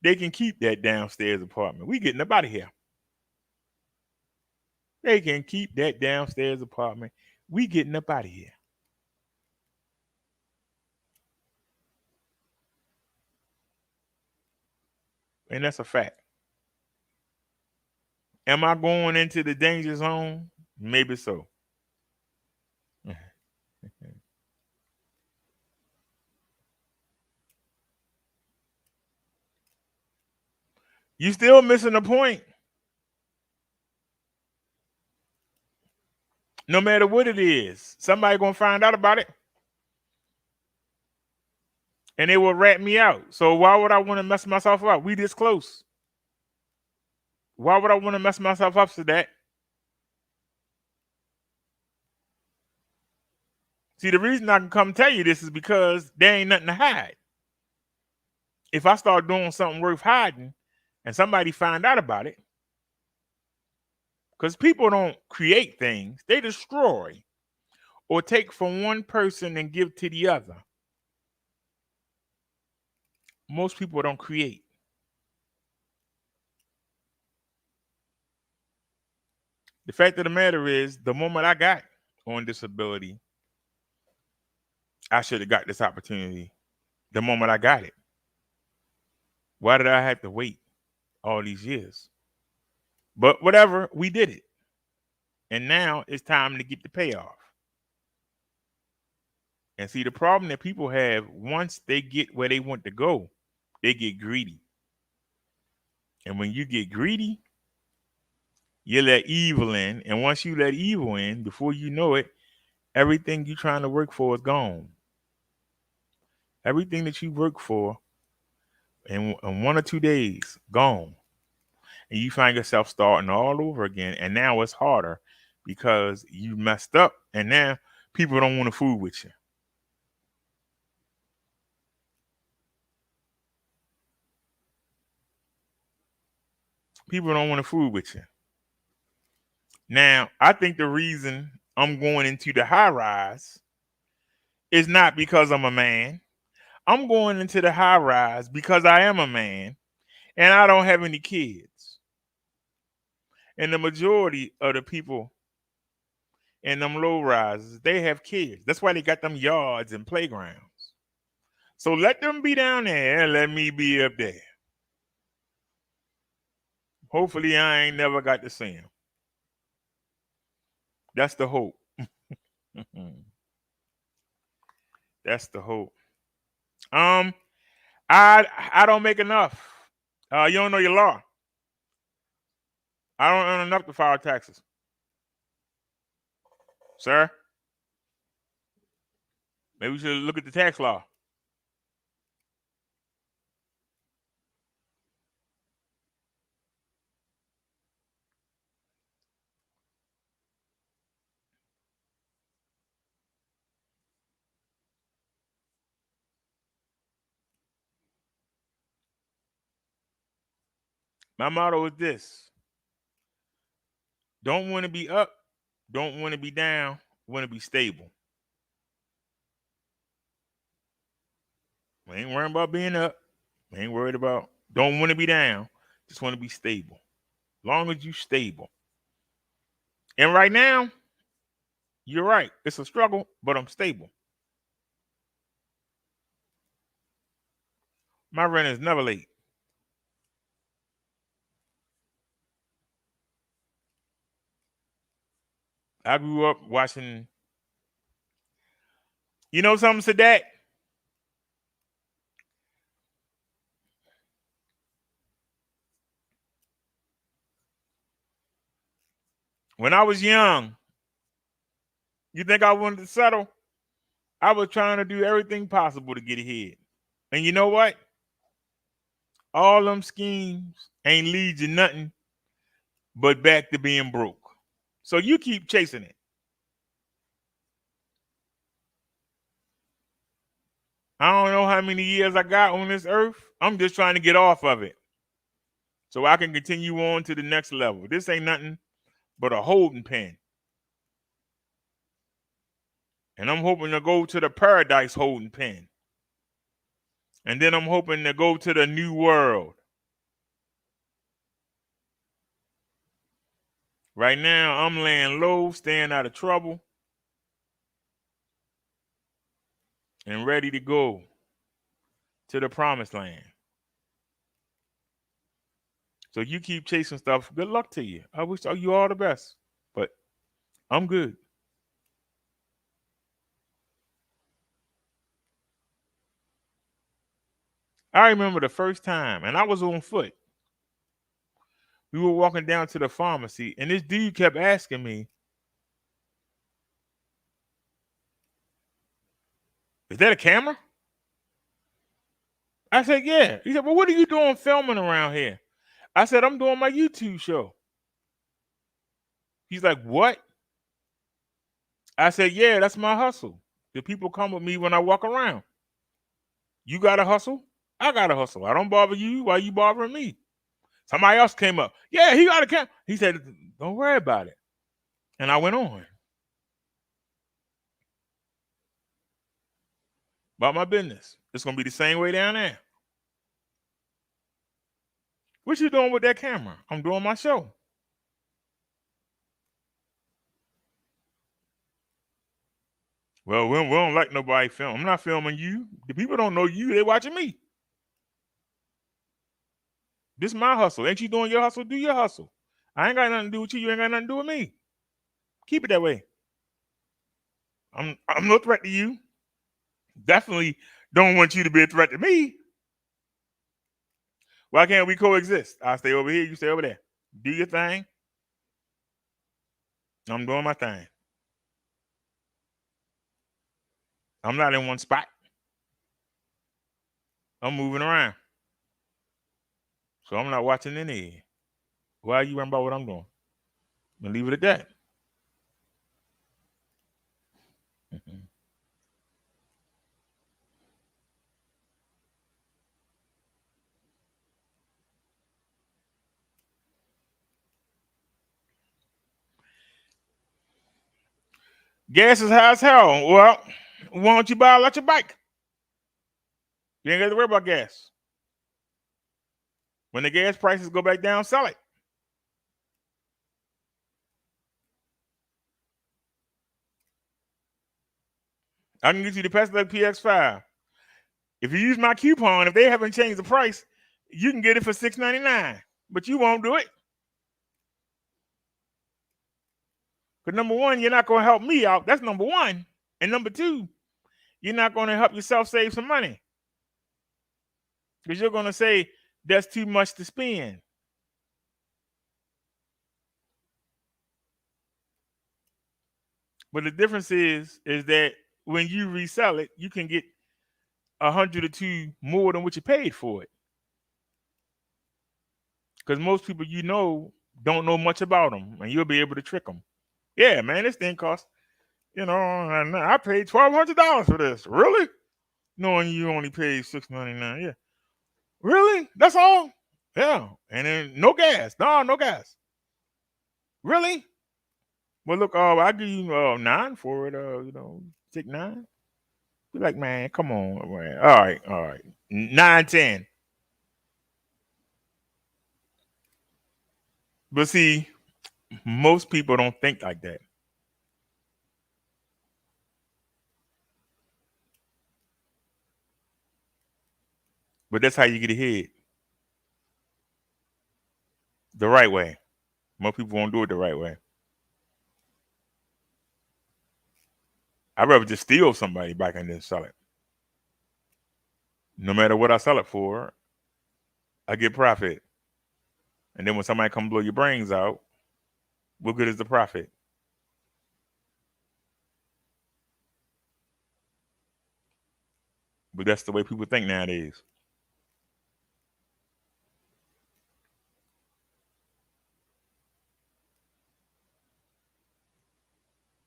They can keep that downstairs apartment. We getting up out of here. They can keep that downstairs apartment. We getting up out of here. And that's a fact. Am I going into the danger zone? Maybe so. You still missing the point. No matter what it is, somebody gonna find out about it. And they will rat me out. So why would I want to mess myself up? We this close. Why would I want to mess myself up to that? See, the reason I can come tell you this is because there ain't nothing to hide. If I start doing something worth hiding and somebody find out about it, because people don't create things, they destroy or take from one person and give to the other. Most people don't create. The fact of the matter is, the moment I got on disability, I should have got this opportunity the moment I got it. Why did I have to wait all these years? But whatever, we did it. And now it's time to get the payoff. And see, the problem that people have, once they get where they want to go, they get greedy. And when you get greedy, you let evil in. And once you let evil in, before you know it, everything you're trying to work for is gone. Everything that you work for in 1 or 2 days, gone. And you find yourself starting all over again. And now it's harder because you messed up. And now people don't want to fool with you. People don't want to fool with you. Now, I think the reason I'm going into the high rise is not because I'm a man. I'm going into the high rise because I am a man and I don't have any kids. And the majority of the people in them low rises, they have kids. That's why they got them yards and playgrounds. So let them be down there and let me be up there. Hopefully I ain't never got to see him. That's the hope. That's the hope. I don't make enough. You don't know your law. I don't earn enough to file taxes. Sir, maybe we should look at the tax law. My motto is this: don't want to be up, don't want to be down, want to be stable. We ain't worrying about being up. We ain't worried about, don't want to be down. Just want to be stable. Long as you stable. And right now, you're right. It's a struggle, but I'm stable. My rent is never late. I grew up watching, you know something, Sadat? When I was young, you think I wanted to settle? I was trying to do everything possible to get ahead. And you know what? All them schemes ain't lead you nothing but back to being broke. So you keep chasing it. I don't know how many years I got on this earth. I'm just trying to get off of it so I can continue on to the next level. This ain't nothing but a holding pen. And I'm hoping to go to the paradise holding pen. And then I'm hoping to go to the new world. Right now, I'm laying low, staying out of trouble, and ready to go to the promised land. So you keep chasing stuff. Good luck to you. I wish you all the best. But I'm good. I remember the first time, and I was on foot. We were walking down to the pharmacy, and this dude kept asking me, "Is that a camera?" I said, "Yeah." He said, "Well, what are you doing filming around here?" I said, "I'm doing my YouTube show." He's like, "What?" I said, "Yeah, that's my hustle. The people come with me when I walk around. You got a hustle? I got a hustle. I don't bother you. Why you bothering me?" Somebody else came up. "Yeah, he got a camera." He said, "Don't worry about it." And I went on about my business. It's going to be the same way down there. What you doing with that camera? I'm doing my show. Well, we don't like nobody film. I'm not filming you. The people don't know you. They watching me. This is my hustle. Ain't you doing your hustle? Do your hustle. I ain't got nothing to do with you. You ain't got nothing to do with me. Keep it that way. I'm no threat to you. Definitely don't want you to be a threat to me. Why can't we coexist? I stay over here, you stay over there. Do your thing. I'm doing my thing. I'm not in one spot. I'm moving around. So I'm not watching any. Why are you worrying about what I'm doing? I'm gonna leave it at that. Gas is high as hell. Well, why don't you buy an electric bike? You ain't got to worry about gas. When the gas prices go back down, sell it. I can get you the Peslec PX5. If you use my coupon, if they haven't changed the price, you can get it for $6.99. But you won't do it. Because number one, you're not going to help me out. That's number one. And number two, you're not going to help yourself save some money. Because you're going to say, that's too much to spend. But the difference is that when you resell it, you can get 100 or 2 more than what you paid for it. Because most people you know don't know much about them, and you'll be able to trick them. Yeah, man, this thing costs, I paid $1,200 for this. Really? Knowing you only paid $6.99. Yeah. Really? That's all? Yeah, and then no gas. No gas. Really? Well, look, I give you 9 for it. Take 9. Be like, man, come on, man. All right. 9, 10. But see, most people don't think like that. But that's how you get ahead. The right way. Most people won't do it the right way. I'd rather just steal somebody back and then sell it. No matter what I sell it for, I get profit. And then when somebody come blow your brains out, what good is the profit? But that's the way people think nowadays.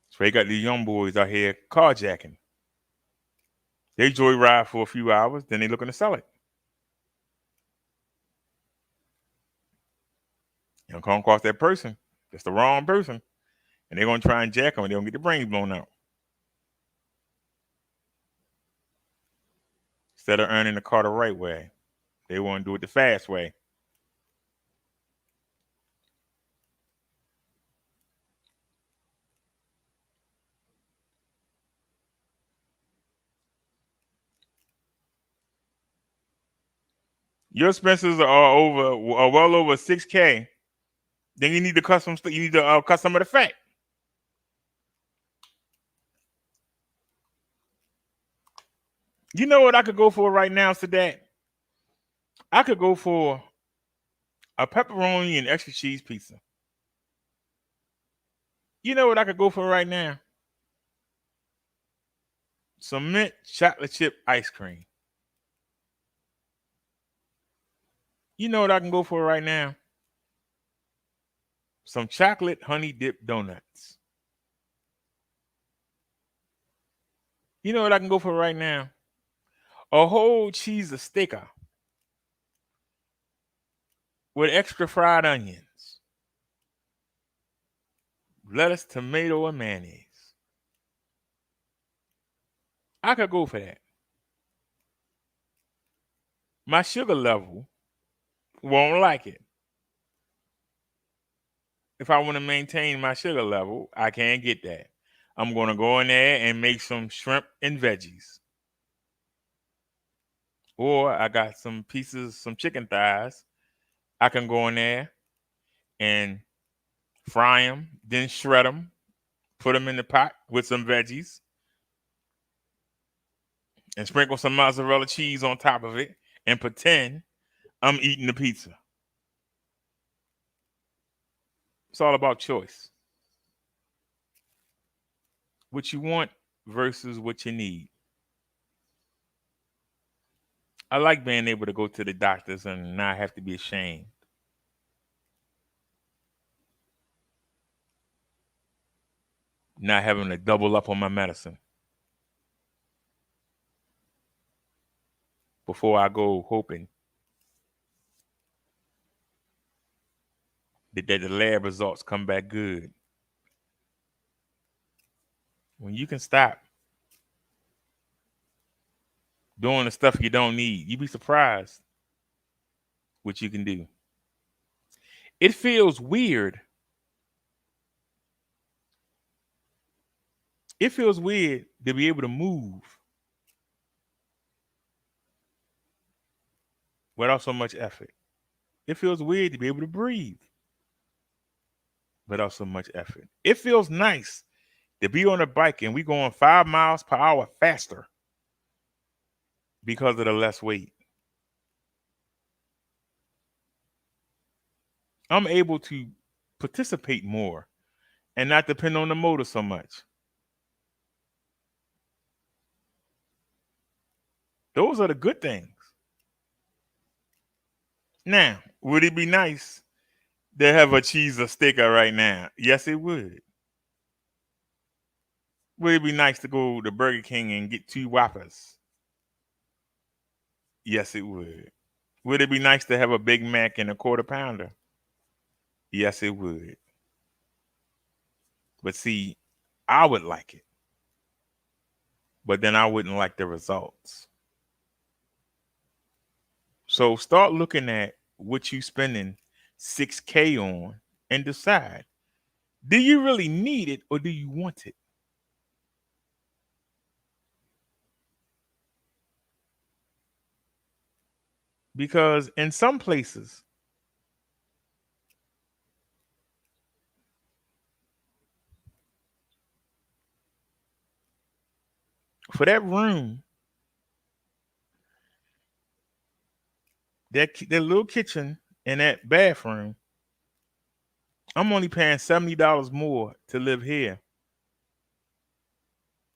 So they got these young boys out here carjacking. They joyride for a few hours, then they looking to sell it. You don't come across that person. That's the wrong person. And they're going to try and jack them and they're going to get their brains blown out. Instead of earning the car the right way, they want to do it the fast way. Your expenses are well over $6K. Then you need to cut some of the fat. You know what I could go for right now, Sadat? I could go for a pepperoni and extra cheese pizza. You know what I could go for right now? Some mint chocolate chip ice cream. You know what I can go for right now? Some chocolate honey dip donuts. You know what I can go for right now? A whole cheese sticker with extra fried onions, lettuce, tomato, and mayonnaise. I could go for that. My sugar level won't like it. If I want to maintain my sugar level, I can't get that. I'm going to go in there and make some shrimp and veggies. Or I got some chicken thighs. I can go in there and fry them, then shred them, put them in the pot with some veggies, and sprinkle some mozzarella cheese on top of it and pretend I'm eating the pizza. It's all about choice. What you want versus what you need. I like being able to go to the doctors and not have to be ashamed. Not having to double up on my medicine before I go, hoping that the lab results come back good. When you can stop doing the stuff you don't need, you'd be surprised what you can do. It feels weird. It feels weird to be able to move without so much effort. It feels weird to be able to breathe without so much effort. It feels nice to be on a bike and we going 5 miles per hour faster because of the less weight. I'm able to participate more and not depend on the motor so much. Those are the good things. Now, would it be nice to have a cheese or sticker right now? Yes, it would. Would it be nice to go to Burger King and get 2 Whoppers? Yes, it would. Would it be nice to have a Big Mac and a quarter pounder? Yes, it would. But see, I would like it. But then I wouldn't like the results. So start looking at what you spending $6K on and decide, do you really need it or do you want it? Because in some places, for that room, that little kitchen and that bathroom, I'm only paying $70 more to live here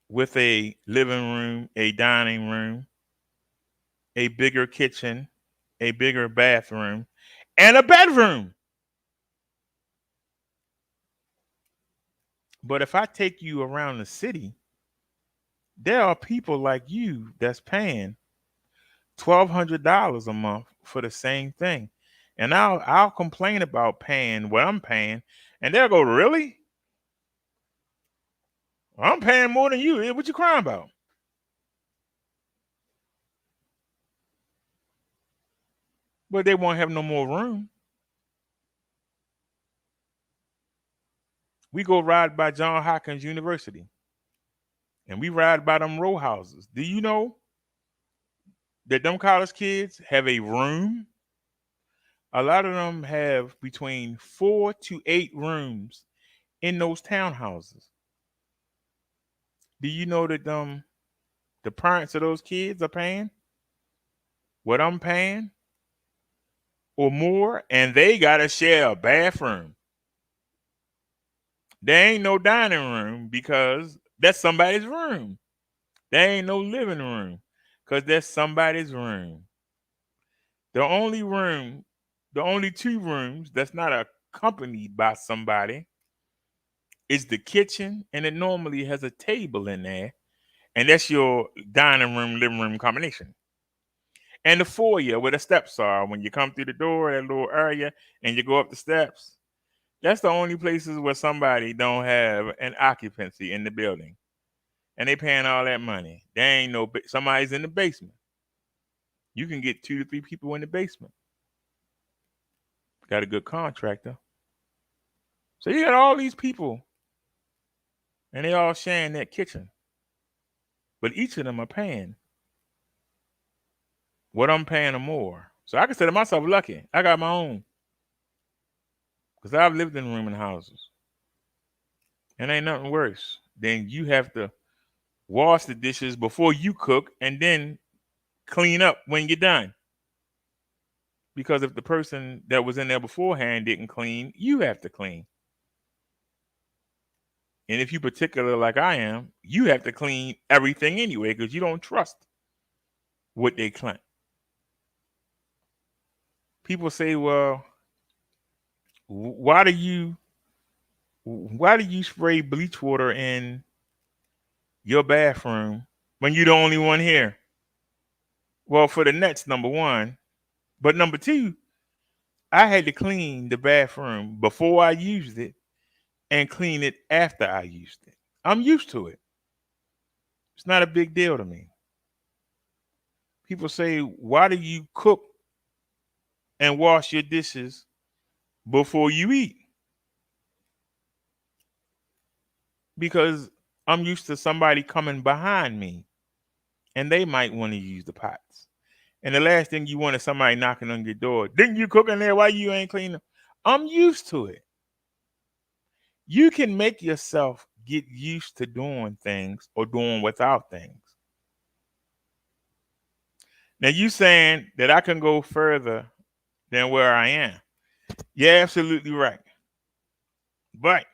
with a living room, a dining room, a bigger kitchen, a bigger bathroom, and a bedroom. But if I take you around the city, there are people like you that's paying $1,200 a month for the same thing. And I'll complain about paying what I'm paying, and they'll go, really? I'm paying more than you. What you crying about? But they won't have no more room. We go ride by John Hopkins University, and we ride by them row houses. Do you know that them college kids have a room? A lot of them have between 4 to 8 rooms in those townhouses. Do you know that the parents of those kids are paying what I'm paying or more, and they gotta share a bathroom? There ain't no dining room because that's somebody's room. There ain't no living room because that's somebody's room. The only 2 rooms that's not accompanied by somebody is the kitchen, and it normally has a table in there, and that's your dining room, living room combination. And the foyer where the steps are, when you come through the door, that little area, and you go up the steps, that's the only places where somebody don't have an occupancy in the building. And they paying all that money. There ain't no, somebody's in the basement. You can get 2 to 3 people in the basement. Got a good contractor. So you got all these people, and they all sharing that kitchen. But each of them are paying what I'm paying or more. So I consider myself lucky. I got my own. Because I've lived in rooming houses. And ain't nothing worse than you have to wash the dishes before you cook and then clean up when you're done. Because if the person that was in there beforehand didn't clean, you have to clean. And if you particular like I am, you have to clean everything anyway because you don't trust what they clean. People say, well, why do you spray bleach water in your bathroom when you're the only one here? Well, for the nets, number one. But number two, I had to clean the bathroom before I used it and clean it after I used it. I'm used to it. It's not a big deal to me. People say, why do you cook and wash your dishes before you eat? Because I'm used to somebody coming behind me and they might want to use the pots. And the last thing you want is somebody knocking on your door. Didn't you cook in there? Why you ain't cleaning? I'm used to it. You can make yourself get used to doing things or doing without things. Now you saying that I can go further than where I am. You're absolutely right. But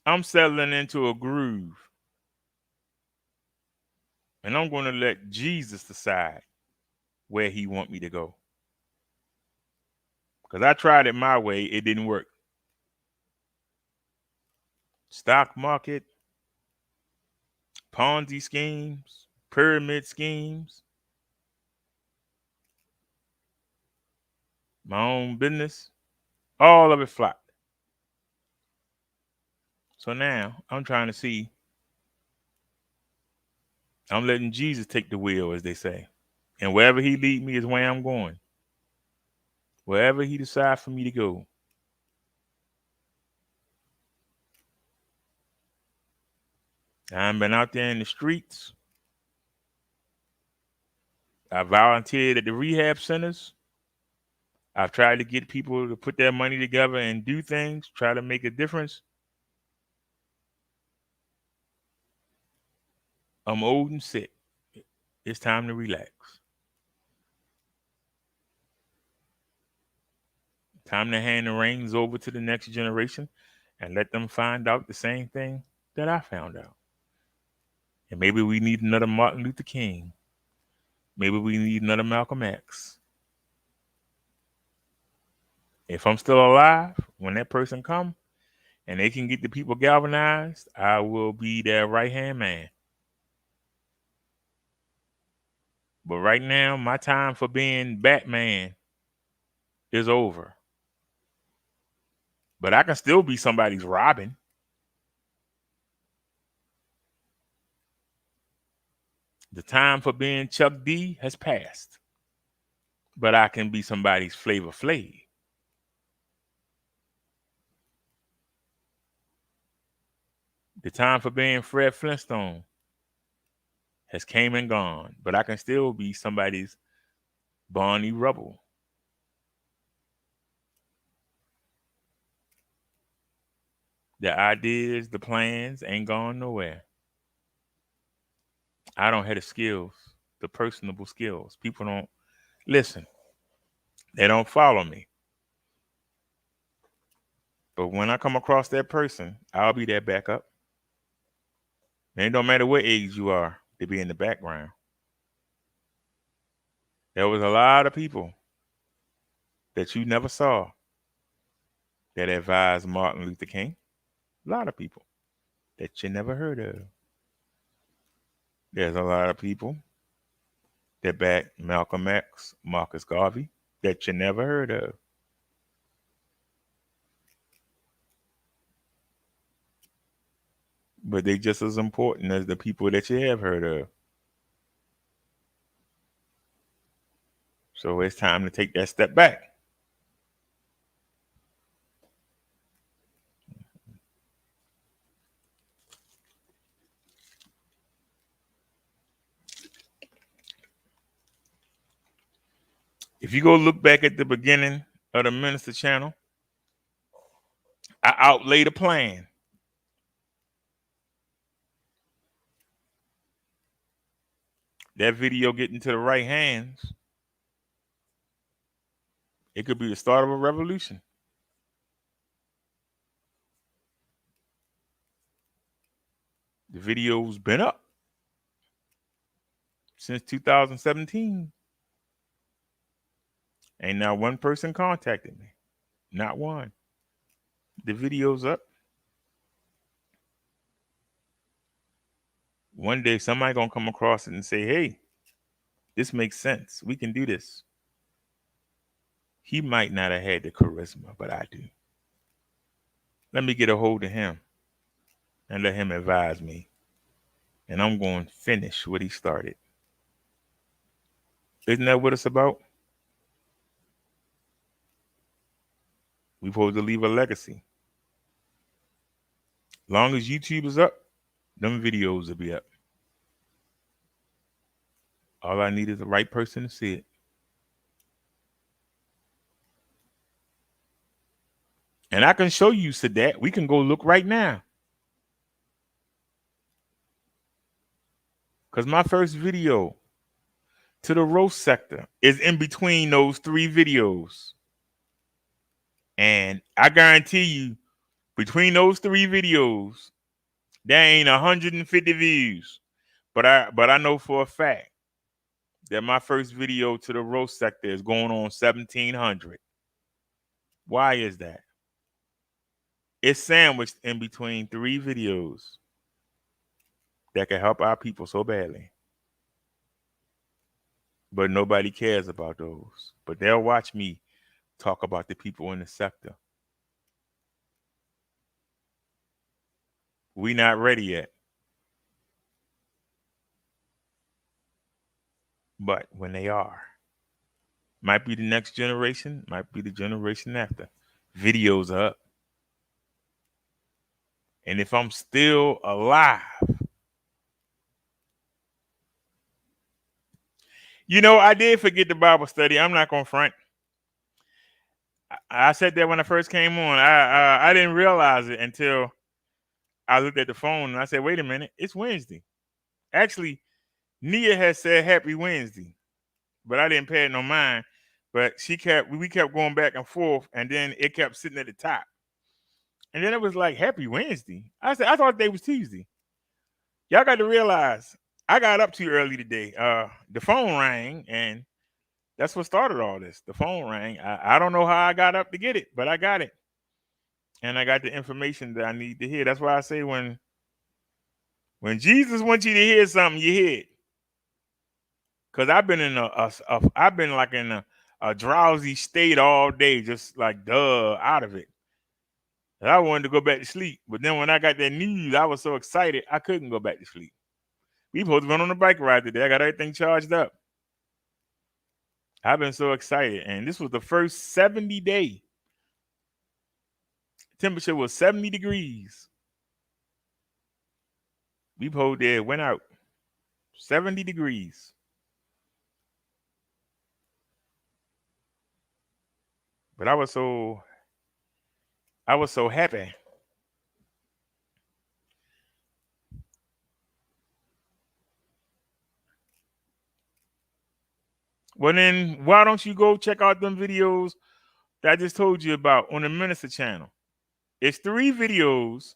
I'm settling into a groove. And I'm going to let Jesus decide where he want me to go. Because I tried it my way, it didn't work. Stock market, Ponzi schemes, pyramid schemes, my own business, all of it flopped. So now I'm trying to see, I'm letting Jesus take the wheel, as they say. And wherever he lead me is where I'm going. Wherever he decides for me to go. I've been out there in the streets. I volunteered at the rehab centers. I've tried to get people to put their money together and do things, try to make a difference. I'm old and sick. It's time to relax. Time to hand the reins over to the next generation and let them find out the same thing that I found out. And maybe we need another Martin Luther King. Maybe we need another Malcolm X. If I'm still alive, when that person come and they can get the people galvanized, I will be their right-hand man. But right now, my time for being Batman is over. But I can still be somebody's Robin. The time for being Chuck D has passed. But I can be somebody's Flavor Flav. The time for being Fred Flintstone has came and gone. But I can still be somebody's Barney Rubble. The ideas, the plans ain't gone nowhere. I don't have the skills, the personable skills. People don't listen. They don't follow me. But when I come across that person, I'll be their backup. And it don't matter what age you are, to be in the background. There was a lot of people that you never saw that advised Martin Luther King. A lot of people that you never heard of. There's a lot of people that backed Malcolm X, Marcus Garvey, that you never heard of. But they just as important as the people that you have heard of. So it's time to take that step back. If you go look back at the beginning of the Minister channel, I outlaid a plan. That video getting to the right hands, it could be the start of a revolution. The video's been up since 2017. Ain't not one person contacted me. Not one. The video's up. One day somebody gonna come across it and say, hey, this makes sense. We can do this. He might not have had the charisma, but I do. Let me get a hold of him and let him advise me. And I'm going to finish what he started. Isn't that what it's about? We're supposed to leave a legacy. Long as YouTube is up, them videos will be up. All I need is the right person to see it. And I can show you, Sadat. We can go look right now. Because my first video to the roast sector is in between those 3 videos. And I guarantee you, between those 3 videos, there ain't 150 views. But I know for a fact that my first video to the roast sector is going on 1,700. Why is that? It's sandwiched in between 3 videos that can help our people so badly. But nobody cares about those. But they'll watch me talk about the people in the sector. We not ready yet. But when they are, might be the next generation, might be the generation after. Videos are up. And if I'm still alive, you know, I did forget the Bible study. I'm not gonna front. I said that when I first came on. I didn't realize it until I looked at the phone and I said, "Wait a minute, it's Wednesday." Actually, Nia has said Happy Wednesday, but I didn't pay it no mind. But we kept going back and forth, and then it kept sitting at the top, and then it was like Happy Wednesday. I said I thought today was Tuesday. Y'all got to realize I got up too early today. The phone rang, and that's what started all this. The phone rang. I don't know how I got up to get it, but I got it. And I got the information that I need to hear. That's why I say when Jesus wants you to hear something, you hear it. Because I've been in I've been like in a drowsy state all day, just like out of it. And I wanted to go back to sleep. But then when I got that news, I was so excited I couldn't go back to sleep. We supposed to run on a bike ride today. I got everything charged up. I've been so excited. And this was the first 70 day. Temperature was 70 degrees. We pulled there, went out. 70 degrees. But I was so happy. Well, then why don't you go check out them videos that I just told you about on the Minister channel? It's 3 videos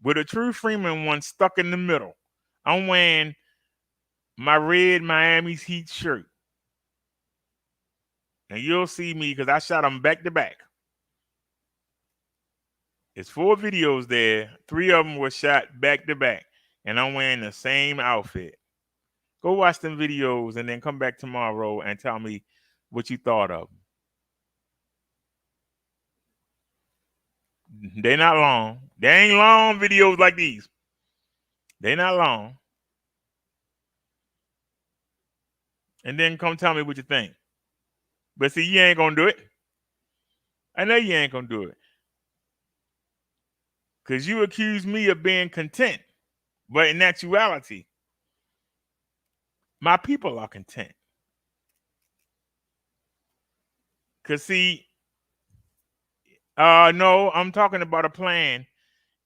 with a True Freeman one stuck in the middle. I'm wearing my red Miami Heat shirt. And you'll see me because I shot them back to back. It's 4 videos there. 3 of them were shot back to back. And I'm wearing the same outfit. Go watch them videos and then come back tomorrow and tell me what you thought of them. They're not long. They ain't long videos like these. They're not long. And then come tell me what you think. But see, you ain't going to do it. I know you ain't going to do it. Because you accuse me of being content. But in actuality, my people are content. Because see, no, I'm talking about a plan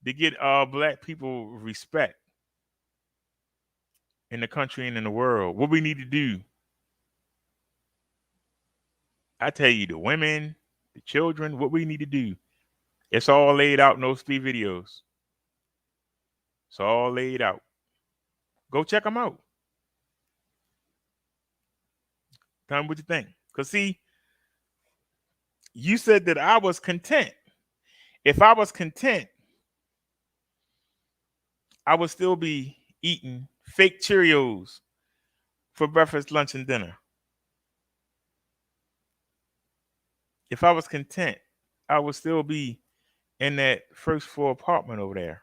to get black people respect in the country and in the world. What we need to do. I tell you, the women, the children, what we need to do. It's all laid out in those 3 videos. It's all laid out. Go check them out. Tell me what you think. Because see, you said that I was content. If I was content, I would still be eating fake Cheerios for breakfast, lunch, and dinner. If I was content, I would still be in that first floor apartment over there.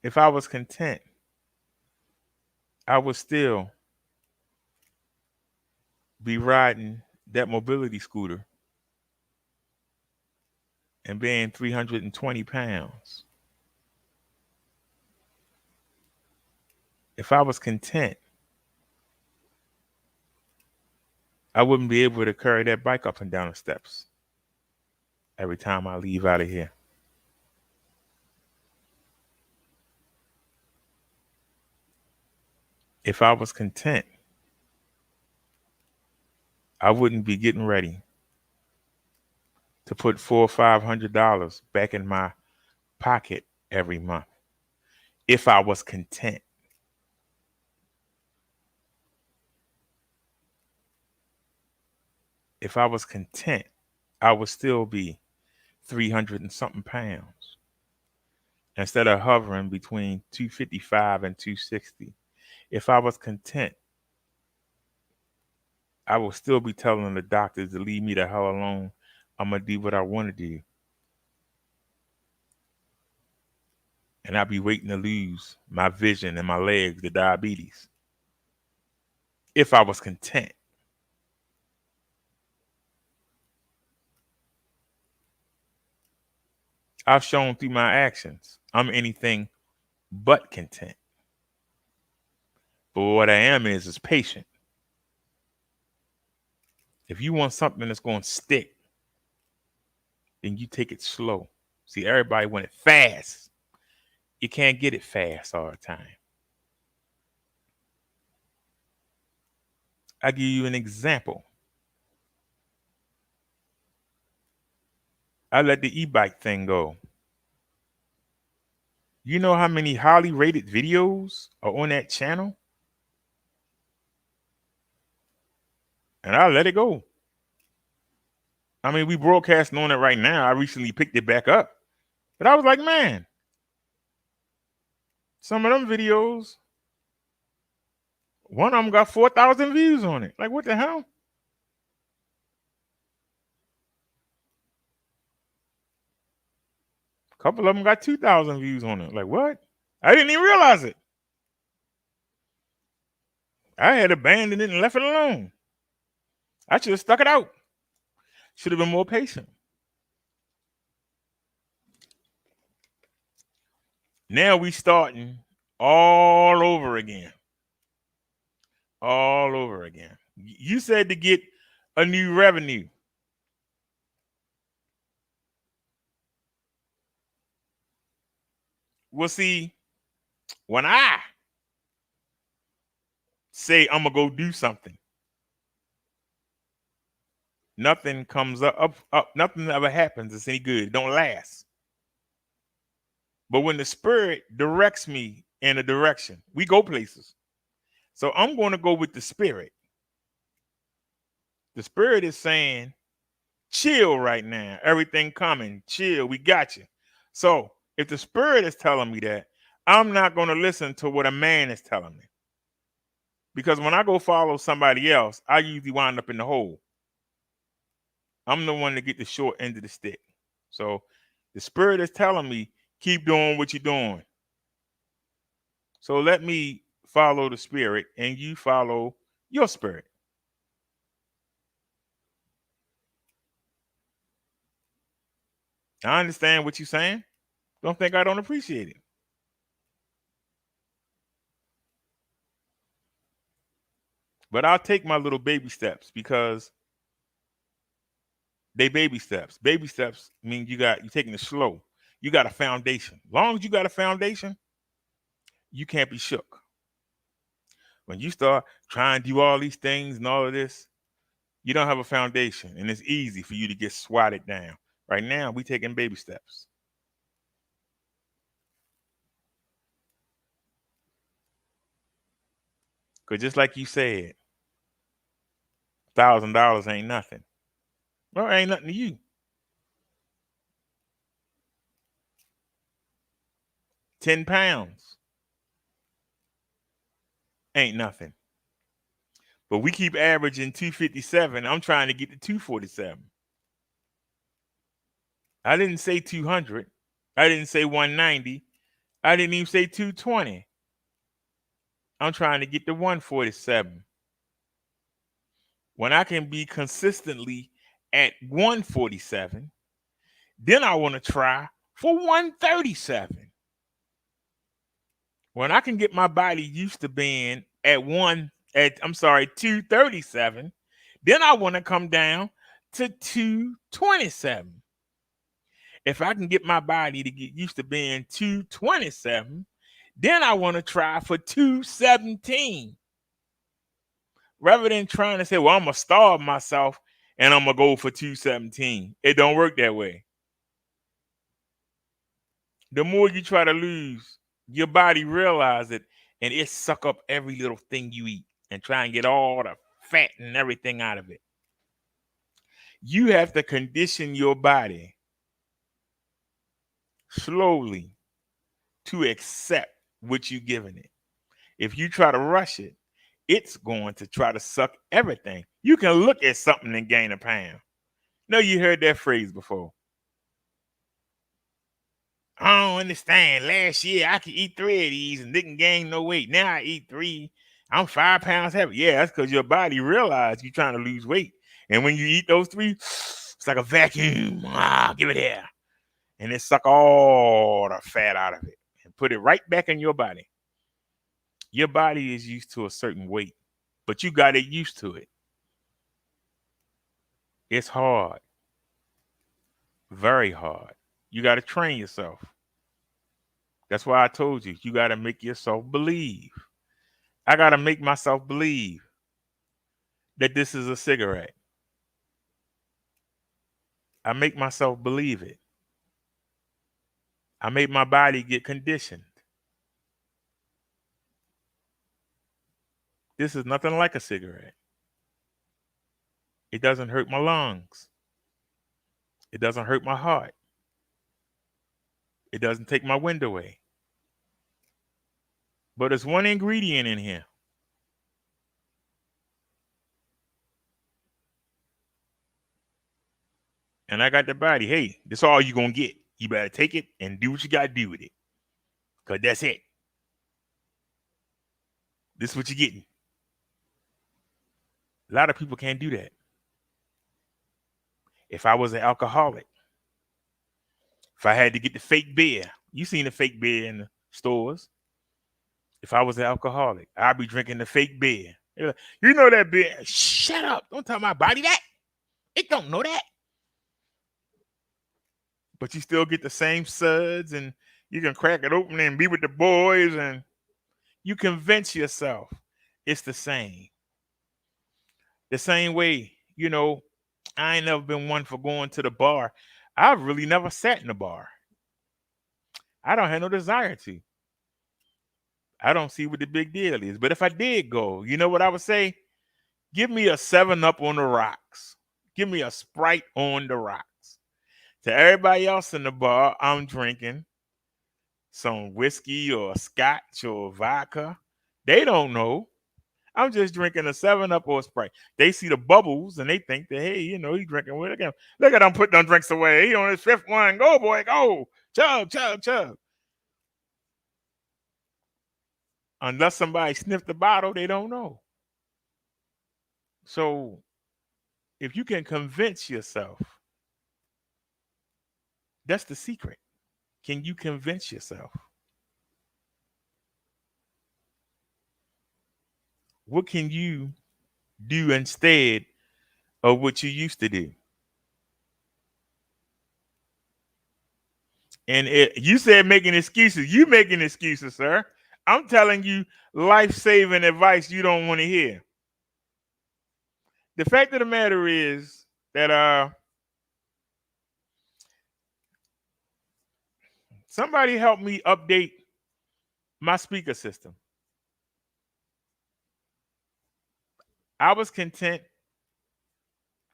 If I was content, I would still be riding that mobility scooter and being 320 pounds. If I was content, I wouldn't be able to carry that bike up and down the steps every time I leave out of here. If I was content, I wouldn't be getting ready to put $400 or $500 back in my pocket every month. If I was content. If I was content, I would still be 300 and something pounds instead of hovering between 255 and 260. If I was content, I will still be telling the doctors to leave me the hell alone. I'm going to do what I want to do. And I'll be waiting to lose my vision and my legs to diabetes. If I was content. I've shown through my actions I'm anything but content. But what I am is patient. If you want something that's going to stick, then you take it slow. See, everybody want it fast. You can't get it fast all the time. I'll give you an example. I let the e-bike thing go. You know how many highly rated videos are on that channel? And I let it go. I mean, we broadcasting on it right now. I recently picked it back up. But I was like, man, some of them videos, one of them got 4,000 views on it. Like, what the hell? A couple of them got 2,000 views on it. Like, what? I didn't even realize it. I had abandoned it and left it alone. I should have stuck it out. Should have been more patient. Now we starting all over again. All over again. You said to get a new revenue. Well, see, when I say I'm going to go do something, nothing comes up, nothing ever happens that's any good. It don't last. But when the Spirit directs me in a direction, we go places. So I'm going to go with the Spirit. The Spirit is saying, chill right now. Everything coming. Chill. We got you. So if the Spirit is telling me that, I'm not going to listen to what a man is telling me. Because when I go follow somebody else, I usually wind up in the hole. I'm the one to get the short end of the stick. So the Spirit is telling me, keep doing what you're doing. So let me follow the Spirit and you follow your spirit. I understand what you're saying. Don't think I don't appreciate it. But I'll take my little baby steps because they baby steps. Baby steps mean you're taking it slow. You got a foundation. As long as you got a foundation, you can't be shook. When you start trying to do all these things and all of this, you don't have a foundation, and it's easy for you to get swatted down. Right now, we taking baby steps. Because just like you said, $1,000 ain't nothing. Well, it ain't nothing to you. 10 pounds ain't nothing. But we keep averaging 257. I'm trying to get to 247. I didn't say 200. I didn't say 190. I didn't even say 220. I'm trying to get to 147. When I can be consistently at 147, then I want to try for 137. When I can get my body used to being at 237, then I want to come down to 227. If I can get my body to get used to being 227, then I want to try for 217. Rather than trying to say, well, I'm going to starve myself and I'm going to go for 217. It don't work that way. The more you try to lose, your body realizes it and it suck up every little thing you eat and try and get all the fat and everything out of it. You have to condition your body slowly to accept what you're giving it. If you try to rush it, it's going to try to suck everything. You can look at something and gain a pound. No, you heard that phrase before. I don't understand. Last year I could eat 3 of these and didn't gain no weight. Now I eat 3. I'm 5 pounds heavy. Yeah, that's because your body realized you're trying to lose weight. And when you eat those 3, it's like a vacuum. Give it here. And it suck all the fat out of it and put it right back in your body. Your body is used to a certain weight, but you got it used to it. It's hard. Very hard. You got to train yourself. That's why I told you, you got to make yourself believe. I got to make myself believe that this is a cigarette. I make myself believe it. I make my body get conditioned. This is nothing like a cigarette. It doesn't hurt my lungs. It doesn't hurt my heart. It doesn't take my wind away. But there's one ingredient in here. And I got the body. Hey, this is all you're going to get. You better take it and do what you got to do with it. Because that's it. This is what you're getting. A lot of people can't do that. If I was an alcoholic, if I had to get the fake beer, you seen the fake beer in the stores. If I was an alcoholic, I'd be drinking the fake beer. Like, you know that beer? Shut up. Don't tell my body that. It don't know that. But you still get the same suds and you can crack it open and be with the boys and you convince yourself it's the same. The same way, you know, I ain't never been one for going to the bar. I've really never sat in a bar. I don't have no desire to. I don't see what the big deal is. But if I did go, you know what I would say? Give me a 7-Up on the rocks. Give me a Sprite on the rocks. To everybody else in the bar, I'm drinking some whiskey or scotch or vodka. They don't know. I'm just drinking a 7-Up or a Sprite. They see the bubbles and they think that, hey, you know, he's drinking with again. Look at him putting them drinks away. He on his 5th one. Go, boy, go. Chug, chug, chug. Unless somebody sniffed the bottle, they don't know. So if you can convince yourself, that's the secret. Can you convince yourself? What can you do instead of what you used to do? And you said making excuses. You making excuses, sir. I'm telling you life-saving advice you don't want to hear. The fact of the matter is that somebody help me update my speaker system. I was content.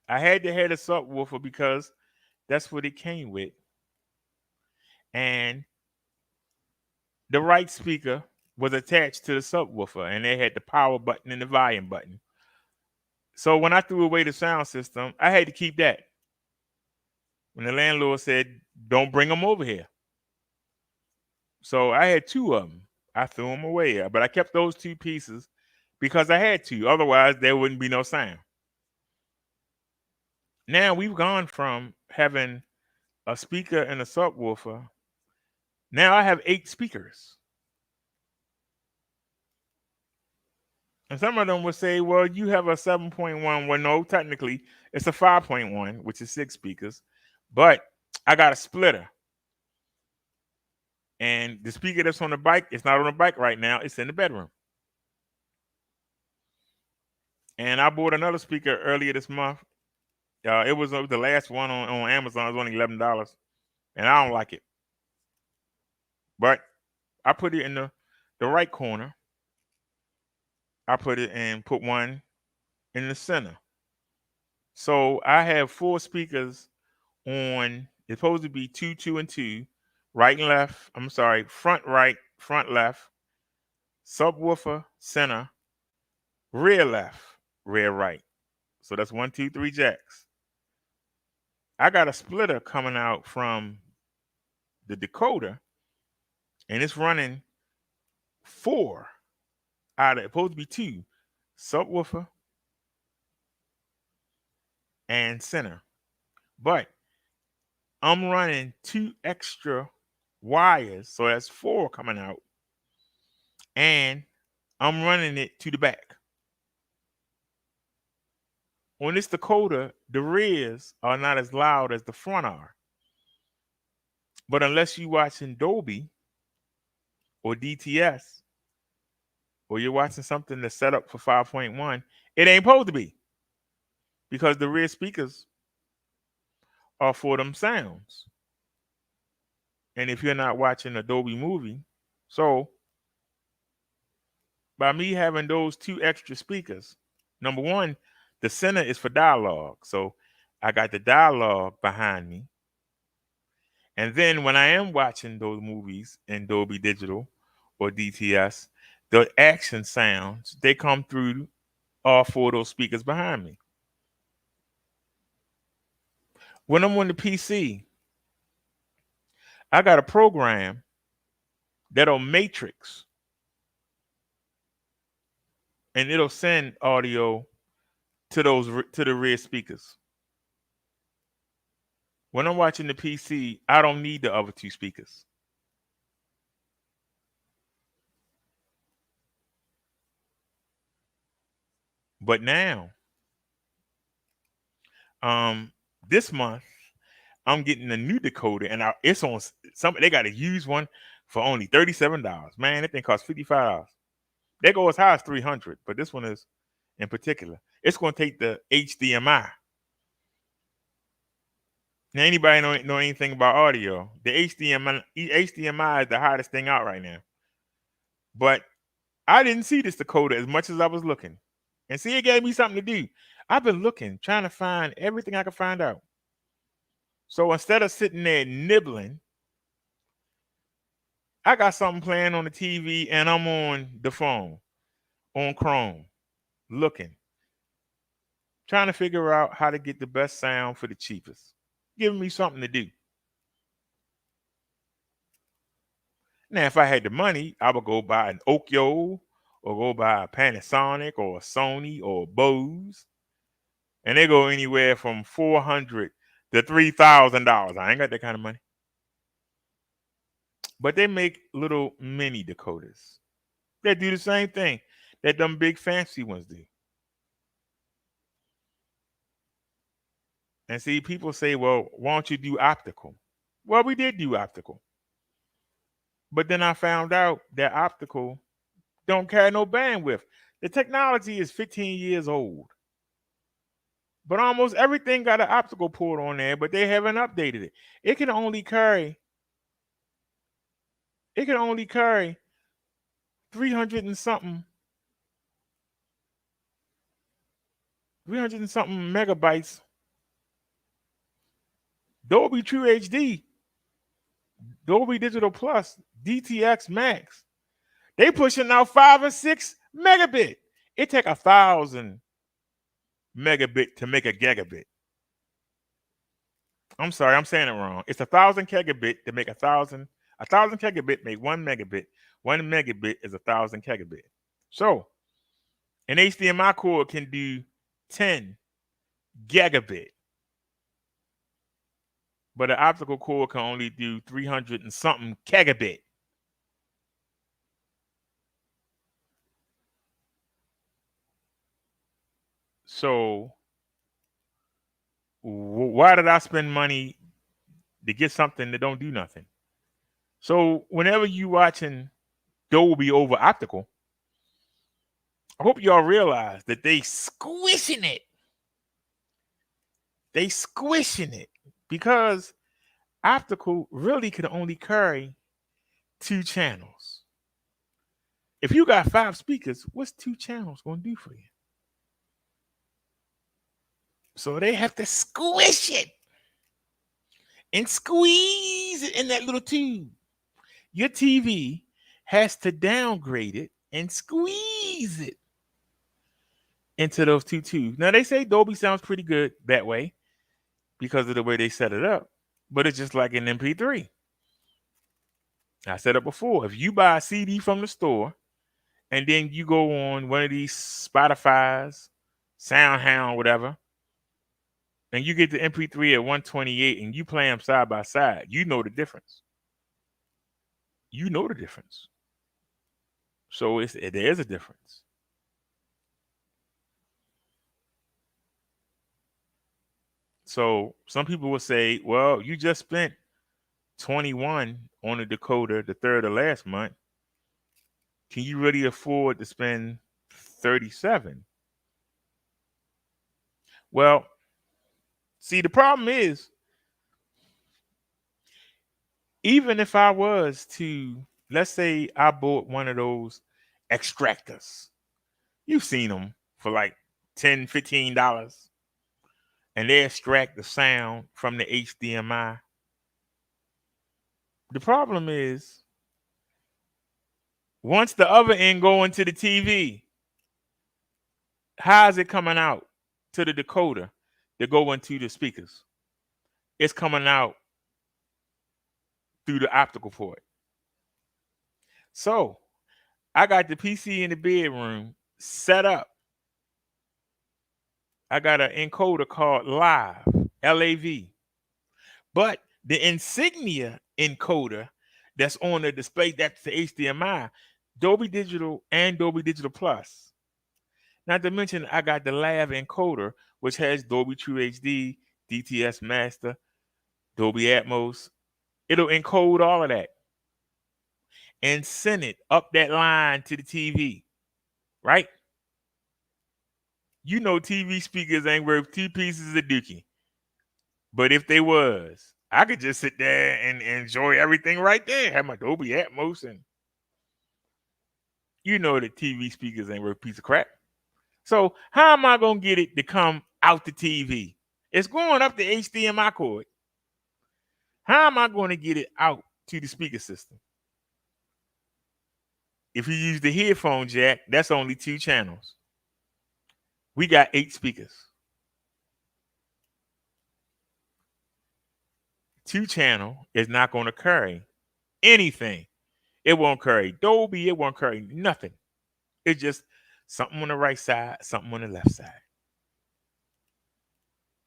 I had to have a subwoofer because that's what it came with. And the right speaker was attached to the subwoofer, and they had the power button and the volume button. So when I threw away the sound system, I had to keep that. When the landlord said, don't bring them over here. So I had 2 of them. I threw them away, but I kept those 2 pieces because I had to. Otherwise, there wouldn't be no sound. Now we've gone from having a speaker and a subwoofer. Now I have 8 speakers. And some of them would say, well, you have a 7.1. Well, no, technically it's a 5.1, which is 6 speakers. But I got a splitter. And the speaker that's on the bike, it's not on the bike right now. It's in the bedroom. And I bought another speaker earlier this month. It was the last one on Amazon. It was only $11. And I don't like it. But I put it in the right corner. I put it and put one in the center. So I have 4 speakers on. It's supposed to be 2, 2, and 2. Right and left. I'm sorry. Front right, front left. Subwoofer, center. rear left, rear right. So that's 1, 2, 3 jacks. I got a splitter coming out from the decoder, and it's running 4 out of it's supposed to be 2 subwoofer and center. But I'm running 2 extra wires, so that's 4 coming out, and I'm running it to the back. On this decoder, the rears are not as loud as the front are. But unless you're watching Dolby or DTS, or you're watching something that's set up for 5.1, it ain't supposed to be. Because the rear speakers are for them sounds. And if you're not watching a Dolby movie, so by me having those 2 extra speakers, number one, the center is for dialogue. So I got the dialogue behind me. And then when I am watching those movies in Dolby Digital or DTS, the action sounds, they come through all 4 of those speakers behind me. When I'm on the PC, I got a program that'll matrix, and it'll send audio to the rear speakers. When I'm watching the PC, I don't need the other 2 speakers. But now, this month, I'm getting a new decoder, and it's on some. They got a used one for only $37. Man, that thing costs $55. They go as high as $300, but this one is, in particular, it's going to take the HDMI. Now, anybody know anything about audio? The HDMI is the hottest thing out right now. But I didn't see this decoder as much as I was looking. And see, it gave me something to do. I've been looking, trying to find everything I could find out. So instead of sitting there nibbling, I got something playing on the TV, and I'm on the phone, on Chrome, looking, trying to figure out how to get the best sound for the cheapest, giving me something to do. Now, if I had the money, I would go buy an Onkyo or go buy a Panasonic or a Sony or a Bose, and they go anywhere from $400 to $3,000. I ain't got that kind of money. But they make little mini decoders. They do the same thing that them big fancy ones do. And see, people say, well, why don't you do optical? Well, we did do optical. But then I found out that optical don't carry no bandwidth. The technology is 15 years old. But almost everything got an optical port on there, but they haven't updated it. It can only carry 300 and something megabytes. Dolby True HD, Dolby Digital Plus, DTX Max, they pushing out 5 or 6 megabit. It take 1,000 megabit to make a gigabit. I'm sorry, I'm saying it wrong. It's 1,000 gigabit to make 1,000. 1,000 gigabit make 1 megabit. 1 megabit is 1,000 gigabit. So an HDMI cord can do 10 gigabit. But an optical cord can only do 300 and something gigabit. So why did I spend money to get something that don't do nothing? So whenever you watching Dolby over optical, I hope y'all realize that they squishing it. They squishing it because optical really could only carry 2 channels. If you got 5 speakers, what's 2 channels going to do for you? So they have to squish it and squeeze it in that little tube. Your TV has to downgrade it and squeeze it into those two. Now they say Dolby sounds pretty good that way because of the way they set it up, but it's just like an MP3. I said it before. If you buy a CD from the store and then you go on one of these Spotify's, SoundHound, whatever, and you get the MP3 at 128 and you play them side by side, you know the difference. You know the difference. So there's a difference. So some people will say, well, you just spent 21 on a decoder the third of last month. Can you really afford to spend 37? Well, see, the problem is, even if I was to, let's say I bought one of those extractors. You've seen them for like $10, $15. And they extract the sound from the HDMI. The problem is, once the other end go into the TV, how is it coming out to the decoder to go into the speakers? It's coming out through the optical port. So I got the PC in the bedroom set up. I got an encoder called Live, LAV. But the Insignia encoder that's on the display, that's the HDMI, Dolby Digital and Dolby Digital Plus. Not to mention, I got the Lav encoder, which has Dolby True HD, DTS Master, Dolby Atmos. It'll encode all of that and send it up that line to the TV, right? You know TV speakers ain't worth 2 pieces of dookie. But if they was, I could just sit there and enjoy everything right there. Have my Dolby Atmos, and you know that TV speakers ain't worth a piece of crap. So how am I going to get it to come out the TV? It's going up the HDMI cord. How am I going to get it out to the speaker system? If you use the headphone jack, that's only 2 channels. We got 8 speakers. 2 channel is not going to carry anything. It won't carry Dolby. It won't carry nothing. It's just something on the right side, something on the left side.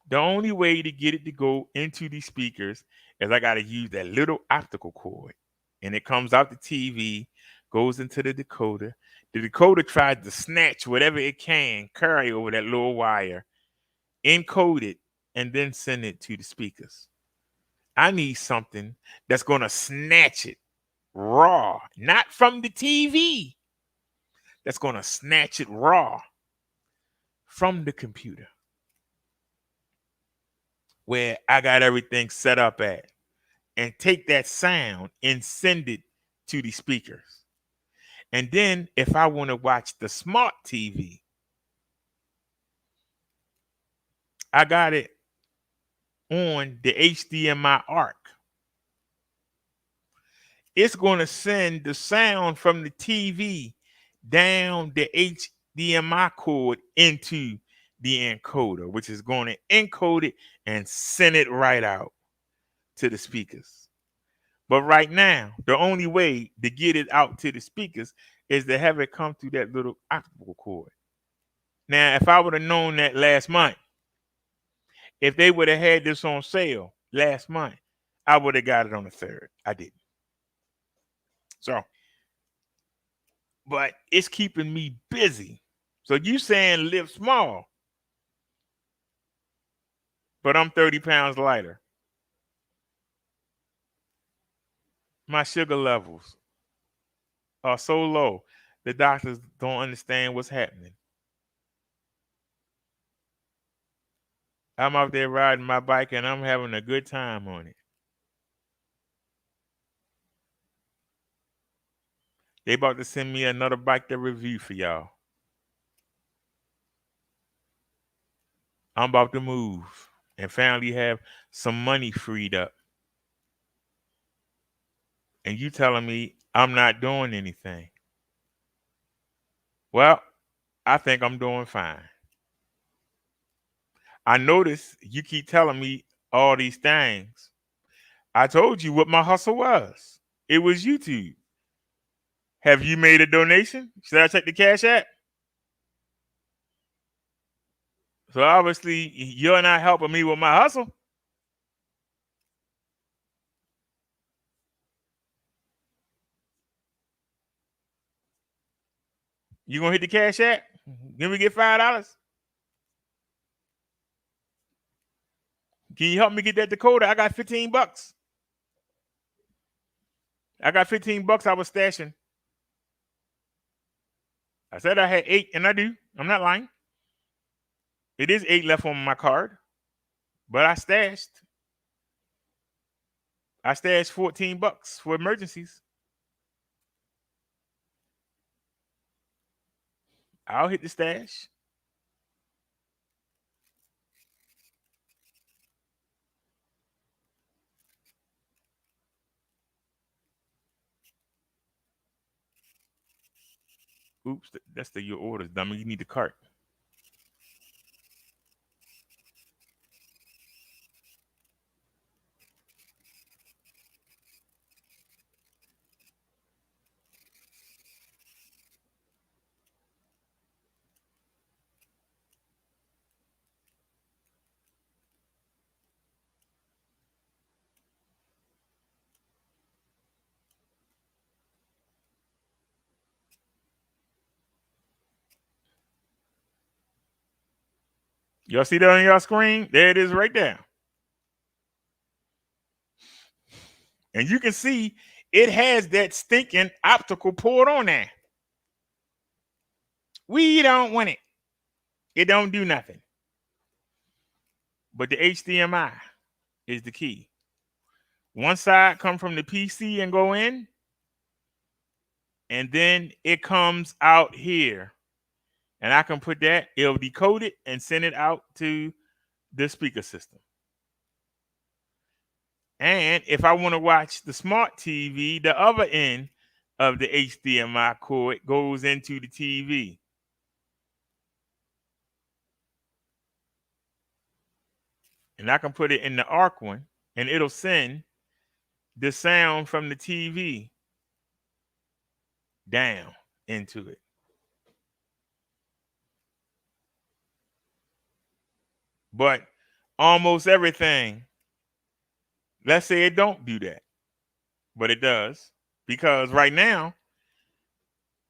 The only way to get it to go into these speakers is I got to use that little optical cord. And it comes out the TV, goes into the decoder. The decoder tries to snatch whatever it can carry over that little wire, encode it, and then send it to the speakers. I need something that's going to snatch it raw, not from the TV. That's going to snatch it raw from the computer, where I got everything set up at, and take that sound and send it to the speakers. And then if I want to watch the smart TV, I got it on the HDMI ARC. It's going to send the sound from the TV down the HDMI cord into the encoder, which is going to encode it and send it right out to the speakers. But right now, the only way to get it out to the speakers is to have it come through that little optical cord. Now, if I would have known that last month, if they would have had this on sale last month, I would have got it on the 3rd. I didn't. So, but it's keeping me busy. So you saying live small, but I'm 30 pounds lighter. My sugar levels are so low, the doctors don't understand what's happening. I'm out there riding my bike and I'm having a good time on it. They about to send me another bike to review for y'all. I'm about to move and finally have some money freed up. And you telling me I'm not doing anything. Well, I think I'm doing fine. I notice you keep telling me all these things. I told you what my hustle was. It was YouTube. Have you made a donation? Should I check the Cash App? So obviously you're not helping me with my hustle. You gonna hit the Cash App? Can we get $5? Can you help me get that Dakota? I got $15. I got $15 I was stashing. I said I had 8, and I do. I'm not lying. It is 8 left on my card, but I stashed $14 for emergencies. I'll hit the stash. Oops, that's your orders, dummy. You need the cart. Y'all see that on your screen? There it is right there. And you can see it has that stinking optical port on there. We don't want it. It don't do nothing. But the HDMI is the key. One side come from the PC and go in, and then it comes out here. And I can put that, it'll decode it and send it out to the speaker system. And if I want to watch the smart TV, the other end of the HDMI cord goes into the TV. And I can put it in the ARC one, and it'll send the sound from the TV down into it. But almost everything, let's say it don't do that, but it does, because right now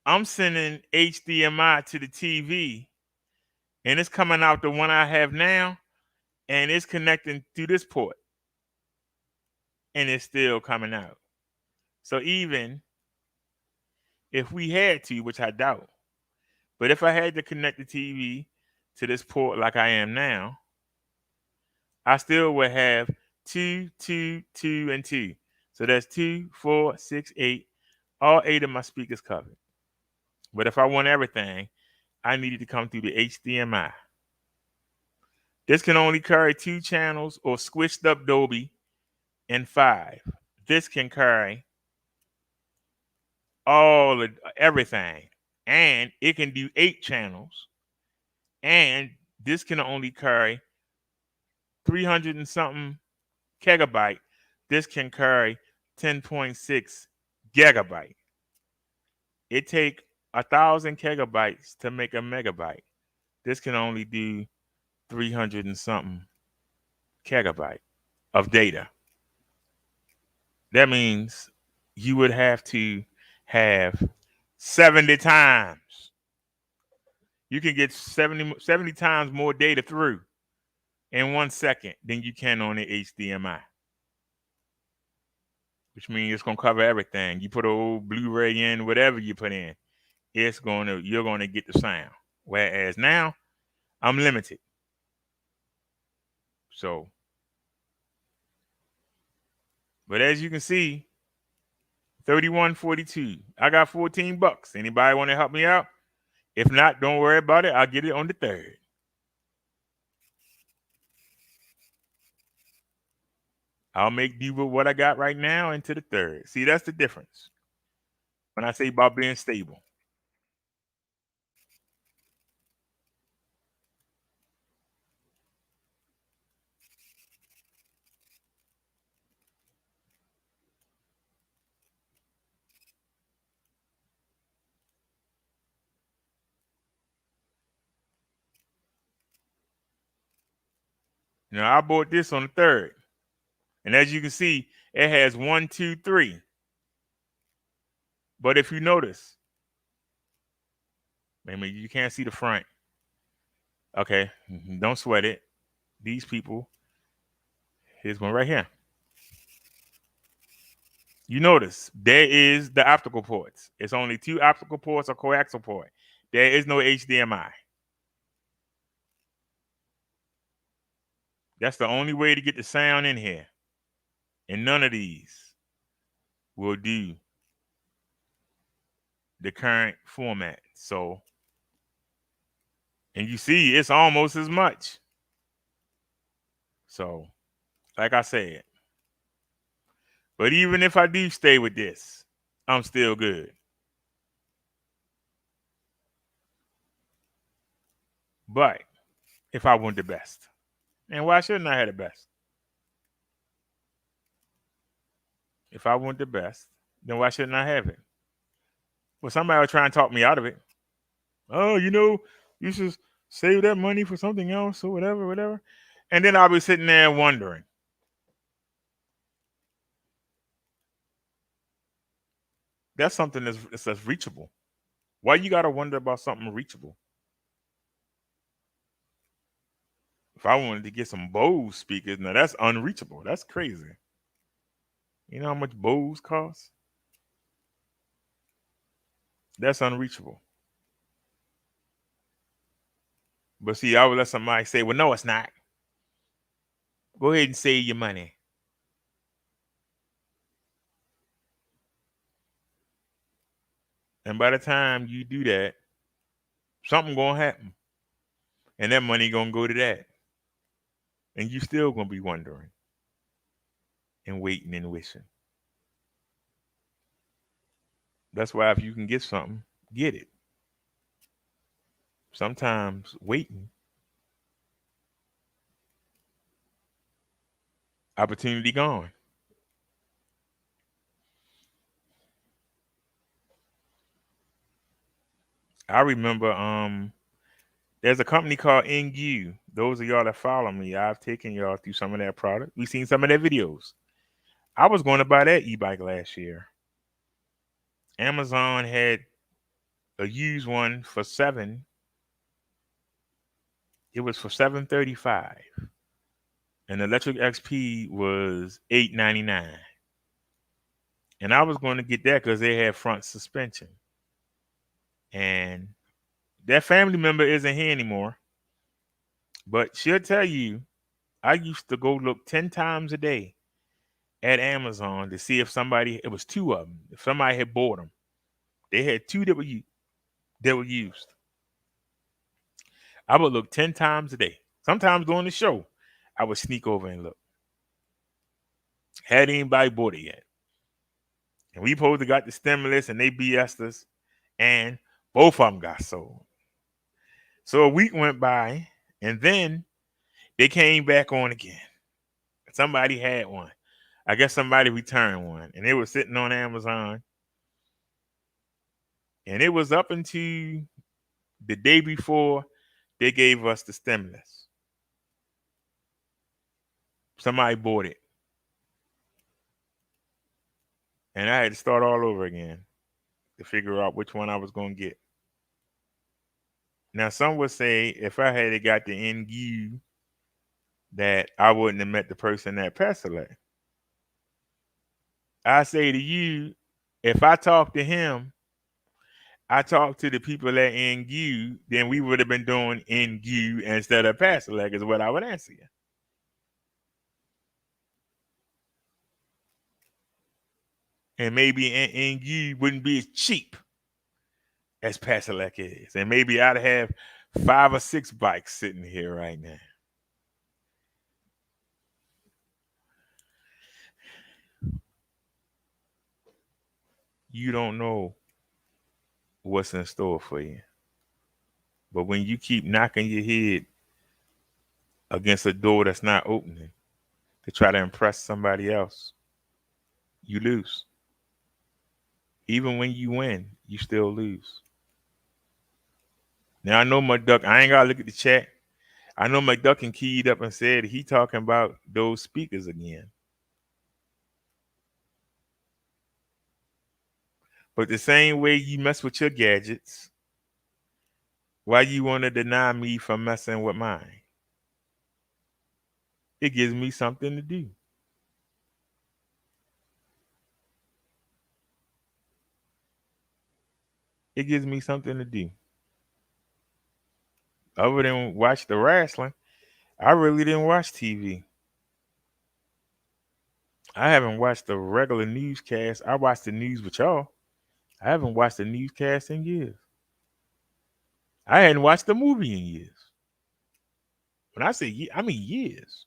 I'm sending HDMI to the TV, and it's coming out the one I have now, and it's connecting through this port, and it's still coming out. So even if we had to, which I doubt, but if I had to connect the TV to this port like I am now, I still would have 2, 2, 2, and 2. So that's 2, 4, 6, 8. All 8 of my speakers covered. But if I want everything, I needed to come through the HDMI. This can only carry 2 channels or squished up Dolby and 5. This can carry all of everything. And it can do 8 channels. And this can only carry 300 and something gigabyte. This can carry 10.6 gigabyte. It take 1,000 gigabytes to make a megabyte. This can only do 300 and something gigabyte of data. That means you would have to have 70 times. You can get 70 times more data through in 1 second than you can on the HDMI. Which means it's gonna cover everything. You put an old Blu-ray in, whatever you put in, you're gonna get the sound. Whereas now, I'm limited. So, but as you can see, 31.42. I got $14. Anybody want to help me out? If not, don't worry about it. I'll get it on the 3rd. I'll make do with what I got right now into the 3rd. See, that's the difference when I say about being stable. Now I bought this on the 3rd. And as you can see, it has 1, 2, 3. But if you notice, maybe you can't see the front. Okay, don't sweat it. These people, here's one right here. You notice there is the optical ports. It's only 2 optical ports or coaxial port. There is no HDMI. That's the only way to get the sound in here. And none of these will do the current format. So, and you see, it's almost as much. So, like I said, but even if I do stay with this, I'm still good. But if I want the best, and why shouldn't I have the best? If I want the best, then why shouldn't I have it? Well, somebody will try and talk me out of it. Oh, you should save that money for something else or whatever. And then I'll be sitting there wondering. That's something that's reachable. Why you got to wonder about something reachable? If I wanted to get some Bose speakers, now that's unreachable. That's crazy. You know how much Bose costs? That's unreachable. But see, I would let somebody say, well, no, it's not. Go ahead and save your money. And by the time you do that, something going to happen. And that money going to go to that. And you still going to be wondering and waiting and wishing. That's why if you can get something, get it. Sometimes waiting, opportunity gone. I remember there's a company called Ingu. Those of y'all that follow me, I've taken y'all through some of that product. We've seen some of their videos. I was going to buy that e-bike last year. Amazon had a used one for $7. It was for $7.35. And the Electric XP was $8.99. And I was going to get that because they had front suspension. And that family member isn't here anymore. But she'll tell you, I used to go look 10 times a day at Amazon to see if somebody, it was 2 of them, if somebody had bought them. They had 2 that were used. I would look 10 times a day. Sometimes during the show, I would sneak over and look. Had anybody bought it yet? And we supposed to got the stimulus and they BS'd us, and both of them got sold. So a week went by, and then they came back on again. Somebody had one. I guess somebody returned one, and they were sitting on Amazon. And it was up until the day before they gave us the stimulus. Somebody bought it. And I had to start all over again to figure out which one I was going to get. Now, some would say if I had got the NU, that I wouldn't have met the person at Pasolak. I say to you, if I talked to him, I talked to the people at NU, then we would have been doing NU instead of Pasolak is what I would answer you. And maybe NU wouldn't be as cheap as Pasolak is. And maybe I'd have 5 or 6 bikes sitting here right now. You don't know what's in store for you. But when you keep knocking your head against a door that's not opening to try to impress somebody else, you lose. Even when you win, you still lose. Now, I know, my duck, I ain't got to look at the chat. I know McDuckin keyed up and said he talking about those speakers again. But the same way you mess with your gadgets, why you want to deny me from messing with mine? It gives me something to do. It gives me something to do. Other than watch the wrestling, I really didn't watch TV. I haven't watched the regular newscast. I watched the news with y'all. I haven't watched the newscast in years. I hadn't watched the movie in years. When I say I mean years.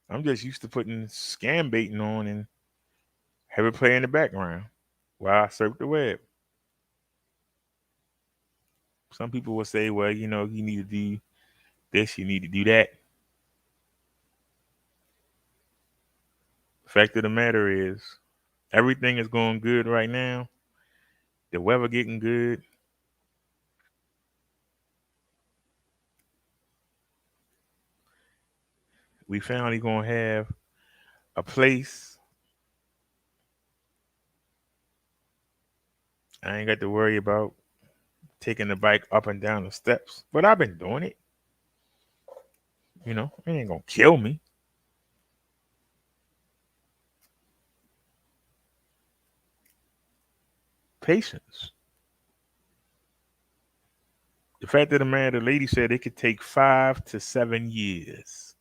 I'm just used to putting scam baiting on and have it play in the background while I surf the web. Some people will say, well, you know, you need to do this, you need to do that. The fact of the matter is, everything is going good right now. The weather getting good. We finally gonna have a place. I ain't got to worry about taking the bike up and down the steps, but I've been doing it. You know, it ain't gonna kill me. Patience. The fact of the matter, the lady said it could take 5 to 7 years.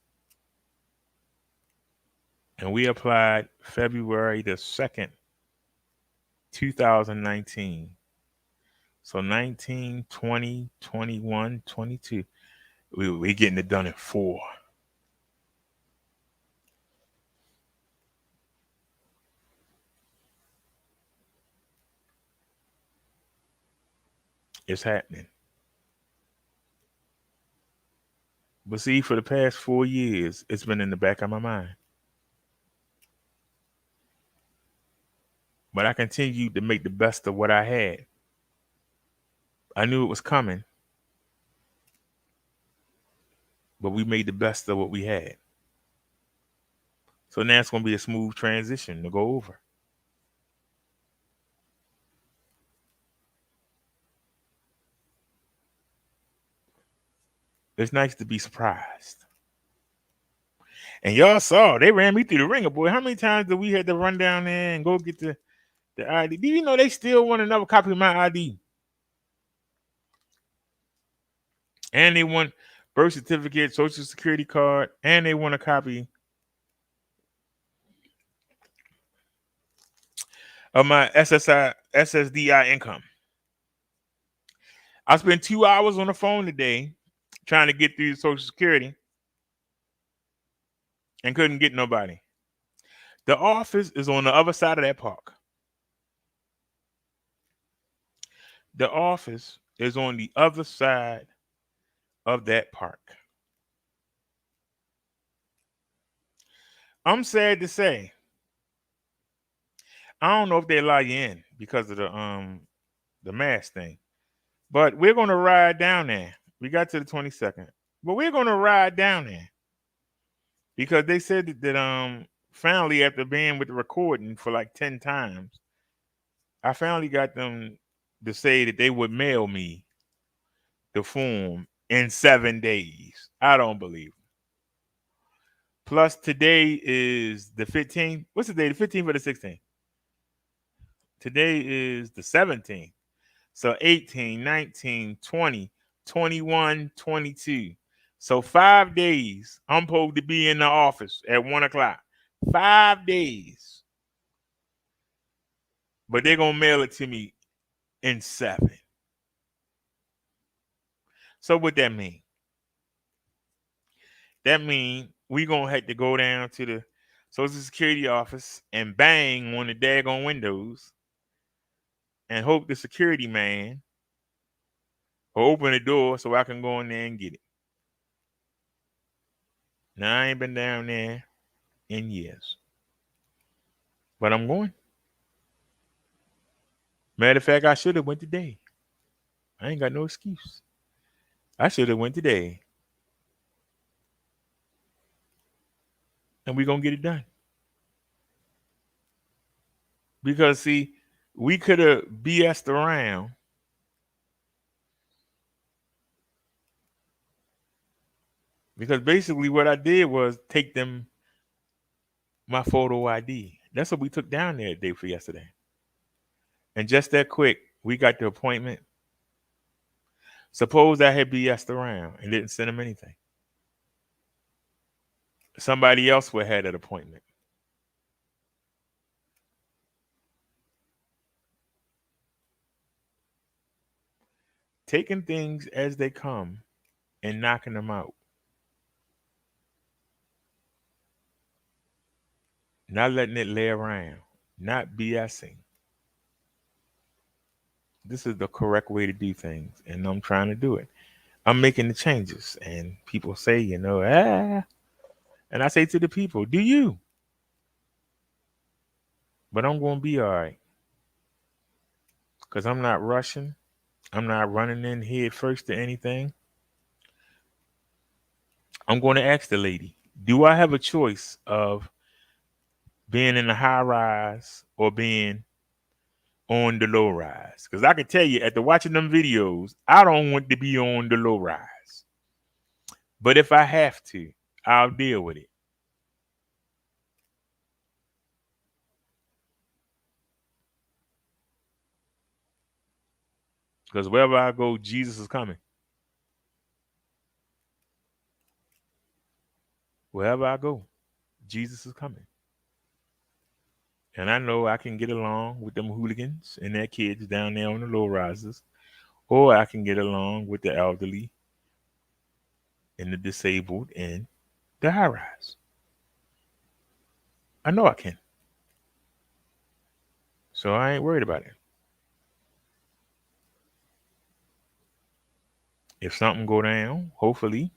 And we applied February the 2nd, 2019. So 19, 20, 21, 22. We getting it done in 4. It's happening. But see, for the past 4 years, it's been in the back of my mind. But I continued to make the best of what I had. I knew it was coming, but we made the best of what we had. So now it's going to be a smooth transition to go over. It's nice to be surprised. And y'all saw, they ran me through the ringer, boy. How many times did we had to run down there and go get the ID? Do you know they still want another copy of my ID? And they want birth certificate, social security card, and they want a copy of my SSDI income. I spent 2 hours on the phone today trying to get through social security and couldn't get nobody. The office is on the other side of that park. The office is on the other side of that park. I'm sad to say, I don't know if they allow you in because of the mask thing, but we're gonna ride down there. We got to the 22nd, but we're gonna ride down there because they said that finally, after being with the recording for like 10 times, I finally got them to say that they would mail me the form in 7 days. I don't believe them. Plus, today is the 15th. What's the day? The 15th or the 16th? Today is the 17th. So 18, 19, 20, 21, 22. So 5 days, I'm supposed to be in the office at 1 o'clock. 5 days. But they're going to mail it to me in 7. So what that mean? That mean we going to have to go down to the Social Security office and bang on the daggone windows and hope the security man will open the door so I can go in there and get it. Now, I ain't been down there in years. But I'm going. Matter of fact, I should have went today. I ain't got no excuse. I should have went today. And we're going to get it done. Because, see, we could have BS'd around. Because basically what I did was take them my photo ID. That's what we took down there day for yesterday. And just that quick, we got the appointment. Suppose I had BS'd around and didn't send them anything. Somebody else would have had that appointment. Taking things as they come and knocking them out. Not letting it lay around. Not BSing. This is the correct way to do things, and I'm trying to do it. I'm making the changes, and people say, and I say to the people, do you? But I'm going to be all right, because I'm not rushing. I'm not running in head first to anything. I'm going to ask the lady, do I have a choice of being in the high rise or being on the low rise? Because I can tell you, after watching them videos, I don't want to be on the low rise. But if I have to, I'll deal with it. Because wherever I go, Jesus is coming. Wherever I go, Jesus is coming. And I know I can get along with them hooligans and their kids down there on the low rises, or I can get along with the elderly and the disabled in the high rise. I know I can. So I ain't worried about it. If something go down, hopefully,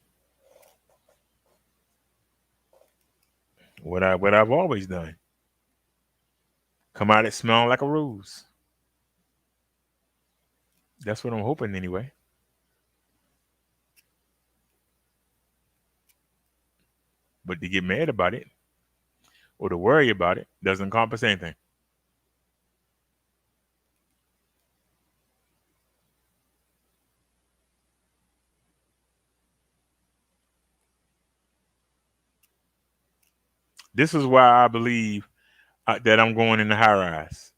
what I've always done, come out it smelling like a rose. That's what I'm hoping anyway. But to get mad about it or to worry about it doesn't accomplish anything. This is why I believe that I'm going in the high rise.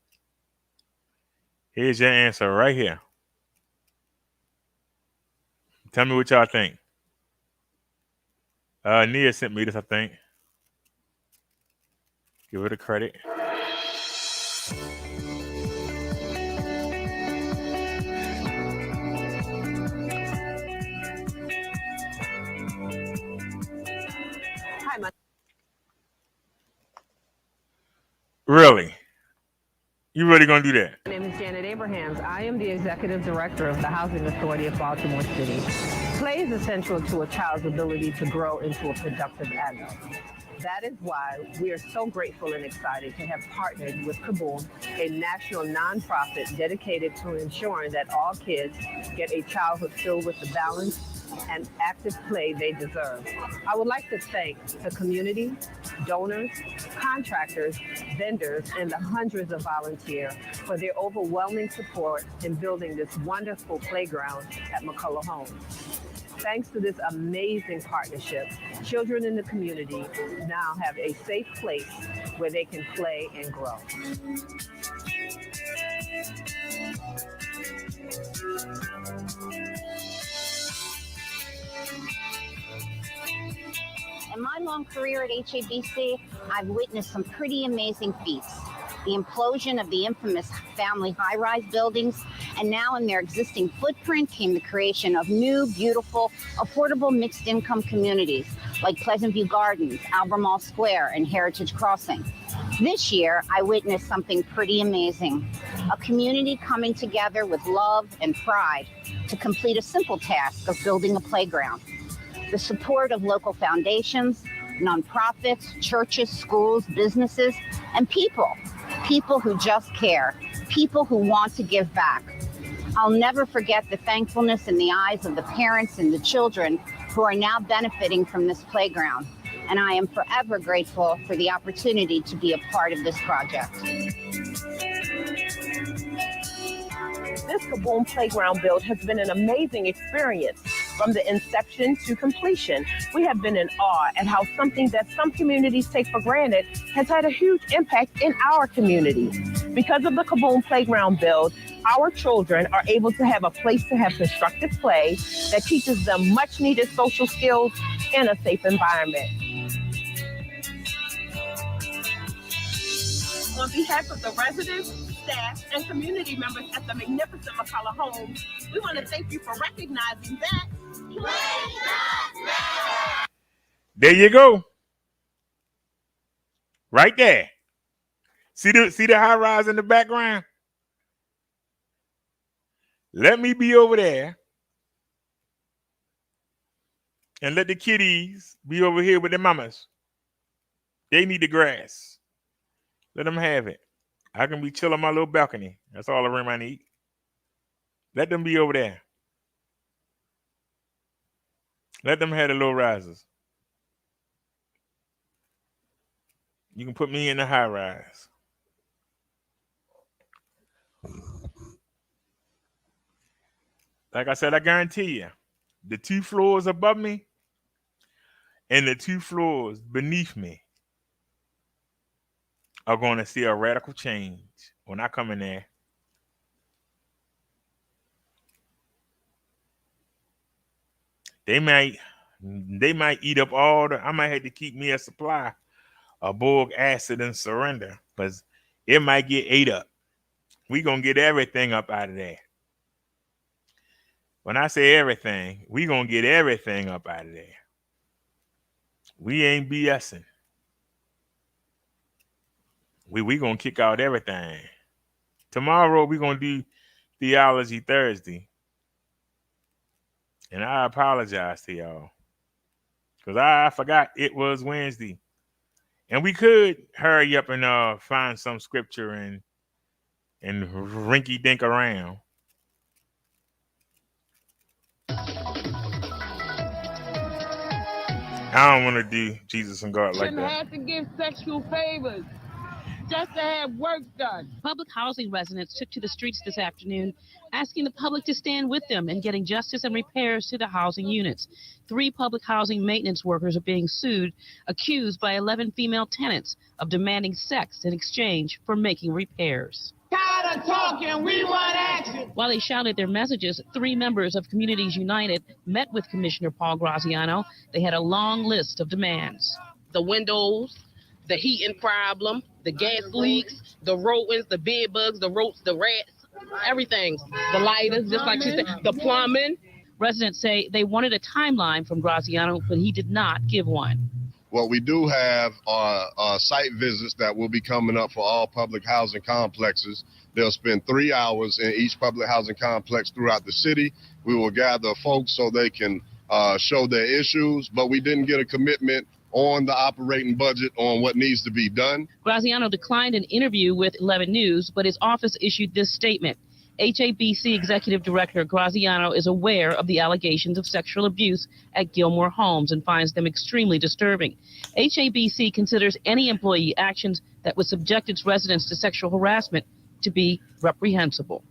Here's your answer right here. Tell me what y'all think. Nia sent me this, I think. Give her the credit. Hi, Really? You really gonna do that? my name is Janet Abrahams. I am the Executive Director of the Housing Authority of Baltimore City. Play is essential to a child's ability to grow into a productive adult. That is why we are so grateful and excited to have partnered with Kaboom, a national nonprofit dedicated to ensuring that all kids get a childhood filled with the balance and active play they deserve. I would like to thank the community, donors, contractors, vendors, and the hundreds of volunteers for their overwhelming support in building this wonderful playground at McCullough Homes. Thanks to this amazing partnership, children in the community now have a safe place where they can play and grow. In my long career at HABC, I've witnessed some pretty amazing feats. The implosion of the infamous family high-rise buildings, and now in their existing footprint came the creation of new, beautiful, affordable mixed-income communities like Pleasant View Gardens, Albemarle Square, and Heritage Crossing. This year, I witnessed something pretty amazing. A community coming together with love and pride to complete a simple task of building a playground. The support of local foundations, nonprofits, churches, schools, businesses, and people who just care, people who want to give back. I'll never forget the thankfulness in the eyes of the parents and the children who are now benefiting from this playground. And I am forever grateful for the opportunity to be a part of this project. This Kaboom Playground build has been an amazing experience. From the inception to completion, we have been in awe at how something that some communities take for granted has had a huge impact in our community. Because of the Kaboom Playground build, our children are able to have a place to have constructive play that teaches them much needed social skills in a safe environment. On behalf of the residents, staff, and community members at the magnificent McCullough Homes, we want to thank you for recognizing that. There you go. Right there. See the high rise in the background? Let me be over there and let the kiddies be over here with their mamas. They need the grass. Let them have it. I can be chilling on my little balcony. That's all the room I need. Let them be over there. Let them have the low rises. You can put me in the high rise. Like I said, I guarantee you, the 2 floors above me and the 2 floors beneath me are going to see a radical change when I come in there. They might eat up I might have to keep me a supply of boric acid and surrender, because it might get ate up. We gonna get everything up out of there. When I say everything, we gonna get everything up out of there. We ain't BSing. We gonna kick out everything. Tomorrow we gonna do Theology Thursday. And I apologize to y'all, because I forgot it was Wednesday. And we could hurry up and find some scripture and rinky dink around. I don't want to do Jesus and God like that. Shouldn't have to give sexual favors just to have work done. Public housing residents took to the streets this afternoon, asking the public to stand with them in getting justice and repairs to the housing units. 3 public housing maintenance workers are being sued, accused by 11 female tenants of demanding sex in exchange for making repairs. Tired of talking, we want action. While they shouted their messages, 3 members of Communities United met with Commissioner Paul Graziano. They had a long list of demands. The windows, the heating problem, the gas leaks, the rodents, the bed bugs, the roaches, the rats, everything. The lighters, just like she said, the plumbing. Residents say they wanted a timeline from Graziano, but he did not give one. What we do have are site visits that will be coming up for all public housing complexes. They'll spend 3 hours in each public housing complex throughout the city. We will gather folks so they can show their issues, but we didn't get a commitment on the operating budget on what needs to be done. Graziano declined an interview with 11 News, but his office issued this statement. HABC Executive Director Graziano is aware of the allegations of sexual abuse at Gilmore Homes and finds them extremely disturbing. HABC considers any employee actions that would subject its residents to sexual harassment to be reprehensible.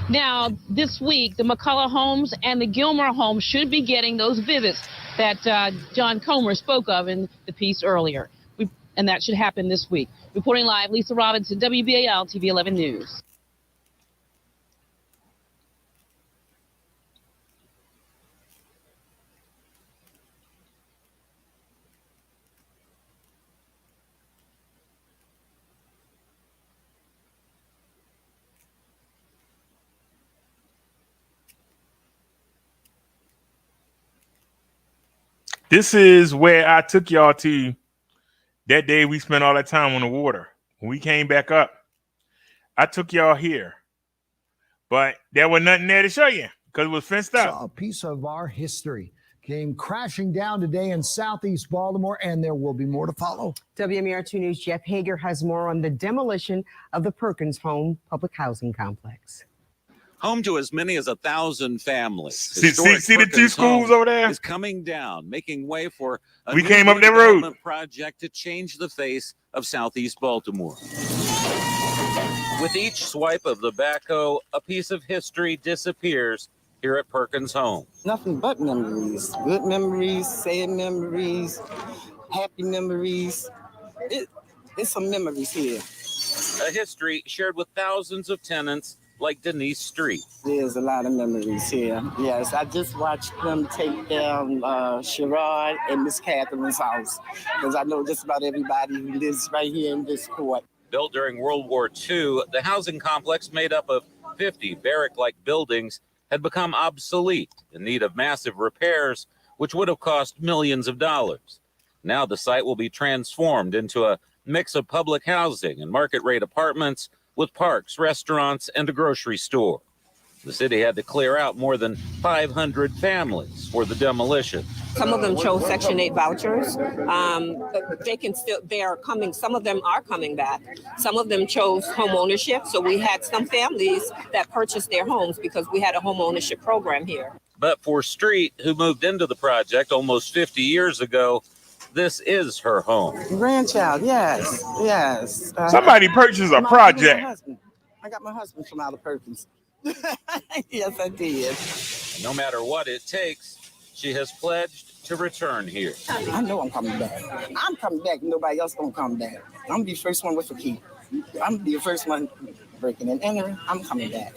Now, this week, the McCullough Homes and the Gilmore Homes should be getting those visits that John Comer spoke of in the piece earlier. And that should happen this week. Reporting live, Lisa Robinson, WBAL TV 11 News. This is where I took y'all to that day we spent all that time on the water. When we came back up, I took y'all here. But there was nothing there to show you because it was fenced up. So a piece of our history came crashing down today in southeast Baltimore, and there will be more to follow. WMER2 News' Jeff Hager has more on the demolition of the Perkins Home public housing complex. Home to as many as 1,000 families. See the Historic two Perkins schools Home over there? is coming down, making way for a We new came up that road. redevelopment project to change the face of Southeast Baltimore. With each swipe of the backhoe, a piece of history disappears here at Perkins Home. Nothing but memories. Good memories, sad memories, happy memories. It's some memories here. A history shared with thousands of tenants like Denise Street. There's a lot of memories here. Yes, I just watched them take down Sherrod and Miss Catherine's house because I know just about everybody who lives right here in this court. Built during World War II, the housing complex made up of 50 barrack-like buildings had become obsolete, in need of massive repairs, which would have cost millions of dollars. Now the site will be transformed into a mix of public housing and market-rate apartments with parks, restaurants, and a grocery store. The city had to clear out more than 500 families for the demolition. Some of them chose Section 8 vouchers. They are coming, some of them are coming back. Some of them chose home ownership. So we had some families that purchased their homes because we had a home ownership program here. But for Street, who moved into the project almost 50 years ago, this is her home. Grandchild, yes. Somebody purchased a project. I got my husband from out of Perkins. Yes, I did. No matter what it takes, she has pledged to return here. I know I'm coming back. I'm coming back. Nobody else gonna come back. I'm gonna be the first one with a key. I'm gonna be the first one breaking and entering. I'm coming back.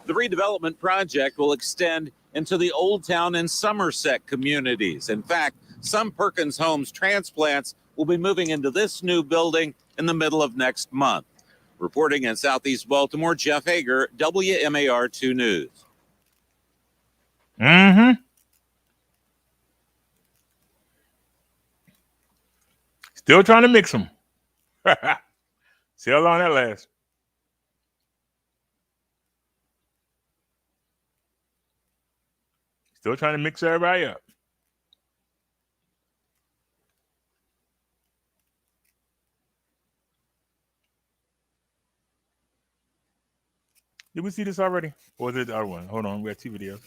The redevelopment project will extend into the Old Town and Somerset communities. In fact, some Perkins Homes transplants will be moving into this new building in the middle of next month. Reporting in Southeast Baltimore, Jeff Hager, WMAR 2 News. Still trying to mix them. See how long that lasts. Still trying to mix everybody up. Did we see this already? Or is it the other one? Hold on, we got 2 videos.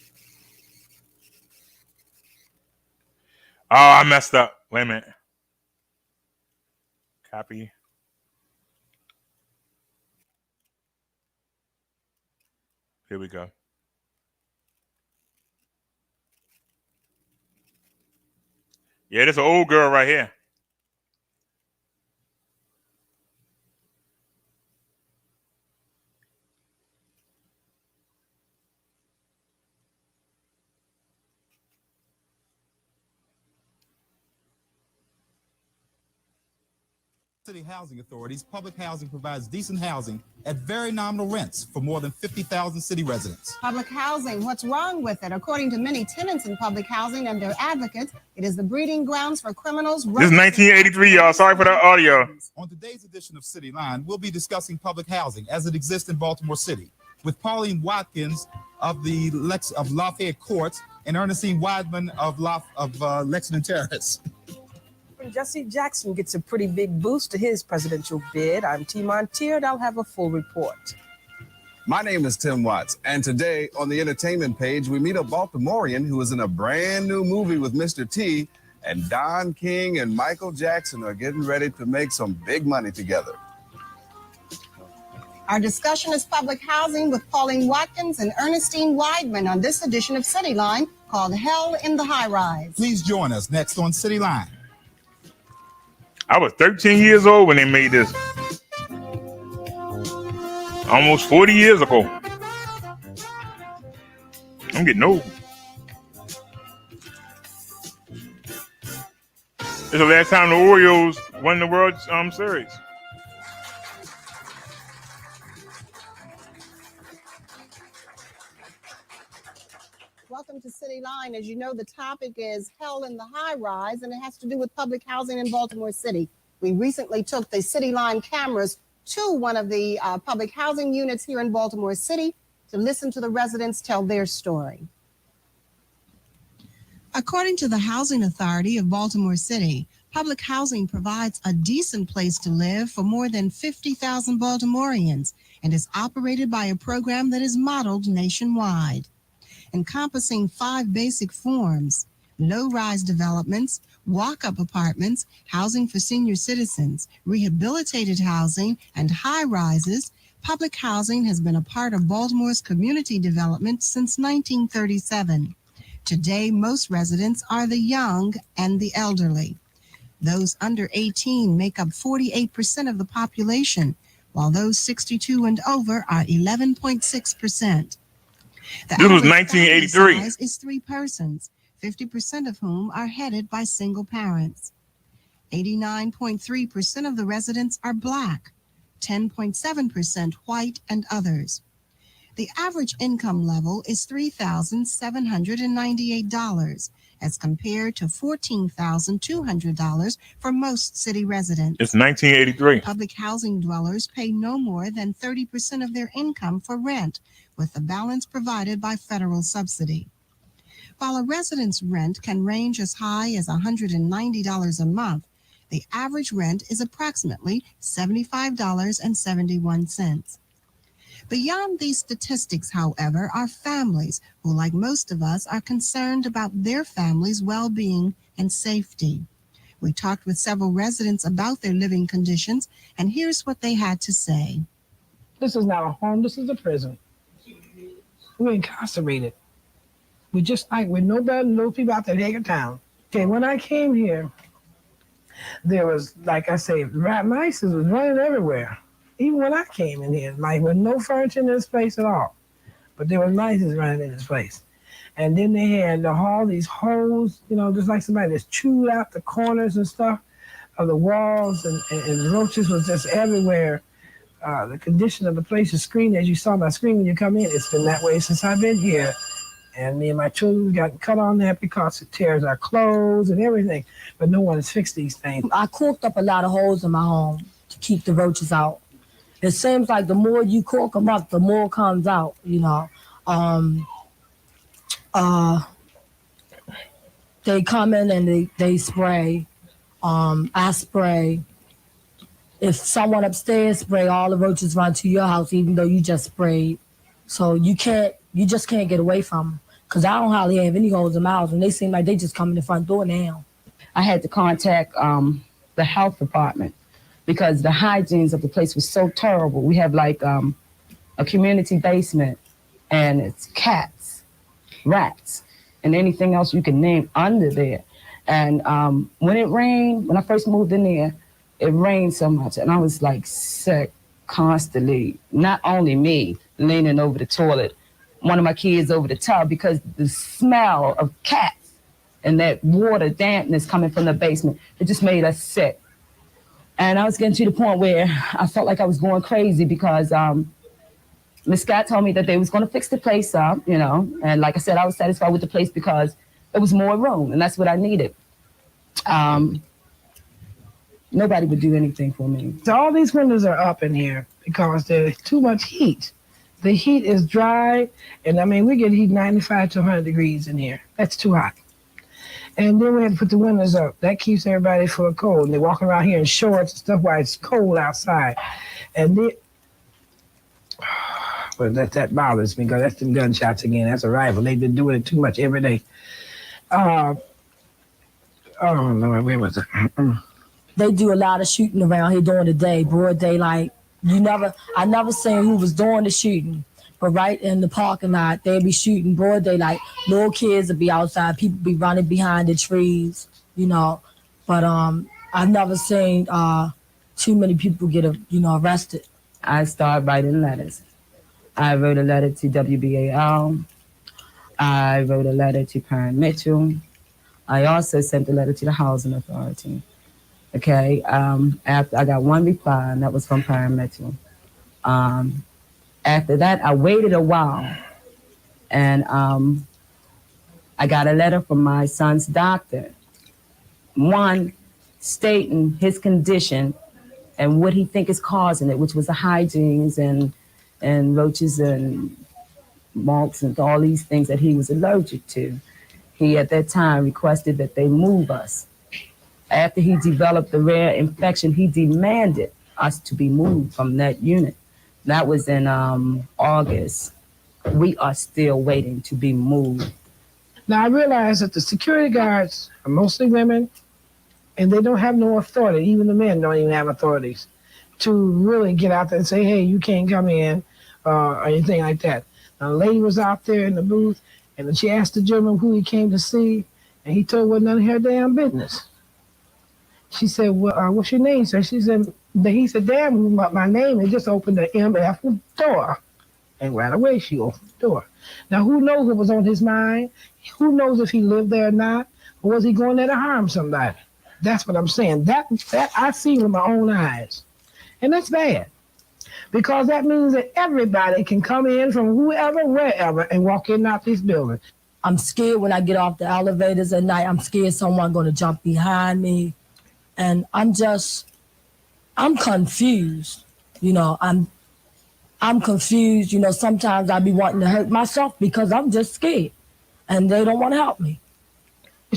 Oh, I messed up. Wait a minute. Copy. Here we go. Yeah, this is an old girl right here. City housing authorities, public housing provides decent housing at very nominal rents for more than 50,000 city residents. Public housing, what's wrong with it? According to many tenants in public housing and their advocates, it is the breeding grounds for criminals. This is 1983, y'all. Sorry for the audio. On today's edition of City Line, we'll be discussing public housing as it exists in Baltimore City with Pauline Watkins of the Lafayette Courts and Ernestine Weidman of Lexington Terrace. Jesse Jackson gets a pretty big boost to his presidential bid. I'm T. Montier, and I'll have a full report. My name is Tim Watts, and today on the entertainment page, we meet a Baltimorean who is in a brand new movie with Mr. T, and Don King and Michael Jackson are getting ready to make some big money together. Our discussion is public housing with Pauline Watkins and Ernestine Weidman on this edition of City Line called Hell in the High Rise. Please join us next on City Line. I was 13 years old when they made this. Almost 40 years ago. I'm getting old. It's the last time the Orioles won the World Series. Welcome to City Line. As you know, the topic is Hell in the High Rise, and it has to do with public housing in Baltimore City. We recently took the City Line cameras to one of the public housing units here in Baltimore City to listen to the residents tell their story. According to the Housing Authority of Baltimore City, Public housing provides a decent place to live for more than 50,000 Baltimoreans and is operated by a program that is modeled nationwide, encompassing 5 basic forms: low-rise developments, walk-up apartments, housing for senior citizens, rehabilitated housing, and high-rises. Public housing has been a part of Baltimore's community development since 1937. Today, most residents are the young and the elderly. Those under 18 make up 48% of the population, while those 62 and over are 11.6%. This was 1983. Size is 3 persons, 50% of whom are headed by single parents. 89.3% of the residents are Black, 10.7% white, and others. The average income level is $3,798 as compared to $14,200 for most city residents. It's 1983. Public housing dwellers pay no more than 30% of their income for rent, with the balance provided by federal subsidy. While a resident's rent can range as high as $190 a month, the average rent is approximately $75.71. Beyond these statistics, however, are families who, like most of us, are concerned about their family's well-being and safety. We talked with several residents about their living conditions, and here's what they had to say. This is not a home, this is a prison. We're incarcerated. We're just like, we're no better than those people out there in Hagerstown. Okay, when I came here, there was, like I say, rat mice was running everywhere. Even when I came in here, like with no furniture in this place at all. But there were mice running in this place. And then they had all these holes, you know, just like somebody that's chewed out the corners and stuff of the walls, and roaches was just everywhere. The condition of the place is screened, as you saw my screen when you come in. It's been that way since I've been here. And me and my children got cut on that because it tears our clothes and everything. But no one has fixed these things. I corked up a lot of holes in my home to keep the roaches out. It seems like the more you cork them up, the more comes out, you know. They come in and they spray. I spray. If someone upstairs spray, all the roaches run to your house, even though you just sprayed. So you just can't get away from them. Because I don't hardly have any holes in my house, and they seem like they just come in the front door now. I had to contact the health department because the hygiene of the place was so terrible. We have like a community basement, and it's cats, rats, and anything else you can name under there. And when it rained, when I first moved in there, it rained so much, and I was like sick constantly. Not only me leaning over the toilet, one of my kids over the tub, because the smell of cats and that water dampness coming from the basement, it just made us sick. And I was getting to the point where I felt like I was going crazy because Ms. Scott told me that they was going to fix the place up, you know. And like I said, I was satisfied with the place because it was more room, and that's what I needed. Nobody would do anything for me. So all these windows are up in here because there's too much heat. The heat is dry, and I mean, we get heat 95 to 100 degrees in here. That's too hot. And then we had to put the windows up. That keeps everybody full of cold. And they walk around here in shorts and stuff while it's cold outside. And then, well, that bothers me because that's them gunshots again. That's a rifle. They've been doing it too much every day. Oh, Lord, where was it? They do a lot of shooting around here during the day, broad daylight. I never seen who was doing the shooting, but right in the parking lot, they'd be shooting broad daylight. Little kids would be outside, people be running behind the trees, you know. But I've never seen too many people get, arrested. I started writing letters. I wrote a letter to WBAL. I wrote a letter to Parent Mitchell. I also sent a letter to the Housing Authority. Okay, after I got one reply, and that was from Parent Mitchell. After that, I waited a while, and I got a letter from my son's doctor, one stating his condition and what he think is causing it, which was the hygienes and roaches and moths and all these things that he was allergic to. He, at that time, requested that they move us. After he developed the rare infection, he demanded us to be moved from that unit. That was in August. We are still waiting to be moved. Now, I realize that the security guards are mostly women, and they don't have no authority. Even the men don't even have authorities to really get out there and say, hey, you can't come in, or anything like that. Now, a lady was out there in the booth, and she asked the gentleman who he came to see, and he told her none of her damn business. She said, well, what's your name, sir? She said, he said, damn, my name, and just opened the MF door. And right away, she opened the door. Now, who knows what was on his mind? Who knows if he lived there or not? Or was he going there to harm somebody? That's what I'm saying. That I see with my own eyes. And that's bad. Because that means that everybody can come in from whoever, wherever, and walk in and out these buildings. I'm scared when I get off the elevators at night. I'm scared someone's going to jump behind me. And I'm confused. You know, I'm confused. You know, sometimes I be wanting to hurt myself because I'm just scared. And they don't want to help me.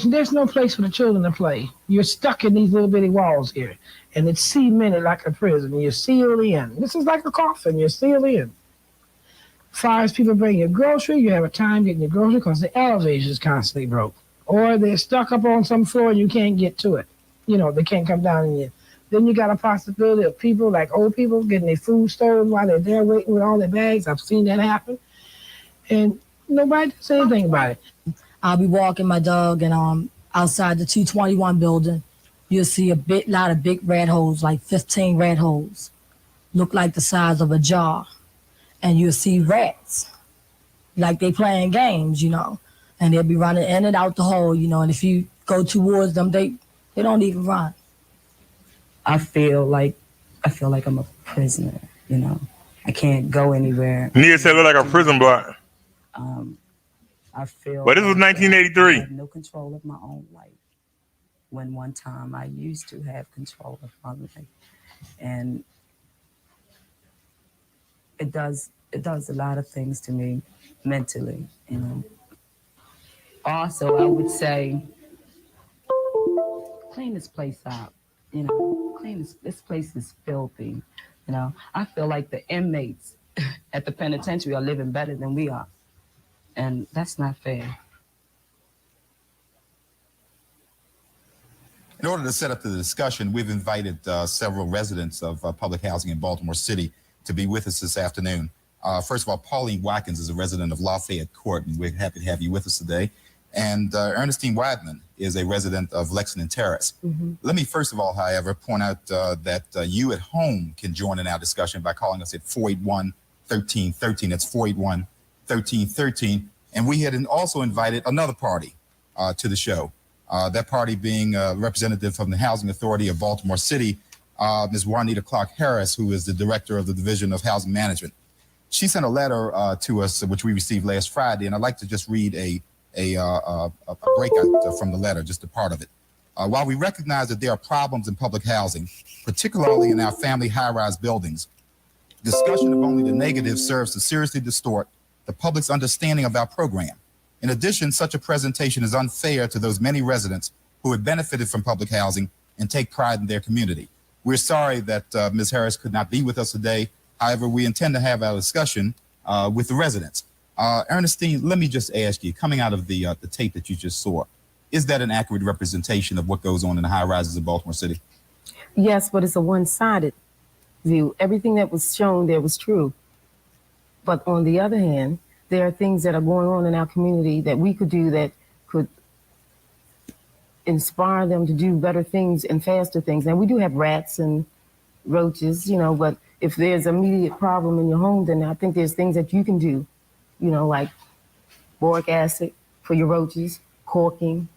There's no place for the children to play. You're stuck in these little bitty walls here. And it's cemented like a prison. You're sealed in. This is like a coffin. You're sealed in. As far as people bring your grocery, you have a time getting your grocery because the elevator is constantly broke. Or they're stuck up on some floor and you can't get to it. You know, they can't come down in you. Then you got a possibility of people, like old people, getting their food stolen while they're there waiting with all their bags. I've seen that happen. And nobody does anything about it. I'll be walking my dog and outside the 221 building, you'll see a lot of big rat holes, like 15 rat holes, look like the size of a jar. And you'll see rats, like they playing games, you know, and they'll be running in and out the hole, you know, and if you go towards them, they don't even run. I feel like I'm a prisoner, you know. I can't go anywhere. Nia said look like a prison block. I feel But this was 1983. I have no control of my own life. When one time I used to have control of my life. And it does a lot of things to me mentally, you know. Also, I would say clean this place out, you know. This place is filthy, you know. I feel like the inmates at the penitentiary are living better than we are. And that's not fair. In order to set up the discussion, we've invited several residents of public housing in Baltimore City to be with us this afternoon. First of all, Pauline Watkins is a resident of Lafayette Court, and we're happy to have you with us today. And Ernestine Weidman is a resident of Lexington Terrace. Mm-hmm. Let me first of all, however, point out that you at home can join in our discussion by calling us at 481-1313. That's 481-1313. And we had also invited another party to the show. That party being a representative from the Housing Authority of Baltimore City, Ms. Juanita Clark Harris, who is the director of the Division of Housing Management. She sent a letter to us, which we received last Friday, and I'd like to just read a breakout from the letter, just a part of it. While we recognize that there are problems in public housing, particularly in our family high-rise buildings, discussion of only the negative serves to seriously distort the public's understanding of our program. In addition, such a presentation is unfair to those many residents who have benefited from public housing and take pride in their community. We're sorry that Ms. Harris could not be with us today. However, we intend to have our discussion with the residents. Ernestine, let me just ask you, coming out of the tape that you just saw, is that an accurate representation of what goes on in the high rises of Baltimore City? Yes, but it's a one-sided view. Everything that was shown there was true. But on the other hand, there are things that are going on in our community that we could do that could inspire them to do better things and faster things. Now, we do have rats and roaches, you know, but if there's an immediate problem in your home, then I think there's things that you can do, you know, like boric acid for your roaches, corking,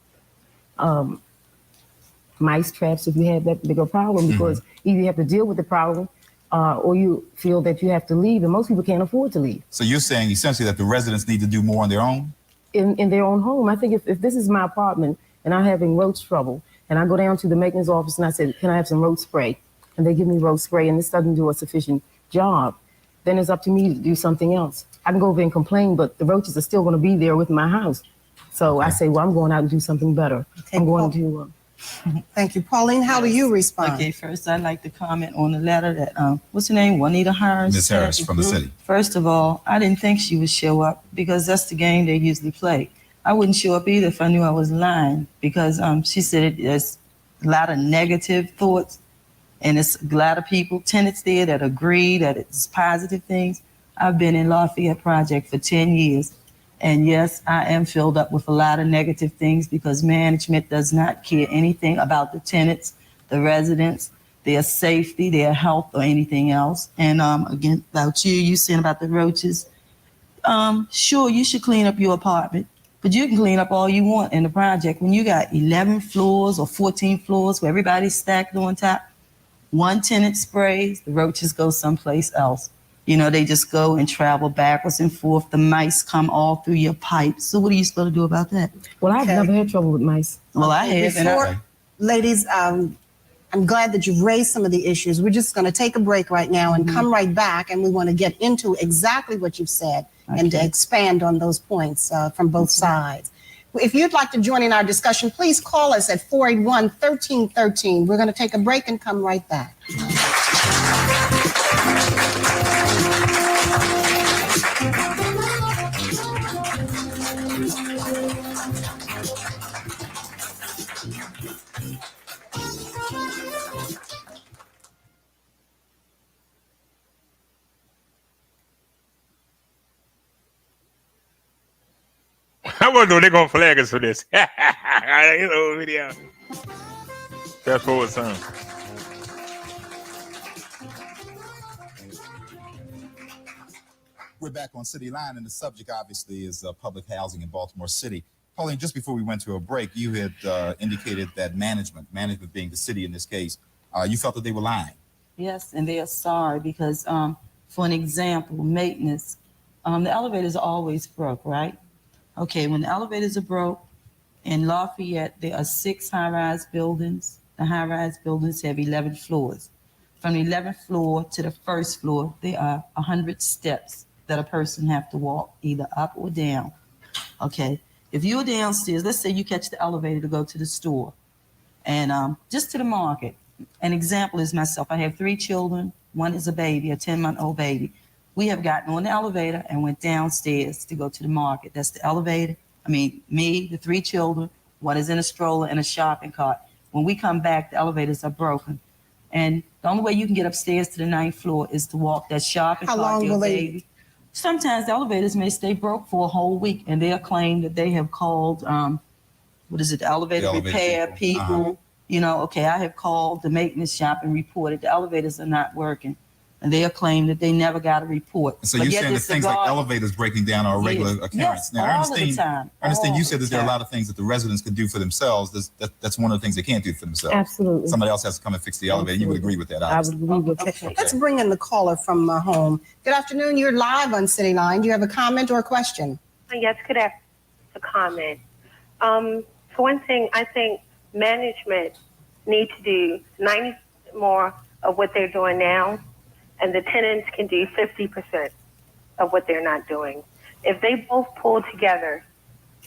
mice traps if you have that bigger problem, because either you have to deal with the problem or you feel that you have to leave, and most people can't afford to leave. So you're saying essentially that the residents need to do more on their own? In their own home. I think if this is my apartment and I'm having roach trouble, and I go down to the maintenance office and I say, can I have some roach spray? And they give me roach spray and this doesn't do a sufficient job, then it's up to me to do something else. I can go over and complain, but the roaches are still going to be there with my house. So I say, well, I'm going out and do something better. I'm going to Thank you. Pauline, how do you respond? Okay, first I'd like to comment on the letter that, what's her name, Juanita Harris? Ms. Harris from the city. First of all, I didn't think she would show up because that's the game they usually play. I wouldn't show up either if I knew I was lying because she said there's a lot of negative thoughts and it's a lot of people, tenants there that agree that it's positive things. I've been in Lafayette Project for 10 years. And yes, I am filled up with a lot of negative things because management does not care anything about the tenants, the residents, their safety, their health, or anything else. And again, about you saying about the roaches. Sure, you should clean up your apartment, but you can clean up all you want in the project. When you got 11 floors or 14 floors where everybody's stacked on top, one tenant sprays, the roaches go someplace else. You know, they just go and travel backwards and forth. The mice come all through your pipes. So what are you supposed to do about that? Well, I've never had trouble with mice. Well, I have. Ladies, I'm glad that you've raised some of the issues. We're just going to take a break right now and come right back, and we want to get into exactly what you've said and to expand on those points from both sides. If you'd like to join in our discussion, please call us at 481-1313. We're going to take a break and come right back. I wonder if they're gonna flag us for this. Video. Fast forward, son. We're back on City Line, and the subject obviously is public housing in Baltimore City. Pauline, just before we went to a break, you had indicated that management being the city in this case, you felt that they were lying. Yes, and they are sorry because, for an example, maintenance, the elevators are always broke, right? Okay, when the elevators are broke, in Lafayette, there are 6 high-rise buildings. The high-rise buildings have 11 floors. From the 11th floor to the first floor, there are 100 steps that a person have to walk, either up or down. Okay, if you're downstairs, let's say you catch the elevator to go to the store and just to the market. An example is myself. I have 3 children. One is a baby, a 10-month-old baby. We have gotten on the elevator and went downstairs to go to the market. That's the elevator. I mean, me, the 3 children, one is in a stroller and a shopping cart. When we come back, the elevators are broken. And the only way you can get upstairs to the 9th floor is to walk that shopping cart. How long will they? Sometimes the elevators may stay broke for a whole week, and they'll claim that they have called, the elevator repair people. You know, okay, I have called the maintenance shop and reported the elevators are not working. And they'll claim that they never got a report. So you're saying that things like elevators breaking down are a regular occurrence. Yes, now, all the time. Ernestine, you said that there are a lot of things that the residents could do for themselves. That's one of the things they can't do for themselves. Absolutely. Somebody else has to come and fix the elevator. You would agree with that, obviously. I would agree with that. Okay. Let's bring in the caller from home. Good afternoon. You're live on City Line. Do you have a comment or a question? Yes, could I have a comment? For one thing, I think management need to do 90 more of what they're doing now, and the tenants can do 50% of what they're not doing. If they both pull together,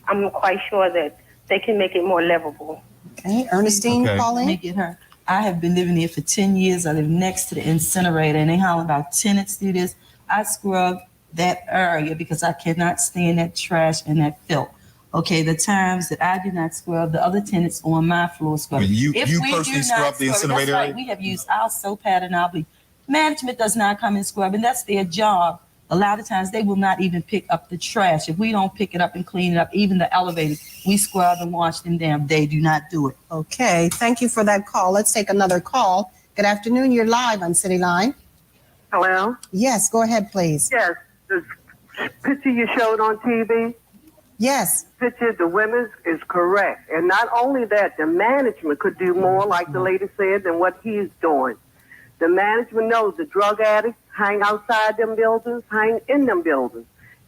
I'm quite sure that they can make it more livable. Okay, Ernestine, Pauline? Let me get her. I have been living here for 10 years. I live next to the incinerator, and they holler about tenants do this. I scrub that area because I cannot stand that trash and that filth. Okay, the times that I do not scrub, the other tenants on my floor scrub. I mean, you personally scrub the incinerator? That's right. We have used our soap pad and our bleach. Management does not come and scrub, and that's their job. A lot of times they will not even pick up the trash. If we don't pick it up and clean it up, even the elevators, we scrub and wash them down. They do not do it. Okay, thank you for that call. Let's take another call. Good afternoon. You're live on City Line. Hello? Yes, go ahead, please. Yes, the picture you showed on TV? Yes. Picture the women's is correct. And not only that, the management could do more, like the lady said, than what he's doing. The management knows the drug addicts hang outside them buildings, hang in them buildings,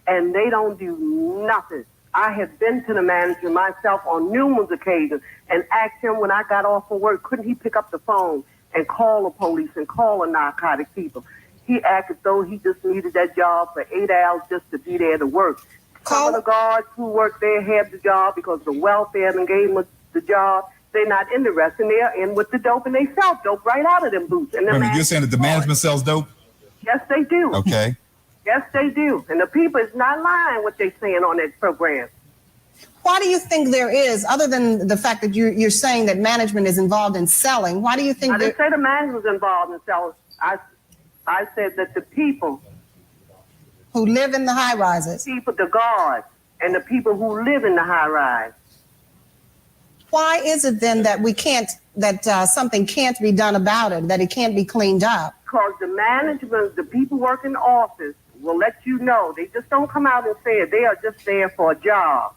and they don't do nothing. I have been to the manager myself on numerous occasions and asked him when I got off of work, couldn't he pick up the phone and call the police and call a narcotic people? He acted as though he just needed that job for 8 hours just to be there to work. Some of the guards who work there had the job because the welfare and gave them the job. They're not in the rest, and they're in with the dope, and they sell dope right out of them boots. And You're saying that the management sells dope? Yes, they do. Okay. Yes, they do. And the people is not lying what they're saying on that program. Why do you think there is, other than the fact that you're saying that management is involved in selling, why do you think I didn't say the management was involved in selling. I said that the people who live in the high rises, people, the guards, and the people who live in the high rise. Why is it then that we can't, that something can't be done about it, that it can't be cleaned up? Because the management, the people working in the office will let you know. They just don't come out and say it. They are just there for a job.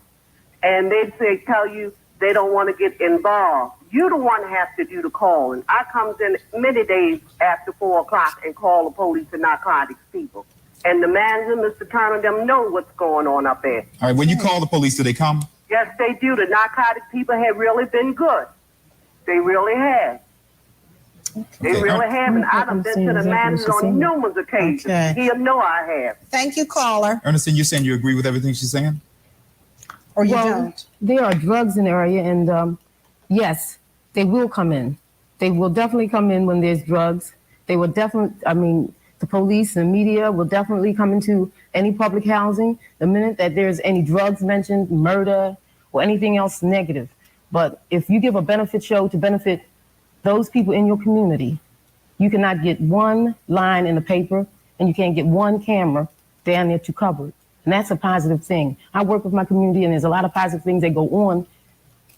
And they tell you they don't want to get involved. You the one has to do the calling. I comes in many days after 4 o'clock and call the police and narcotics people. And the manager, Mr. Turner, them know what's going on up there. All right, when you call the police, do they come? Yes, they do. The narcotic people have really been good. They really have. They really have. And I've been to the manager on numerous occasions. Okay. He'll know I have. Thank you, caller. Ernestine, you're saying you agree with everything she's saying? Or you Well, don't? There are drugs in the area, and yes, they will come in. They will definitely come in when there's drugs. They will definitely, I mean, the police and media will definitely come into any public housing the minute that there's any drugs mentioned, murder, or anything else negative. But if you give a benefit show to benefit those people in your community, you cannot get one line in the paper and you can't get one camera down there to cover it. And that's a positive thing. I work with my community, and there's a lot of positive things that go on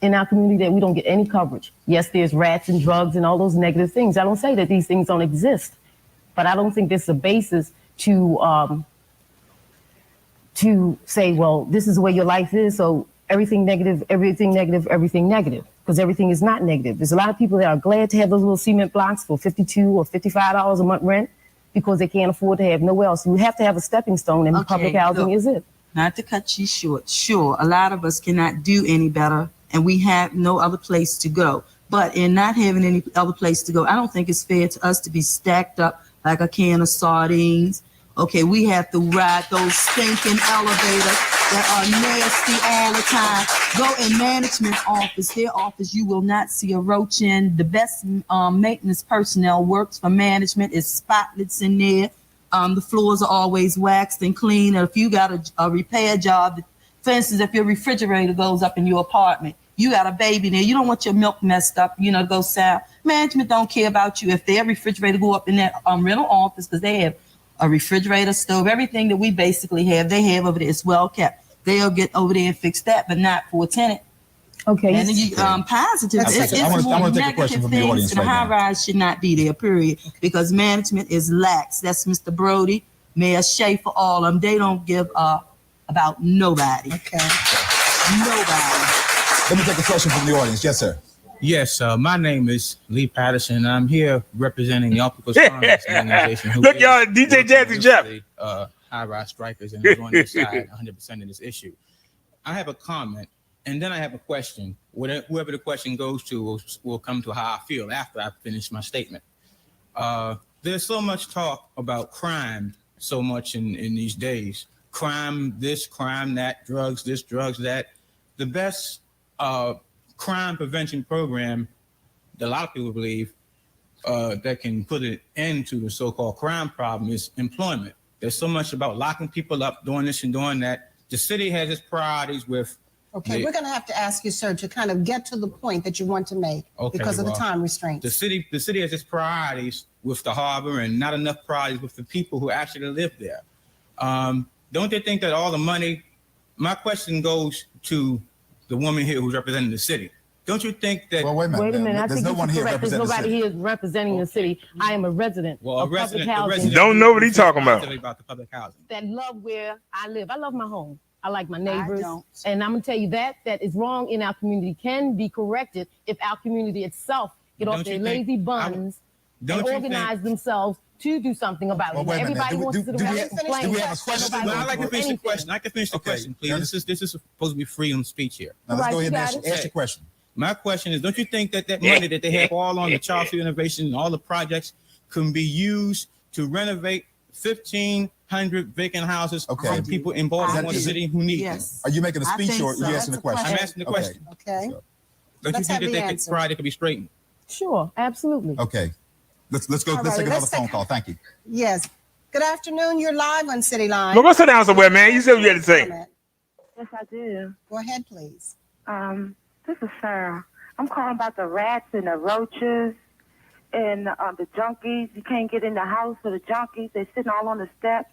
in our community that we don't get any coverage. Yes, there's rats and drugs and all those negative things. I don't say that these things don't exist, but I don't think there's a basis to say, well, this is the way your life is, so everything negative, everything negative, everything negative, because everything is not negative. There's a lot of people that are glad to have those little cement blocks for $52 or $55 a month rent because they can't afford to have nowhere else. You have to have a stepping stone, and public housing is it. Not to cut you short, sure, a lot of us cannot do any better, and we have no other place to go. But in not having any other place to go, I don't think it's fair to us to be stacked up like a can of sardines. Okay, we have to ride those stinking elevators that are nasty all the time. Go in management office, their office, you will not see a roach in. The best maintenance personnel works for management. It's spotless in there. The floors are always waxed and clean. And if you got a repair job, for instance, if your refrigerator goes up in your apartment, you got a baby there, you don't want your milk messed up, go sour. Management don't care about you if their refrigerator go up in that rental office, because they have a refrigerator, stove, everything that we basically have, they have over there. It's well kept. They'll get over there and fix that, but not for a tenant. Okay. And then you positive. It's more negative things, and the high rise should not be there, period. Because management is lax. That's Mr. Brody, Mayor Schaefer, all of them. They don't give about nobody. Okay. Nobody. Let me take a question from the audience. Yes, sir. Yes, my name is Lee Patterson, and I'm here representing the Umpicus Farmers organization. Look, y'all, DJ Jazzy Jeff. High-rise strikers, and who's on their side 100% in this issue. I have a comment, and then I have a question. Whoever the question goes to will come to how I feel after I finish my statement. There's so much talk about crime so much in these days. Crime this, crime that, drugs this, drugs that. The best crime prevention program that a lot of people believe that can put an end to the so-called crime problem is employment. There's so much about locking people up, doing this and doing that. The city has its priorities with. Okay, we're going to have to ask you, sir, to kind of get to the point that you want to make because of the time restraints. The city has its priorities with the harbor and not enough priorities with the people who actually live there. Don't they think that all the money? My question goes to the woman here who's representing the city. Don't you think that? Well, wait a minute. I think no one here There's nobody here representing the city. I am a resident of public housing. Don't know what he's talking about. About the public housing. That love where I live. I love my home. I like my neighbors. And I'm going to tell you that is wrong in our community can be corrected if our community itself get off their lazy buns and organize themselves to do something about it. Everybody wants to sit around and complain. Do we have a question? I'd like to finish the question. I can finish the question, please. This is supposed to be freedom of speech here. Now let's go ahead and ask your question. My question is, don't you think that money that they have all on the Child Street Innovation and all the projects can be used to renovate 1,500 vacant houses for people in Baltimore City who need them? Are you making a speech or are you asking a question? I'm asking the question. Okay. Don't Let's you have think the that answer. Friday could be straightened? Sure, absolutely. Okay. Let's go. All Let's right, take let's another phone take- call. Thank you. Yes. Good afternoon. You're live on City Line. Go sit down somewhere, man. You said what you had to say. Yes, I do. Go ahead, please. This is Sarah. I'm calling about the rats and the roaches and the junkies. You can't get in the house for the junkies. They're sitting all on the steps.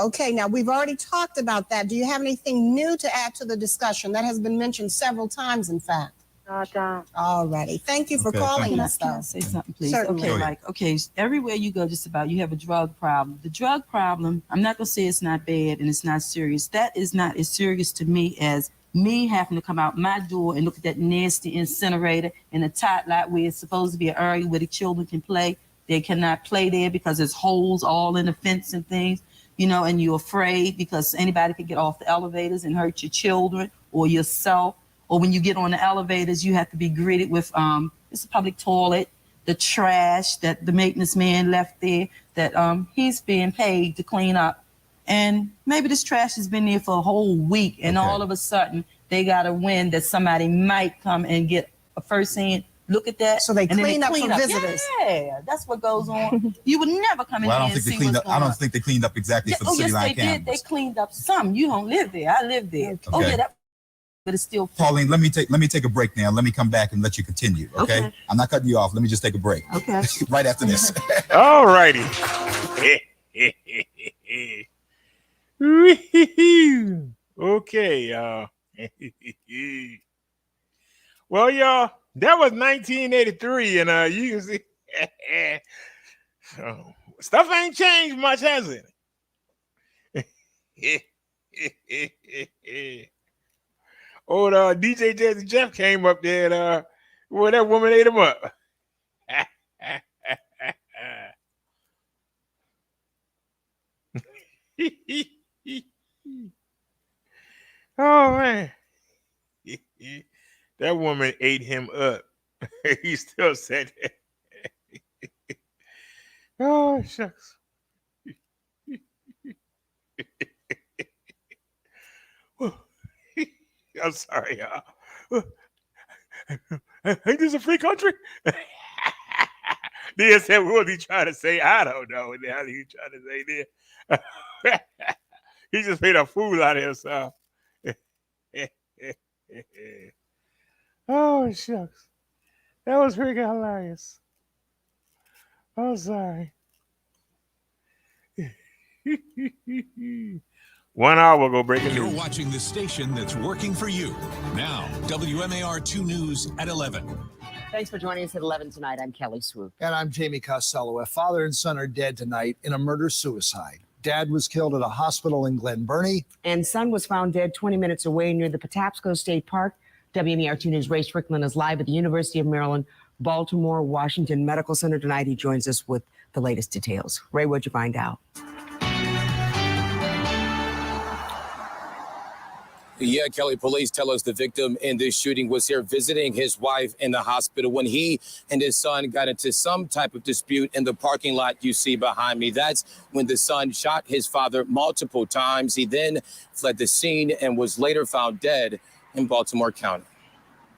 Okay, now we've already talked about that. Do you have anything new to add to the discussion? That has been mentioned several times, in fact. No, I don't. All righty. Thank you for Okay, calling Can I, us, can I though. say something, please? Certainly. Okay, everywhere you go, just about, you have a drug problem. The drug problem, I'm not gonna say it's not bad and it's not serious. That is not as serious to me as me having to come out my door and look at that nasty incinerator in a tot lot where it's supposed to be an area where the children can play. They cannot play there because there's holes all in the fence and things, and you're afraid because anybody could get off the elevators and hurt your children or yourself. Or when you get on the elevators, you have to be greeted with it's a public toilet, the trash that the maintenance man left there that he's being paid to clean up. And maybe this trash has been there for a whole week, and all of a sudden they got a wind that somebody might come and get a first-hand look at that. So they and then clean up for visitors. Yeah, that's what goes on. You would never come in Well, I here don't and think they see cleaned what's up. I going don't on. think they cleaned up exactly for the Oh, City yes, Line they did. cameras. They cleaned up some. You don't live there. I live there. Oh, Okay. yeah, but it's still full. Pauline, let me take a break now. Let me come back and let you continue. Okay. Okay. I'm not cutting you off. Let me just take a break. Okay. Right after this. All righty. Okay, y'all. Well, y'all, that was 1983, and you can see stuff ain't changed much, has it? Old DJ Jazzy Jeff came up there, and well, that woman ate him up. Oh man, that woman ate him up. He still said that. Oh shucks. I'm sorry, y'all. Ain't this a free country? They said, what was he trying to say? I don't know what the hell he trying to say there. He just made a fool out of himself. Oh, shucks. That was freaking hilarious. I'm sorry. 1 hour ago, breaking You're news. watching the station that's working for you. Now, WMAR 2 News at 11. Thanks for joining us at 11 tonight. I'm Kelly Swoop. And I'm Jamie Costello. A father and son are dead tonight in a murder-suicide. Dad was killed at a hospital in Glen Burnie. And son was found dead 20 minutes away near the Patapsco State Park. WMAR 2 News' Ray Strickland is live at the University of Maryland, Baltimore, Washington Medical Center tonight. He joins us with the latest details. Ray, what'd you find out? Yeah, Kelly, police tell us the victim in this shooting was here visiting his wife in the hospital when he and his son got into some type of dispute in the parking lot you see behind me. That's when the son shot his father multiple times. He then fled the scene and was later found dead in Baltimore County.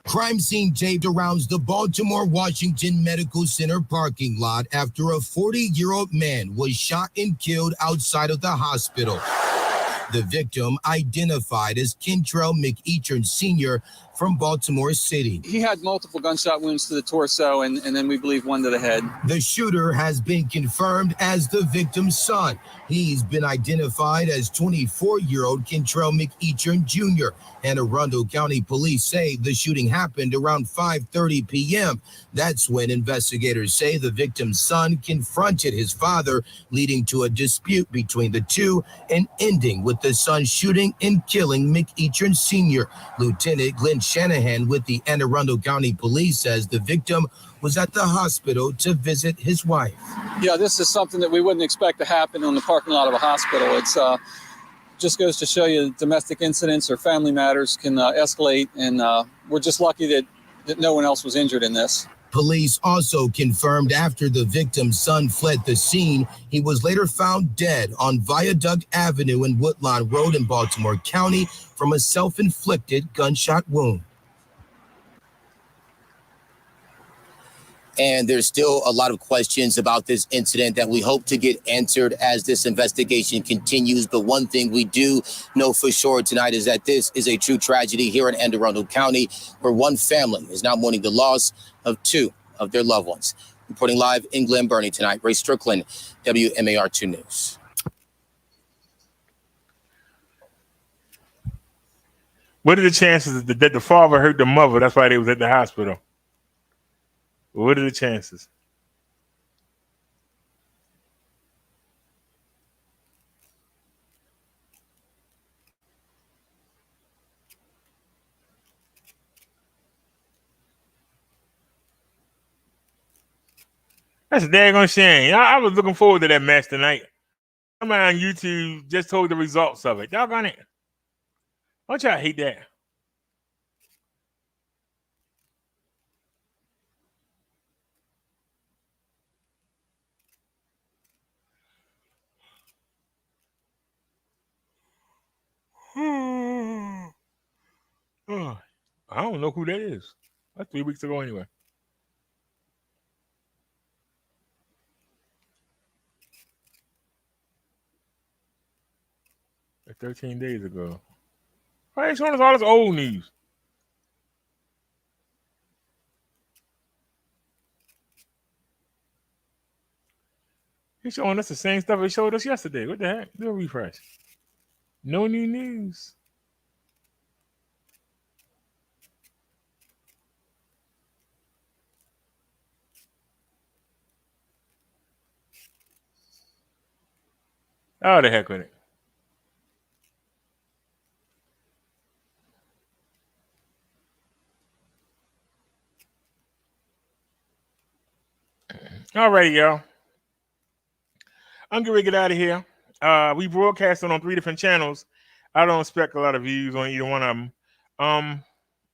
Crime scene taped around the Baltimore Washington Medical Center parking lot after a 40-year-old man was shot and killed outside of the hospital. The victim, identified as Kentrell McEachern Sr. from Baltimore City. He had multiple gunshot wounds to the torso and then we believe one to the head. The shooter has been confirmed as the victim's son. He's been identified as 24-year-old Kentrell McEachern Jr. Anne Arundel County Police say the shooting happened around 5:30 p.m. That's when investigators say the victim's son confronted his father, leading to a dispute between the two and ending with the son shooting and killing McEachern Sr. Lieutenant Glenn Shanahan with the Anne Arundel County Police says the victim was at the hospital to visit his wife. Yeah, this is something that we wouldn't expect to happen on the parking lot of a hospital. It's just goes to show you domestic incidents or family matters can escalate, and we're just lucky that no one else was injured in this. Police also confirmed after the victim's son fled the scene, he was later found dead on Viaduct Avenue and Woodlawn Road in Baltimore County from a self-inflicted gunshot wound. And there's still a lot of questions about this incident that we hope to get answered as this investigation continues. But one thing we do know for sure tonight is that this is a true tragedy here in Anne Arundel County, where one family is now mourning the loss of 2 of their loved ones. Reporting live in Glen Burnie tonight, Ray Strickland, WMAR 2 News. What are the chances that the father hurt the mother? That's why they was at the hospital. What are the chances? That's a daggone shame. I was looking forward to that match tonight. Somebody on YouTube just told the results of it. Doggone it. Don't y'all hate that? Oh, I don't know who that is. That's 3 weeks ago anyway. That's 13 days ago. Why ain't showing us all this old news? He's showing us the same stuff he showed us yesterday. What the heck? Do a refresh. No new news. Oh, the heck with it. Alrighty, y'all. I'm going to get out of here. We broadcasted on 3 different channels. I don't expect a lot of views on either one of them.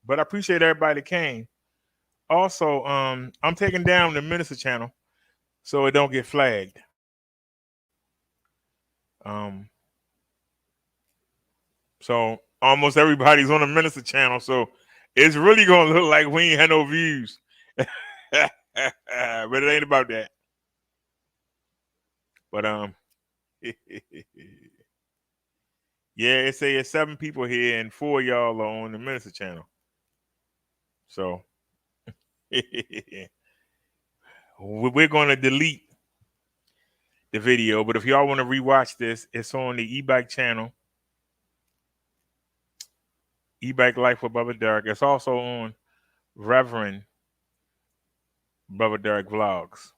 But I appreciate everybody that came. Also, I'm taking down the Minister channel so it don't get flagged. So almost everybody's on the Minister channel, so it's really gonna look like we ain't had no views. But it ain't about that. But yeah, it say it's 7 people here and 4 of y'all are on the Minister channel. So we're gonna delete the video, but if y'all want to rewatch this, it's on the e-bike channel, e-bike life with Bubba Derek. It's also on Reverend Bubba Derek vlogs.